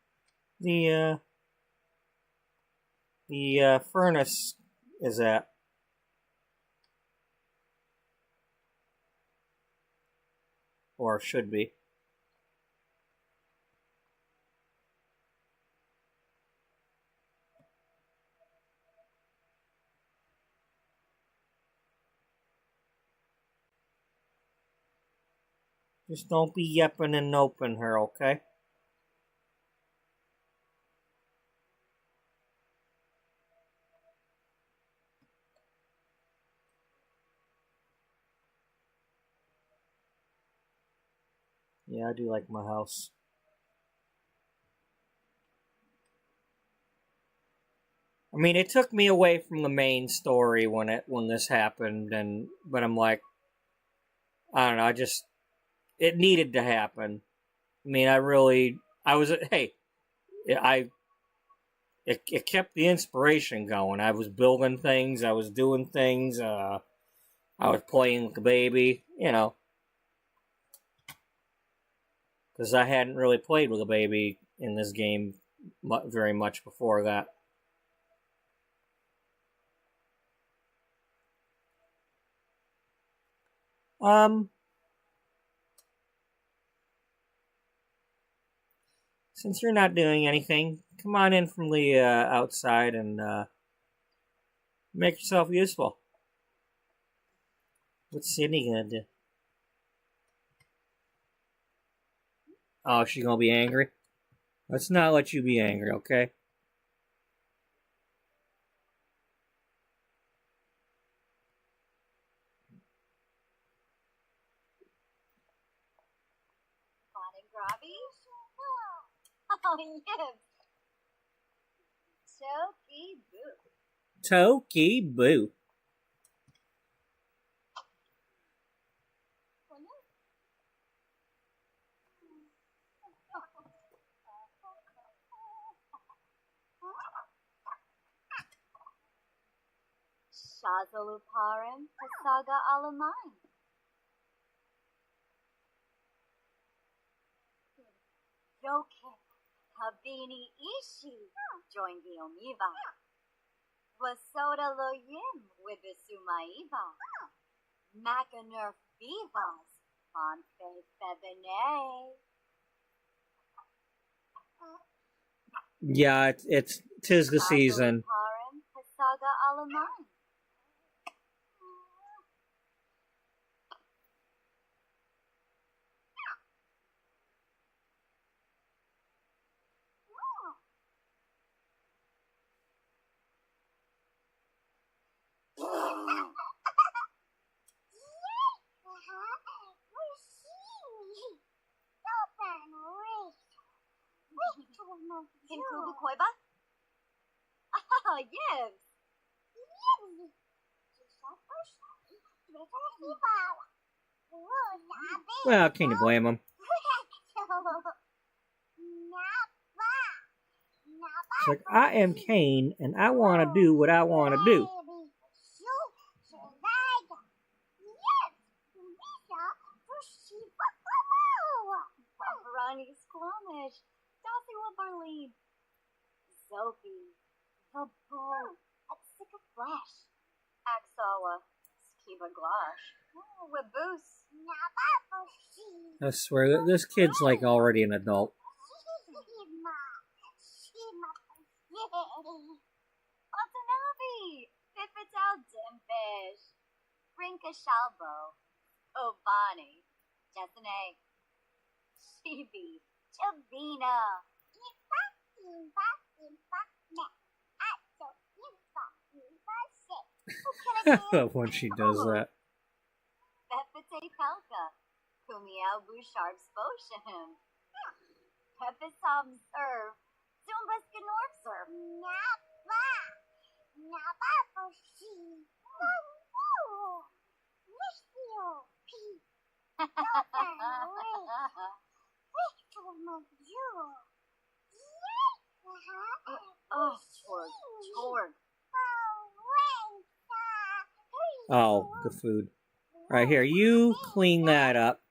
the furnace is at. Or should be. Just don't be yepping and noping her, okay? Yeah, I do like my house. I mean, it took me away from the main story when this happened, but I'm like, I don't know, it needed to happen. I mean, it kept the inspiration going. I was building things, I was doing things, I was playing with the baby, because I hadn't really played with a baby in this game very much before that. Since you're not doing anything, come on in from the outside and make yourself useful. What's Sydney gonna do? Oh, she's gonna be angry? Let's not let you be angry, okay? Oh, yes. Toki boo. Toki boo. Shazaluparim Pasaga Alamine. Yoke Habini Ishi joined the Omiva. Wasoda Loyim with the Sumaiva. Macanerf Vivas on Febene. Yeah, tis the season. Shazaluparim Pasaga Alamine. Kinkubu Koiba? Ah, yes. Well, can you blame him? It's like, I am Kane, and I want to do what I want to do. Barani Squamish, Dossie Wabarleen, Sophie, the Bull, at Sick of Flesh, Axawa, Skiba Glash, Waboose, I swear, this kid's like already an adult. Watanabe, Pipital Dimfish, Rinka Shalbo, Obani, Jessene, Chibi, Chabina. I love when she does that. Pepite Pelka, Kumiao Bouchard Spotion. Pepisom Serve, Zumbas Ganorb Serve. Oh, the food. Right here, you clean that up.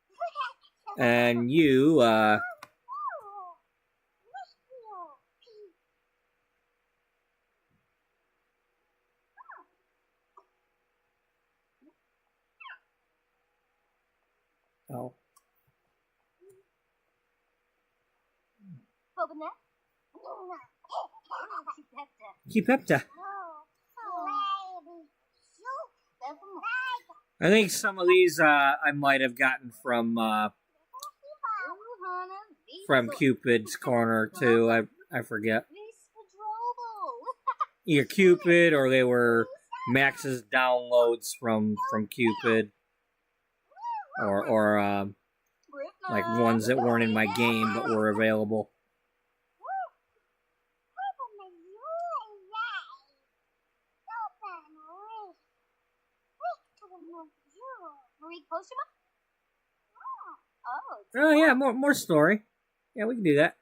And you, Oh. Kipepta. I think some of these I might have gotten from Cupid's Corner too. I forget. Either Cupid or they were Max's downloads from Cupid or like ones that weren't in my game but were available. Oh yeah, more story. Yeah, we can do that.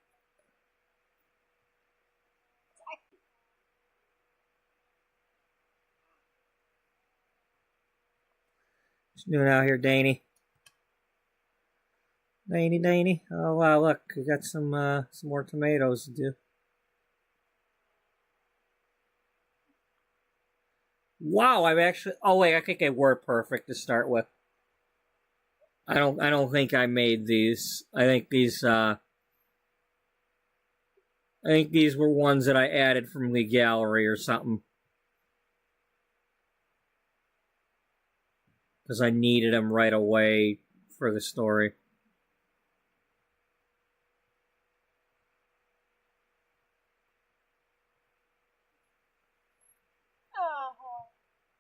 What's doing out here, Danny? Danny. Oh wow, look, we got some more tomatoes to do. Wow, I've actually. Oh wait, I think they were perfect to start with. I don't think I made these. I think these were ones that I added from the gallery or something. Because I needed them right away for the story.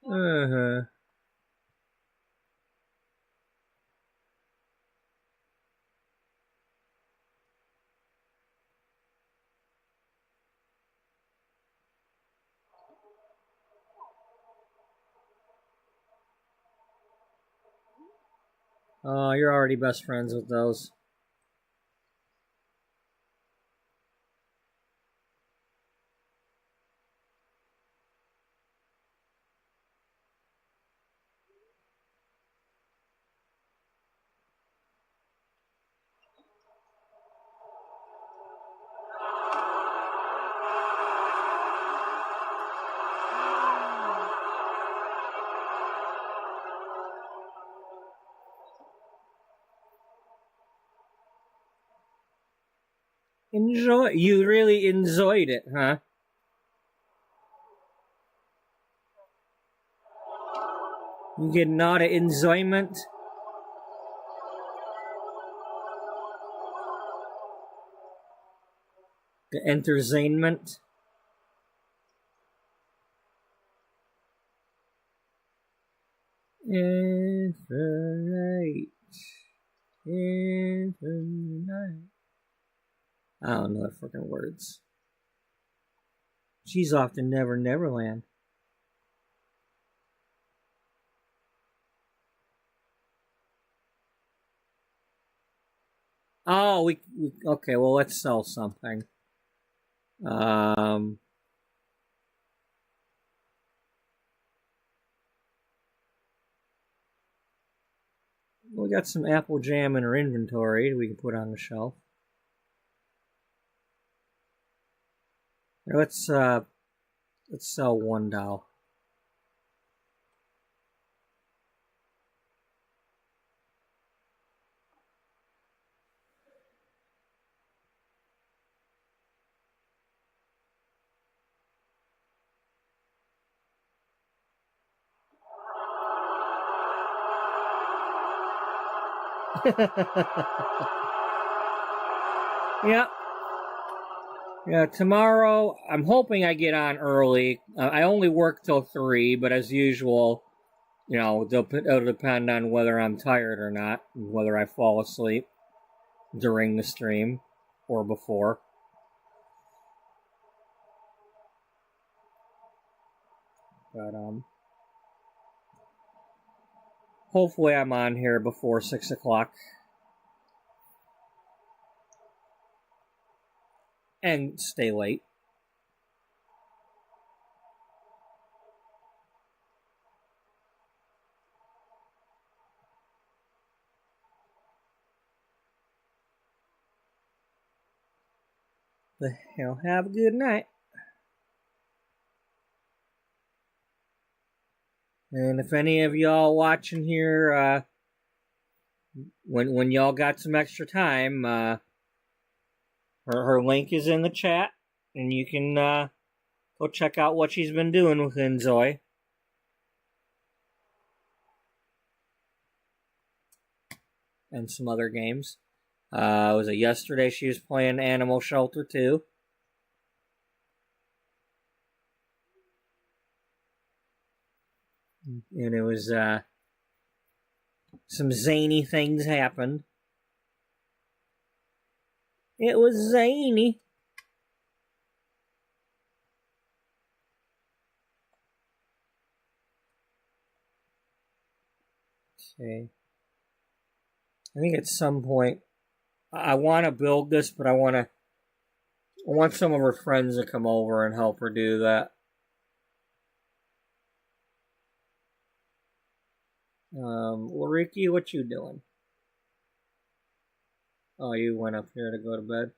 Uh-huh. Oh, you're already best friends with those. You really enjoyed it, huh? You get not of enjoyment? The entertainment? It's right. It's night. I don't know the freaking words. She's off to Never Neverland. Oh, we okay. Well, let's sell something. We got some apple jam in our inventory we can put on the shelf. Now let's sell one doll. Yep. Yeah, tomorrow I'm hoping I get on early. I only work till 3, but as usual, you know, it'll depend on whether I'm tired or not, whether I fall asleep during the stream or before. But hopefully I'm on here before 6 o'clock. And stay late. The hell, have a good night. And if any of y'all watching here, when y'all got some extra time, her link is in the chat, and you can go check out what she's been doing with Enjoy. And some other games. Was it yesterday she was playing Animal Shelter 2? And it was some zany things happened. It was zany. Okay. I think at some point I want to build this, but I want some of her friends to come over and help her do that. Lariki, what you doing? Oh, you went up here to go to bed.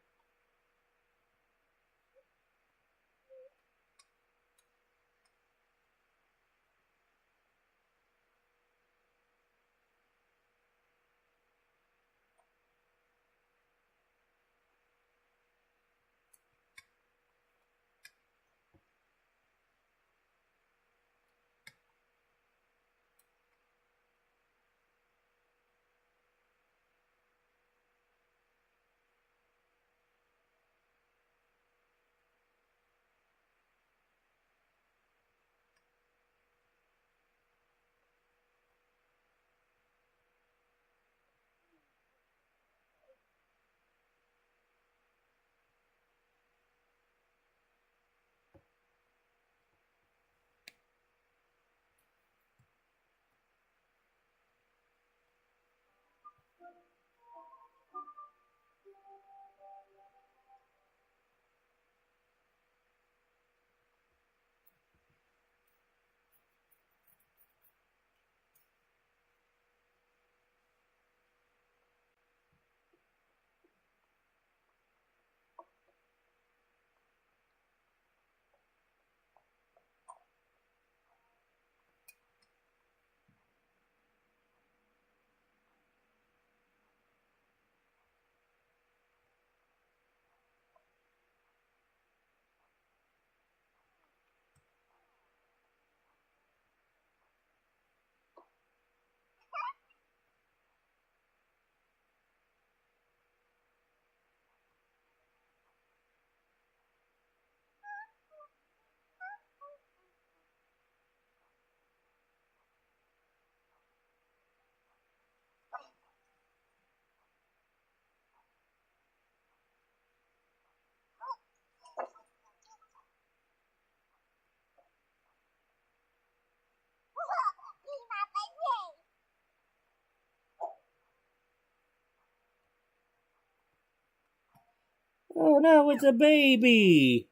Oh no, it's a baby!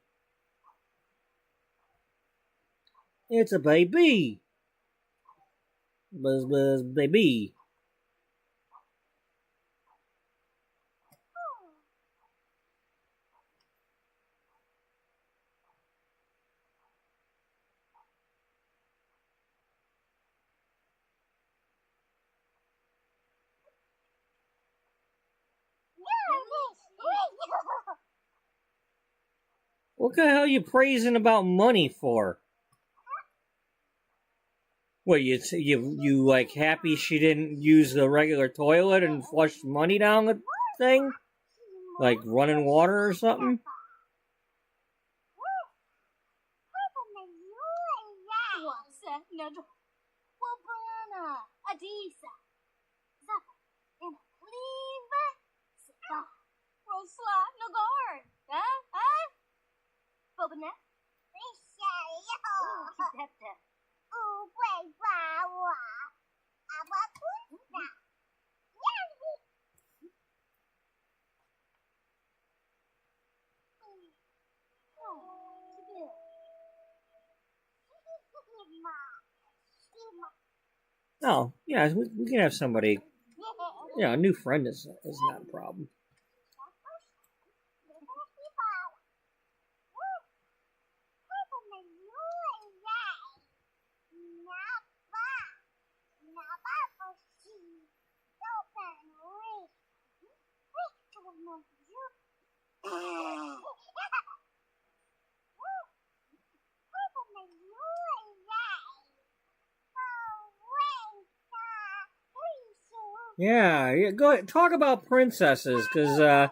It's a baby! Buzz buzz baby. What the hell are you praising about money for? What, you like happy she didn't use the regular toilet and flush money down the thing? Like running water or something? Oh, yeah, we can have somebody. Yeah, a new friend is not a problem. Yeah, go ahead. Talk about princesses, because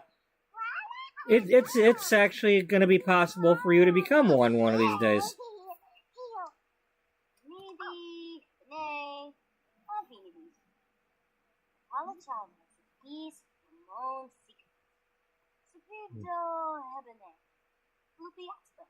it's actually going to be possible for you to become one of these days. Hibdo hebene. Loopy expo.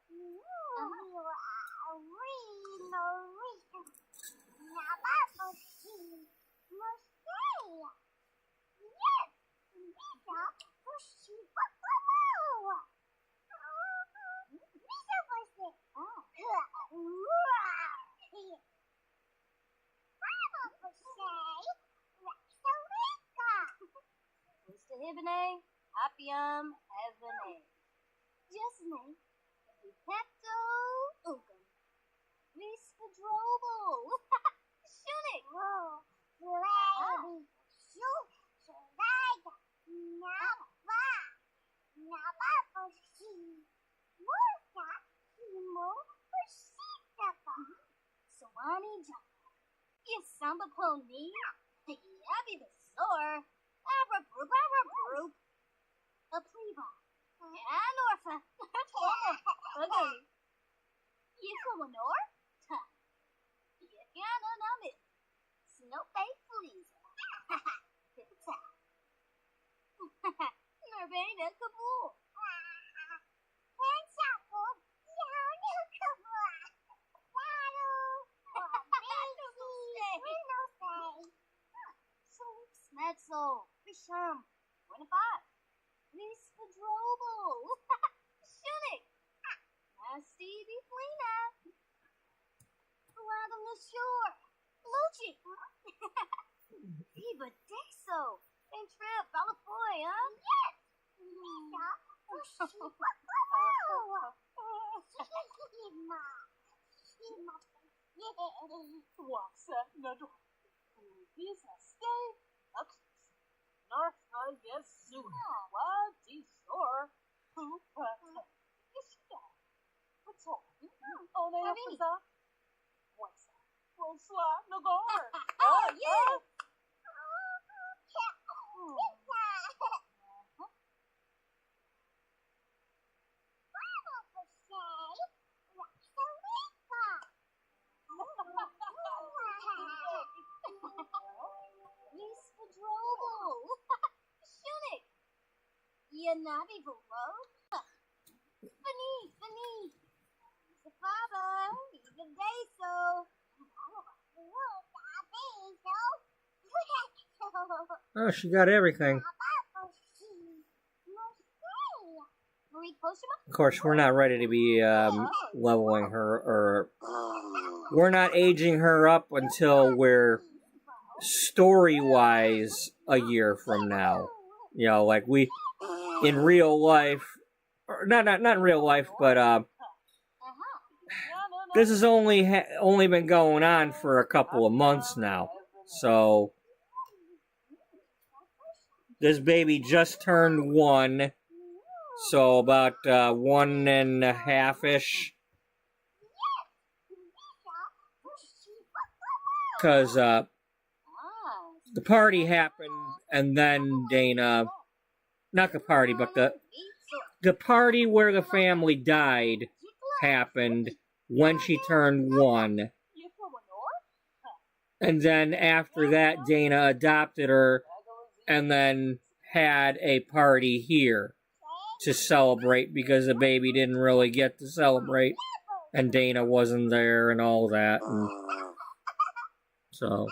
Mr. Hibene, Apium, Hebene. Jesne, Pepto, Ugum. Vispadrobo. Shunik. Sawani Jump. Yes, Samba Pony. The Abby the Soar. Abra-broop. A Pleba. And Orpha. Okay. Yikomonor. Yakana Namit. Snowbake Fleas. Pipita. Nervena Kabul. Smetzel, Fisham, Winifat, Vispadrobo, Shunik, Nasty Biflina, Adam the Shore, Luchi, Viva Dexo, and Trip, Balafoy, huh? Yes! Waxa Nadu. Visa stay up North Yesu. What is your poop? What's all? Oh, they have to what's that? What's that? No go. Oh, yeah! Shunik! Yanabi Voro? Fani! The father, even Deso. Oh, she got everything. Of course, we're not ready to be leveling her, or we're not aging her up until we're story-wise a year from now. You know, like we in real life, or not in real life, but this has only been going on for a couple of months now. So this baby just turned 1. So about 1.5-ish. Because the party happened, and then Dana, not the party, but the party where the family died happened when she turned 1. And then after that, Dana adopted her and then had a party here to celebrate, because the baby didn't really get to celebrate, and Dana wasn't there and all that. And so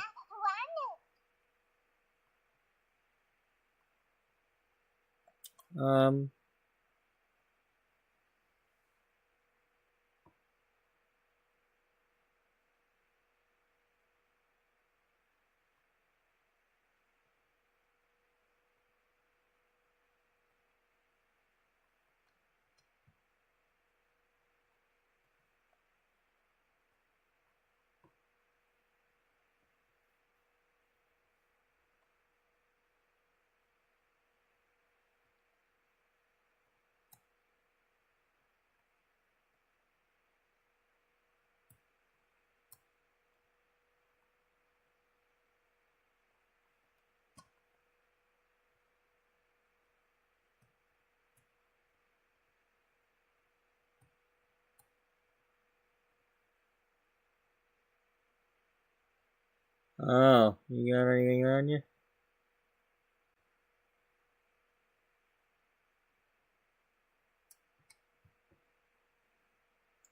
oh, you got anything on you?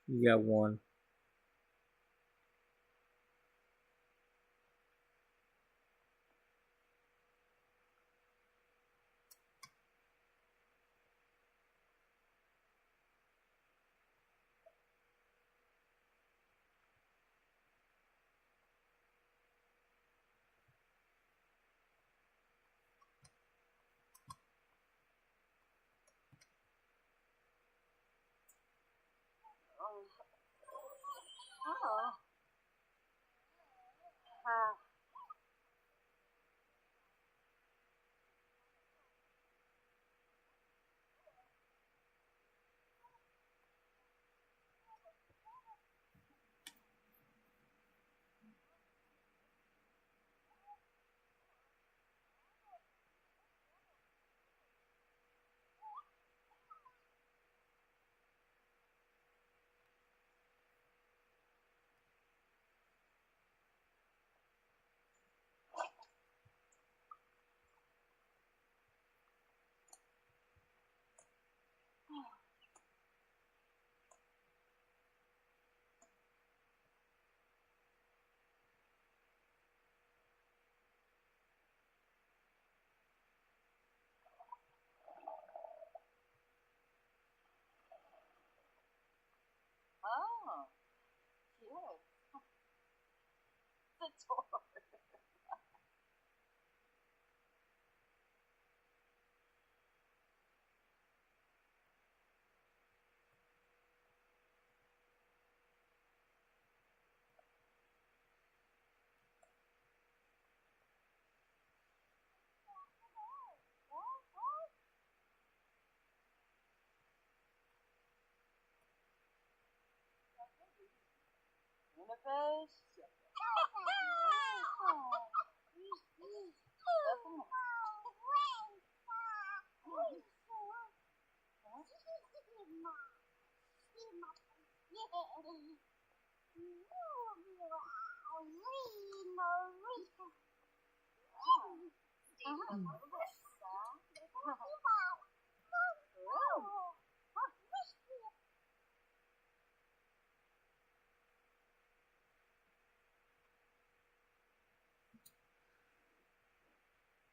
You got one. Oh, cute. The door. Universe.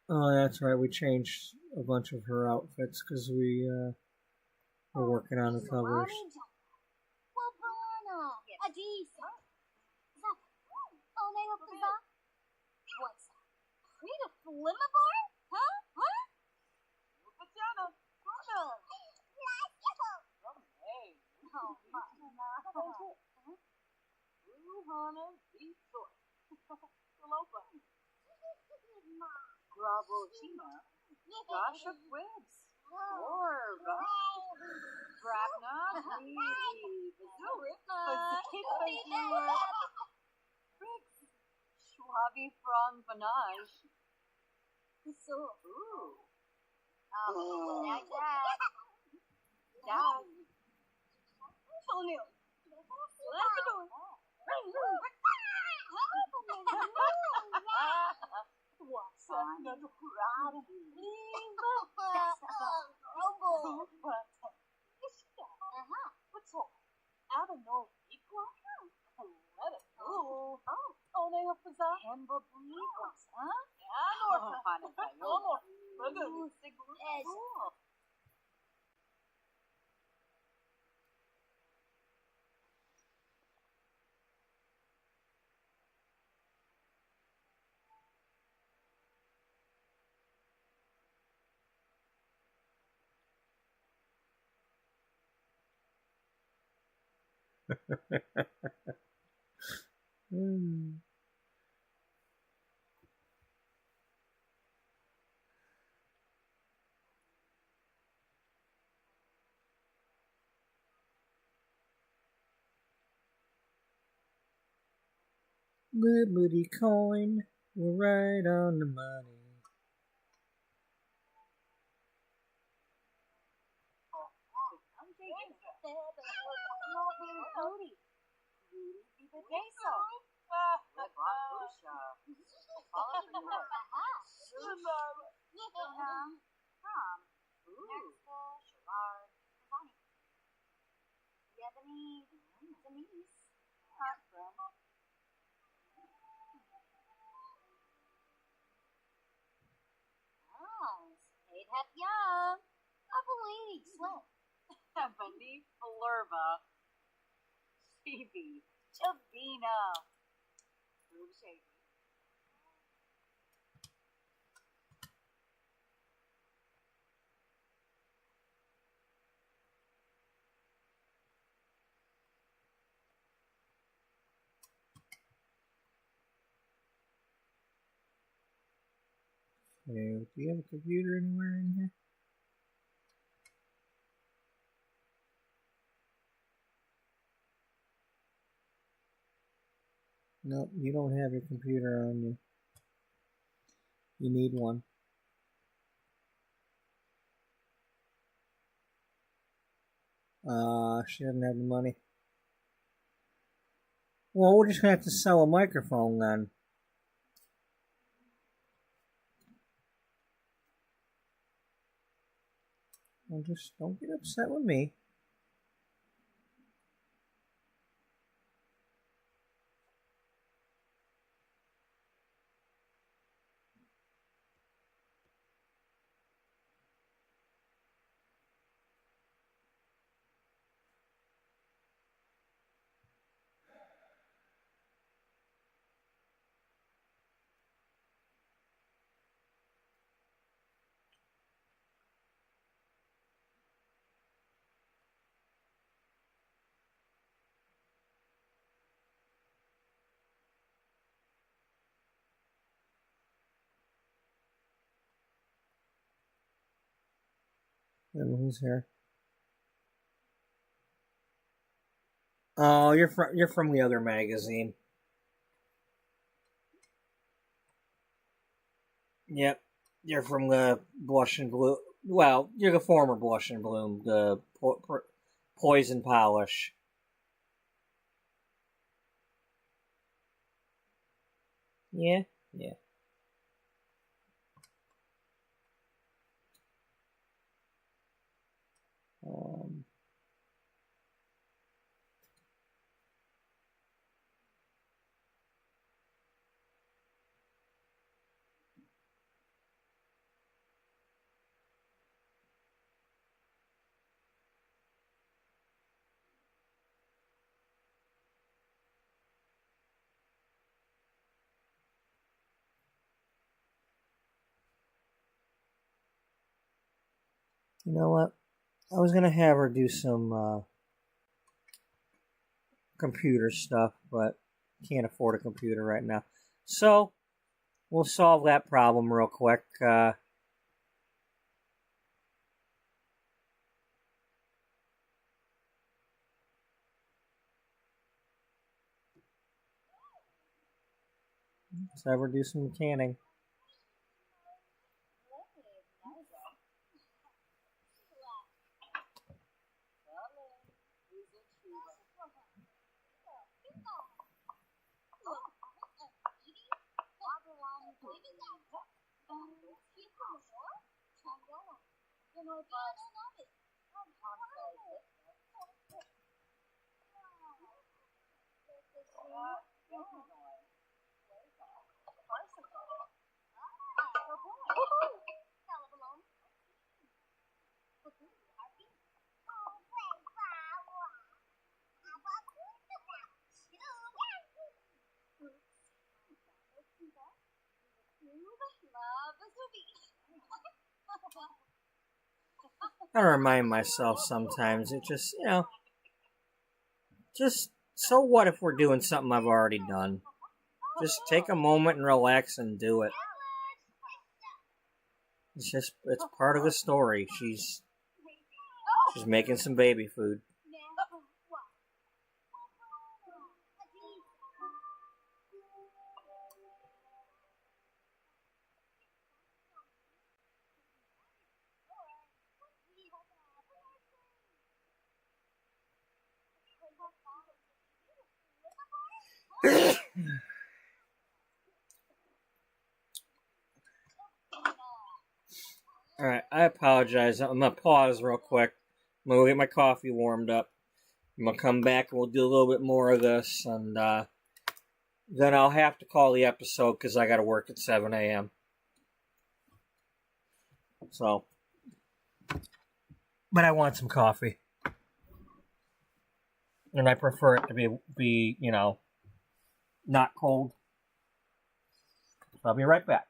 Oh, that's right. We changed a bunch of her outfits because we were working on the covers. What's that? Frida Flimmerbar? Huh? Huh? Luciana. Bravo, Tina. Gosh of Wigs. Or Dragna. Schwabi from Vanage. Ooh. Dad. Toenail. Labrador. What's all? Out of no equal? Let it go. Oh, they have bizarre. Hemba Bleepers, huh? Yeah, no, Liberty coin, we're right on the money. Denise. Catherine. Stayed half young. Avalini, Slim. Ebony. Blurba. Phoebe. Chavina. Boob Shady. Okay, do you have a computer anywhere in here? Nope, you don't have your computer on you. You need one. She doesn't have the money. Well, we're just gonna have to sell a microphone then. Well, just don't get upset with me. And who's here? Oh, you're from the other magazine. Yep, you're from the Blush and Bloom. Well, you're the former Blush and Bloom, the Poison Polish. Yeah, yeah. You know what? I was gonna have her do some computer stuff, but can't afford a computer right now. So we'll solve that problem real quick. Let's have her do some canning. I remind myself sometimes, it just, just, so what if we're doing something I've already done? Just take a moment and relax and do it. It's part of the story. She's making some baby food. Alright, I apologize. I'm going to pause real quick. I'm going to get my coffee warmed up. I'm going to come back and we'll do a little bit more of this. And then I'll have to call the episode because I got to work at 7 a.m. So, but I want some coffee. And I prefer it to be not cold. I'll be right back.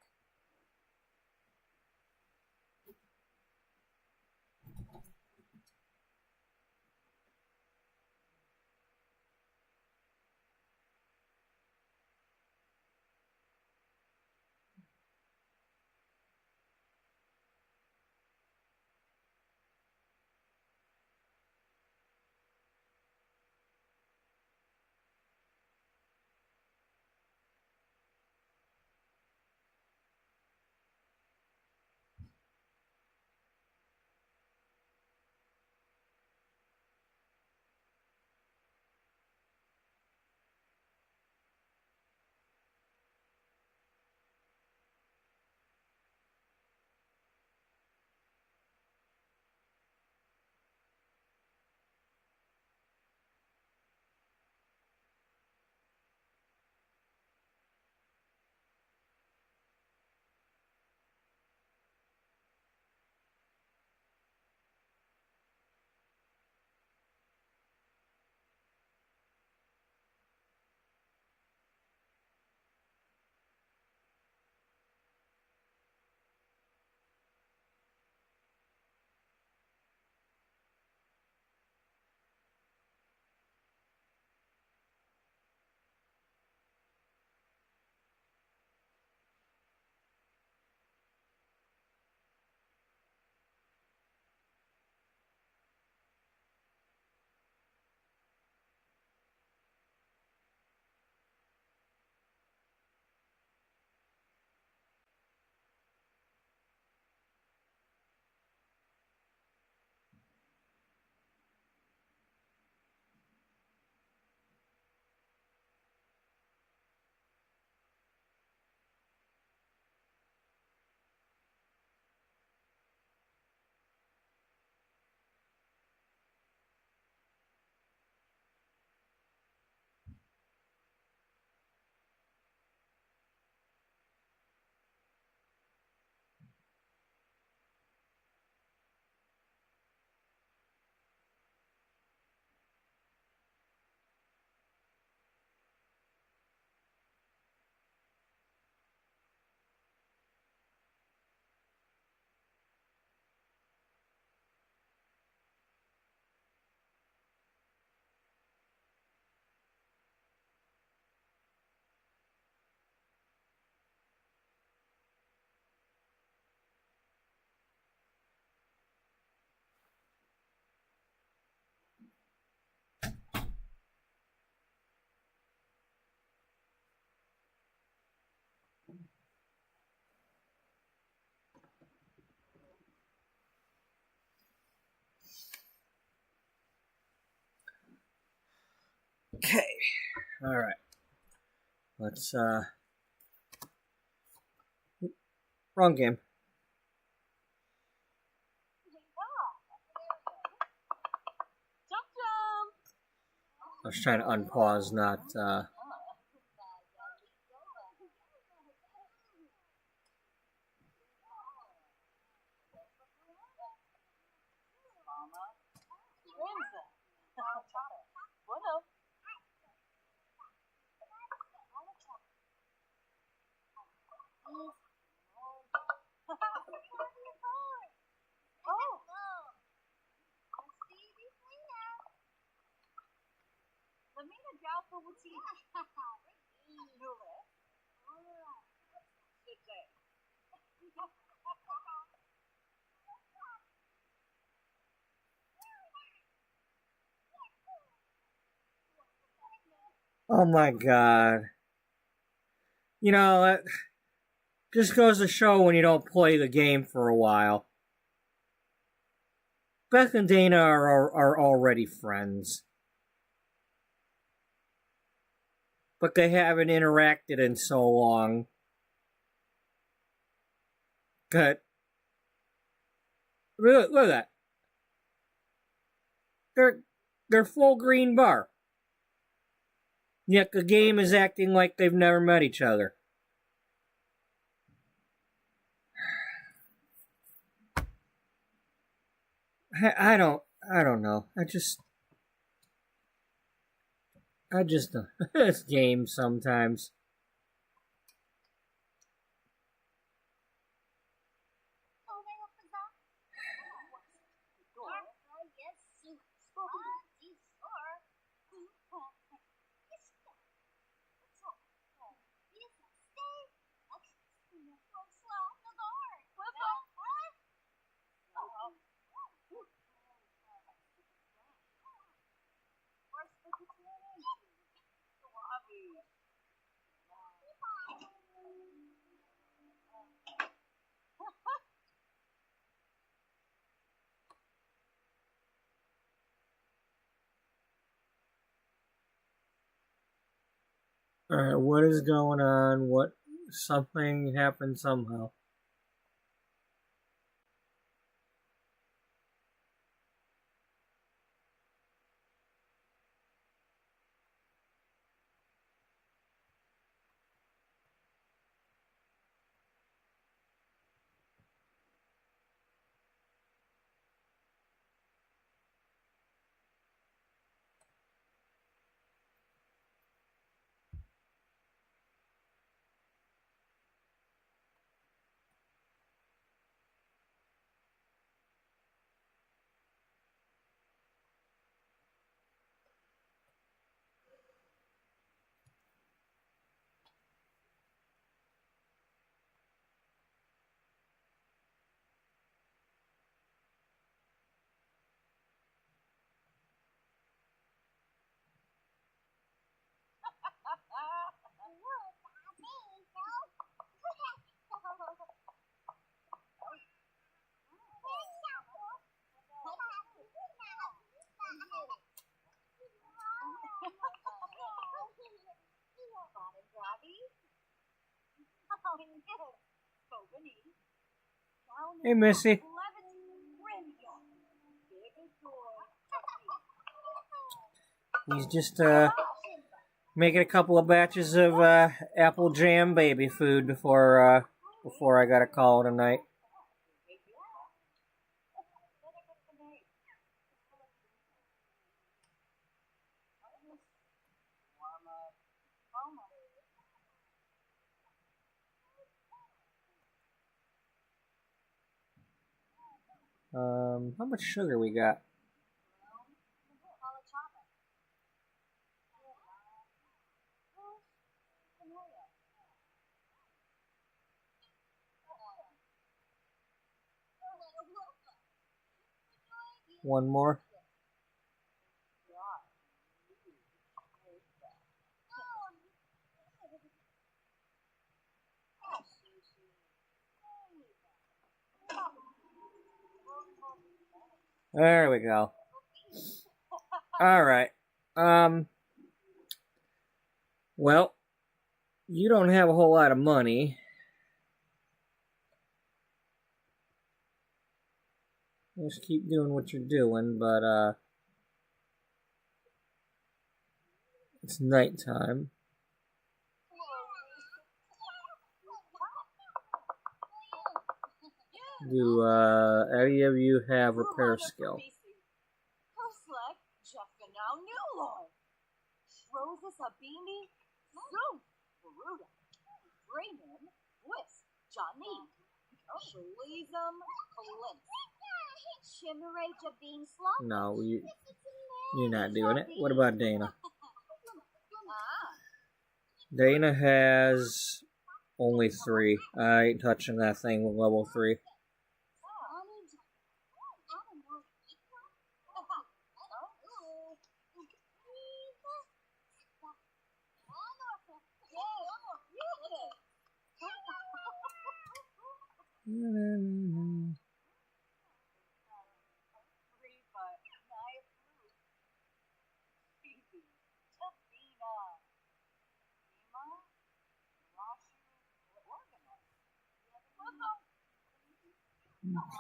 Okay. All right. Let's, wrong game. Jump, jump. I was trying to unpause, not, Bueno. Oh. Lamina Jalpa Wuti. Nule. Good day. oh my god. You know, it just goes to show when you don't play the game for a while. Beth and Dana are already friends. But they haven't interacted in so long. Good. Look at that. They're full green bar. Yet the game is acting like they've never met each other. I don't know. I just don't. This game sometimes. Alright, what is going on? Something happened somehow. Hey, Missy. He's just making a couple of batches of apple jam baby food before I got a call tonight. How much sugar we got? One more. There we go. All right. Well, you don't have a whole lot of money. Just keep doing what you're doing, but it's nighttime. Do any of you have repair skill? No, you're not doing it. What about Dana? Dana has only 3. I ain't touching that thing with level 3.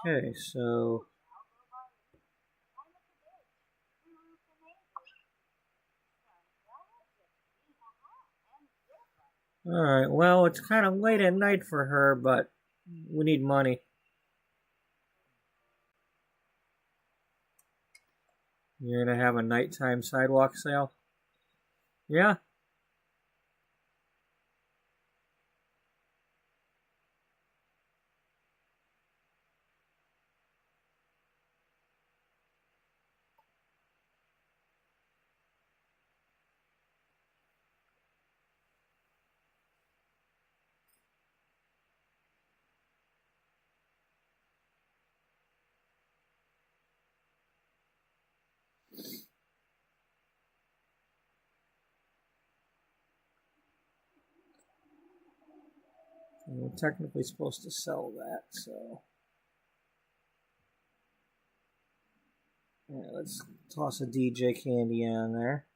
Okay, so Alright, well, it's kind of late at night for her, but we need money. You're gonna have a nighttime sidewalk sale? Yeah? We're technically supposed to sell that, so... Alright, let's toss a DJ Candy on there.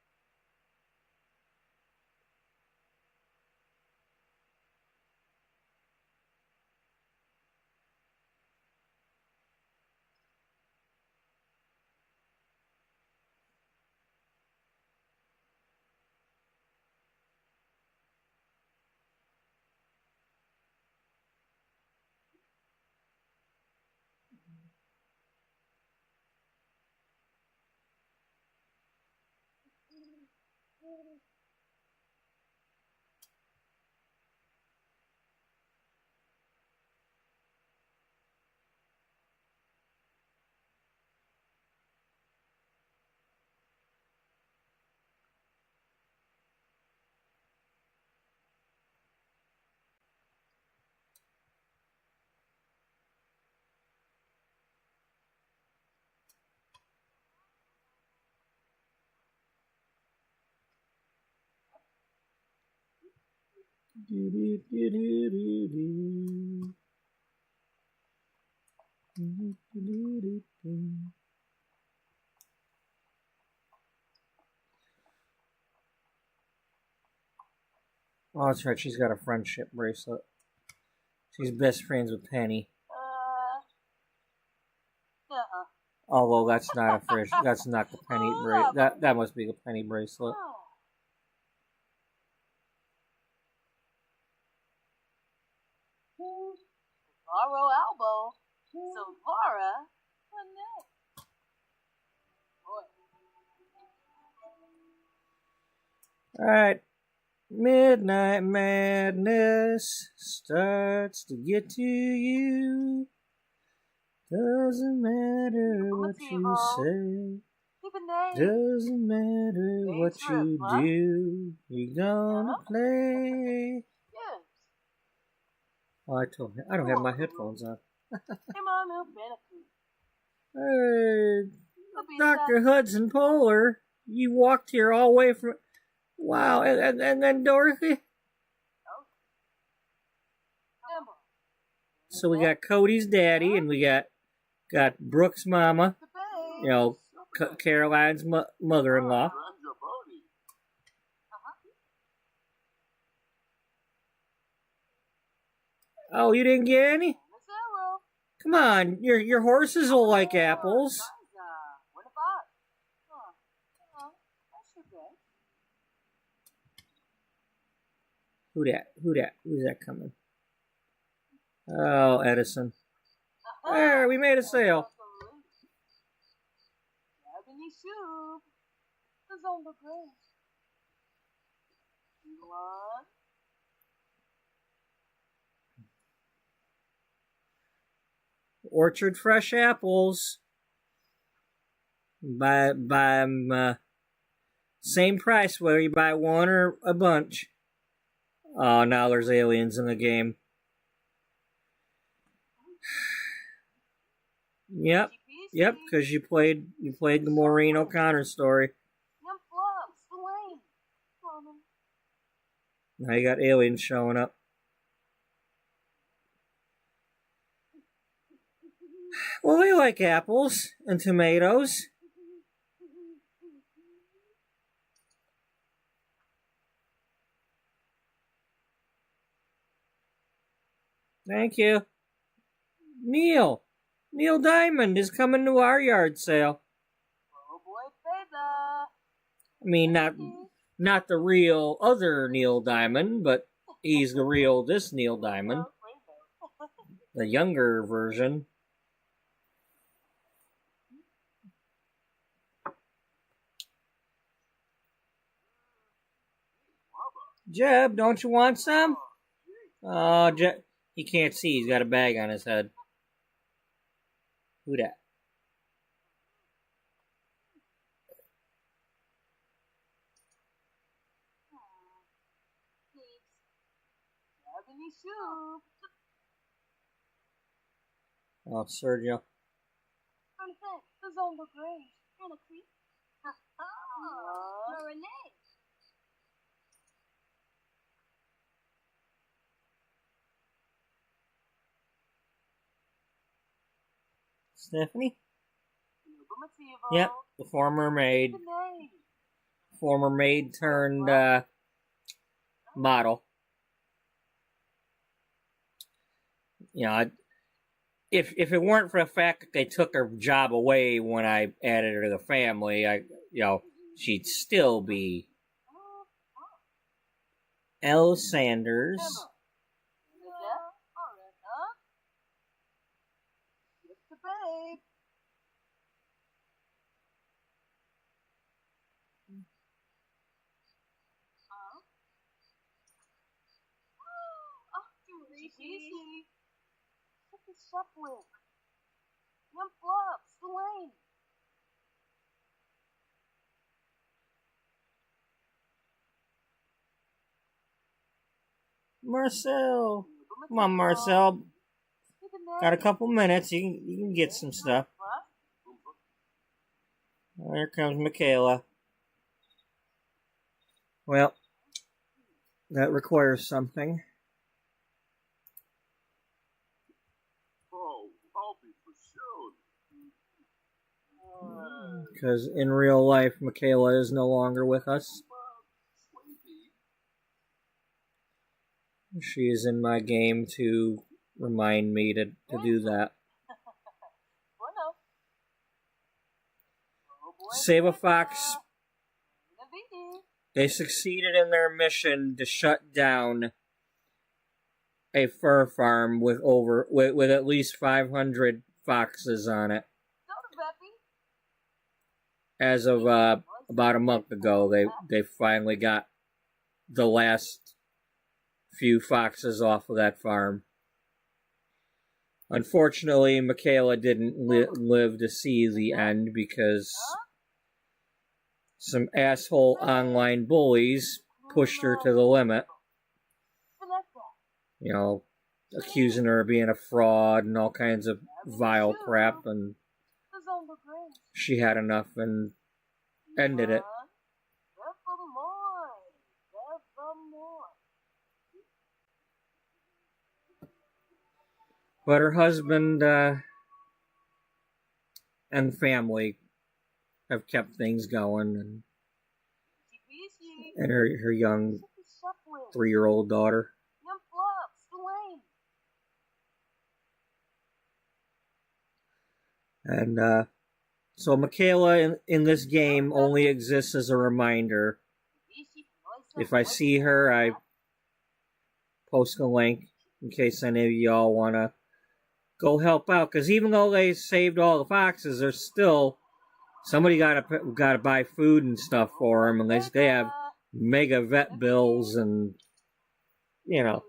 Oh, that's right. She's got a friendship bracelet. She's best friends with Penny. Although that's not a friend. That's not the Penny bracelet. That must be the Penny bracelet. Borrow elbow. So Laura, Alright. Midnight madness starts to get to you. Doesn't matter what you say. Doesn't matter what you do. You're gonna play. Oh, I told him. I don't have my headphones on. Hey, Dr. Hudson Polar, you walked here all the way from... Wow, and then Dorothy? So we got Cody's daddy, and we got Brooke's mama, you know, Caroline's mother-in-law. Oh, you didn't get any? Come on, your horses will like apples. Who's that coming? Oh, Edison. There, we made a sale. Orchard fresh apples. Buy same price whether you buy one or a bunch. Oh, now there's aliens in the game. Yep, because you played the Maureen O'Connor story. Now you got aliens showing up. Well, they like apples and tomatoes. Thank you. Neil Diamond is coming to our yard sale. I mean, not the real other Neil Diamond, but He's the real this Neil Diamond. The younger version. Jeb, don't you want some? Oh, Jeb, he can't see. He's got a bag on his head. Who that? Oh, Sergio. The Zonda Grange. And a creep. Oh, Renee. Stephanie? Yep, the former maid. Former maid turned model. You know, if it weren't for the fact that they took her job away when I added her to the family, she'd still be Elle Sanders. Babe. Easy. Look at Shepwick. Young Flops, Elaine. Marcel. Come on, Marcel. Got a couple minutes. You can get some stuff. Oh, here comes Michaela. Well, that requires something. Because in real life, Michaela is no longer with us. She is in my game to remind me to do that. Save a Fox. They succeeded in their mission to shut down a fur farm with at least 500 foxes on it. As of about a month ago, they finally got the last few foxes off of that farm. Unfortunately, Michaela didn't live to see the end because some asshole online bullies pushed her to the limit. You know, accusing her of being a fraud and all kinds of vile crap, and she had enough and ended it. But her husband and family have kept things going, and her young 3-year-old daughter. And so Michaela in this game only exists as a reminder. If I see her, I post a link in case any of y'all want to go help out. Because even though they saved all the foxes, there's still somebody got to buy food and stuff for them, and they have mega vet bills, and you know.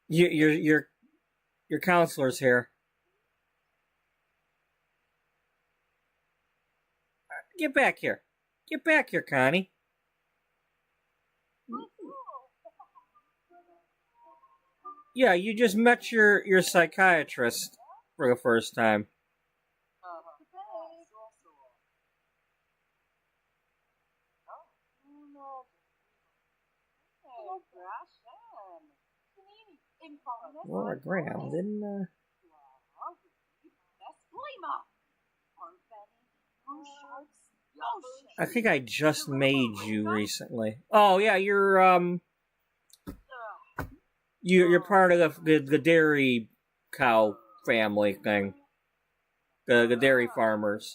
Your counselor's here. Get back here. Get back here, Connie. Yeah, you just met your psychiatrist for the first time. Laura Graham, didn't I think I just made you recently. Oh yeah, you're part of the dairy cow family thing. The dairy farmers.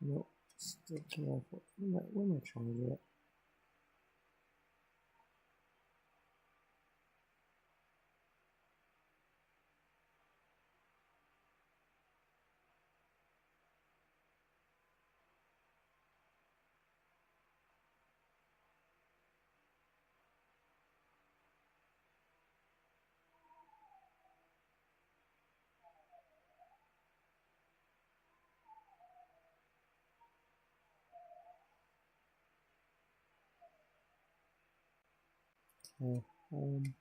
No, still too awful. Where am I trying to do it? Okay,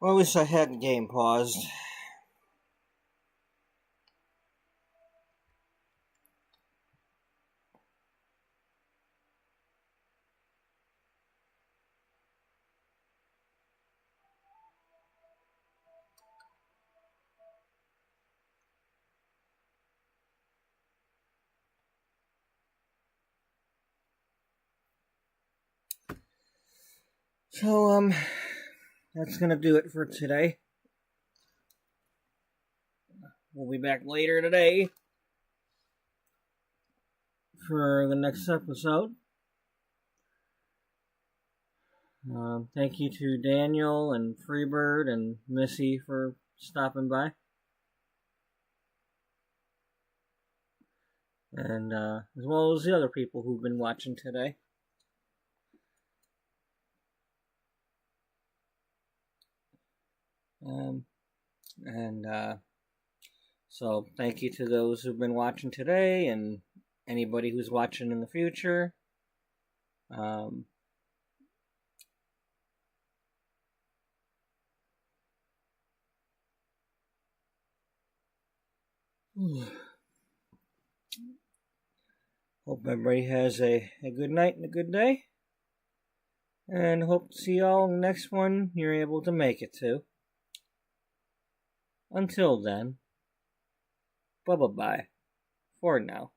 Well, at least I had the game paused. So, that's gonna do it for today. We'll be back later today for the next episode. Thank you to Daniel and Freebird and Missy for stopping by. And as well as the other people who've been watching today. So thank you to those who've been watching today and anybody who's watching in the future. Hope everybody has a good night and a good day. And hope to see y'all in the next one you're able to make it to. Until then, bye-bye for now.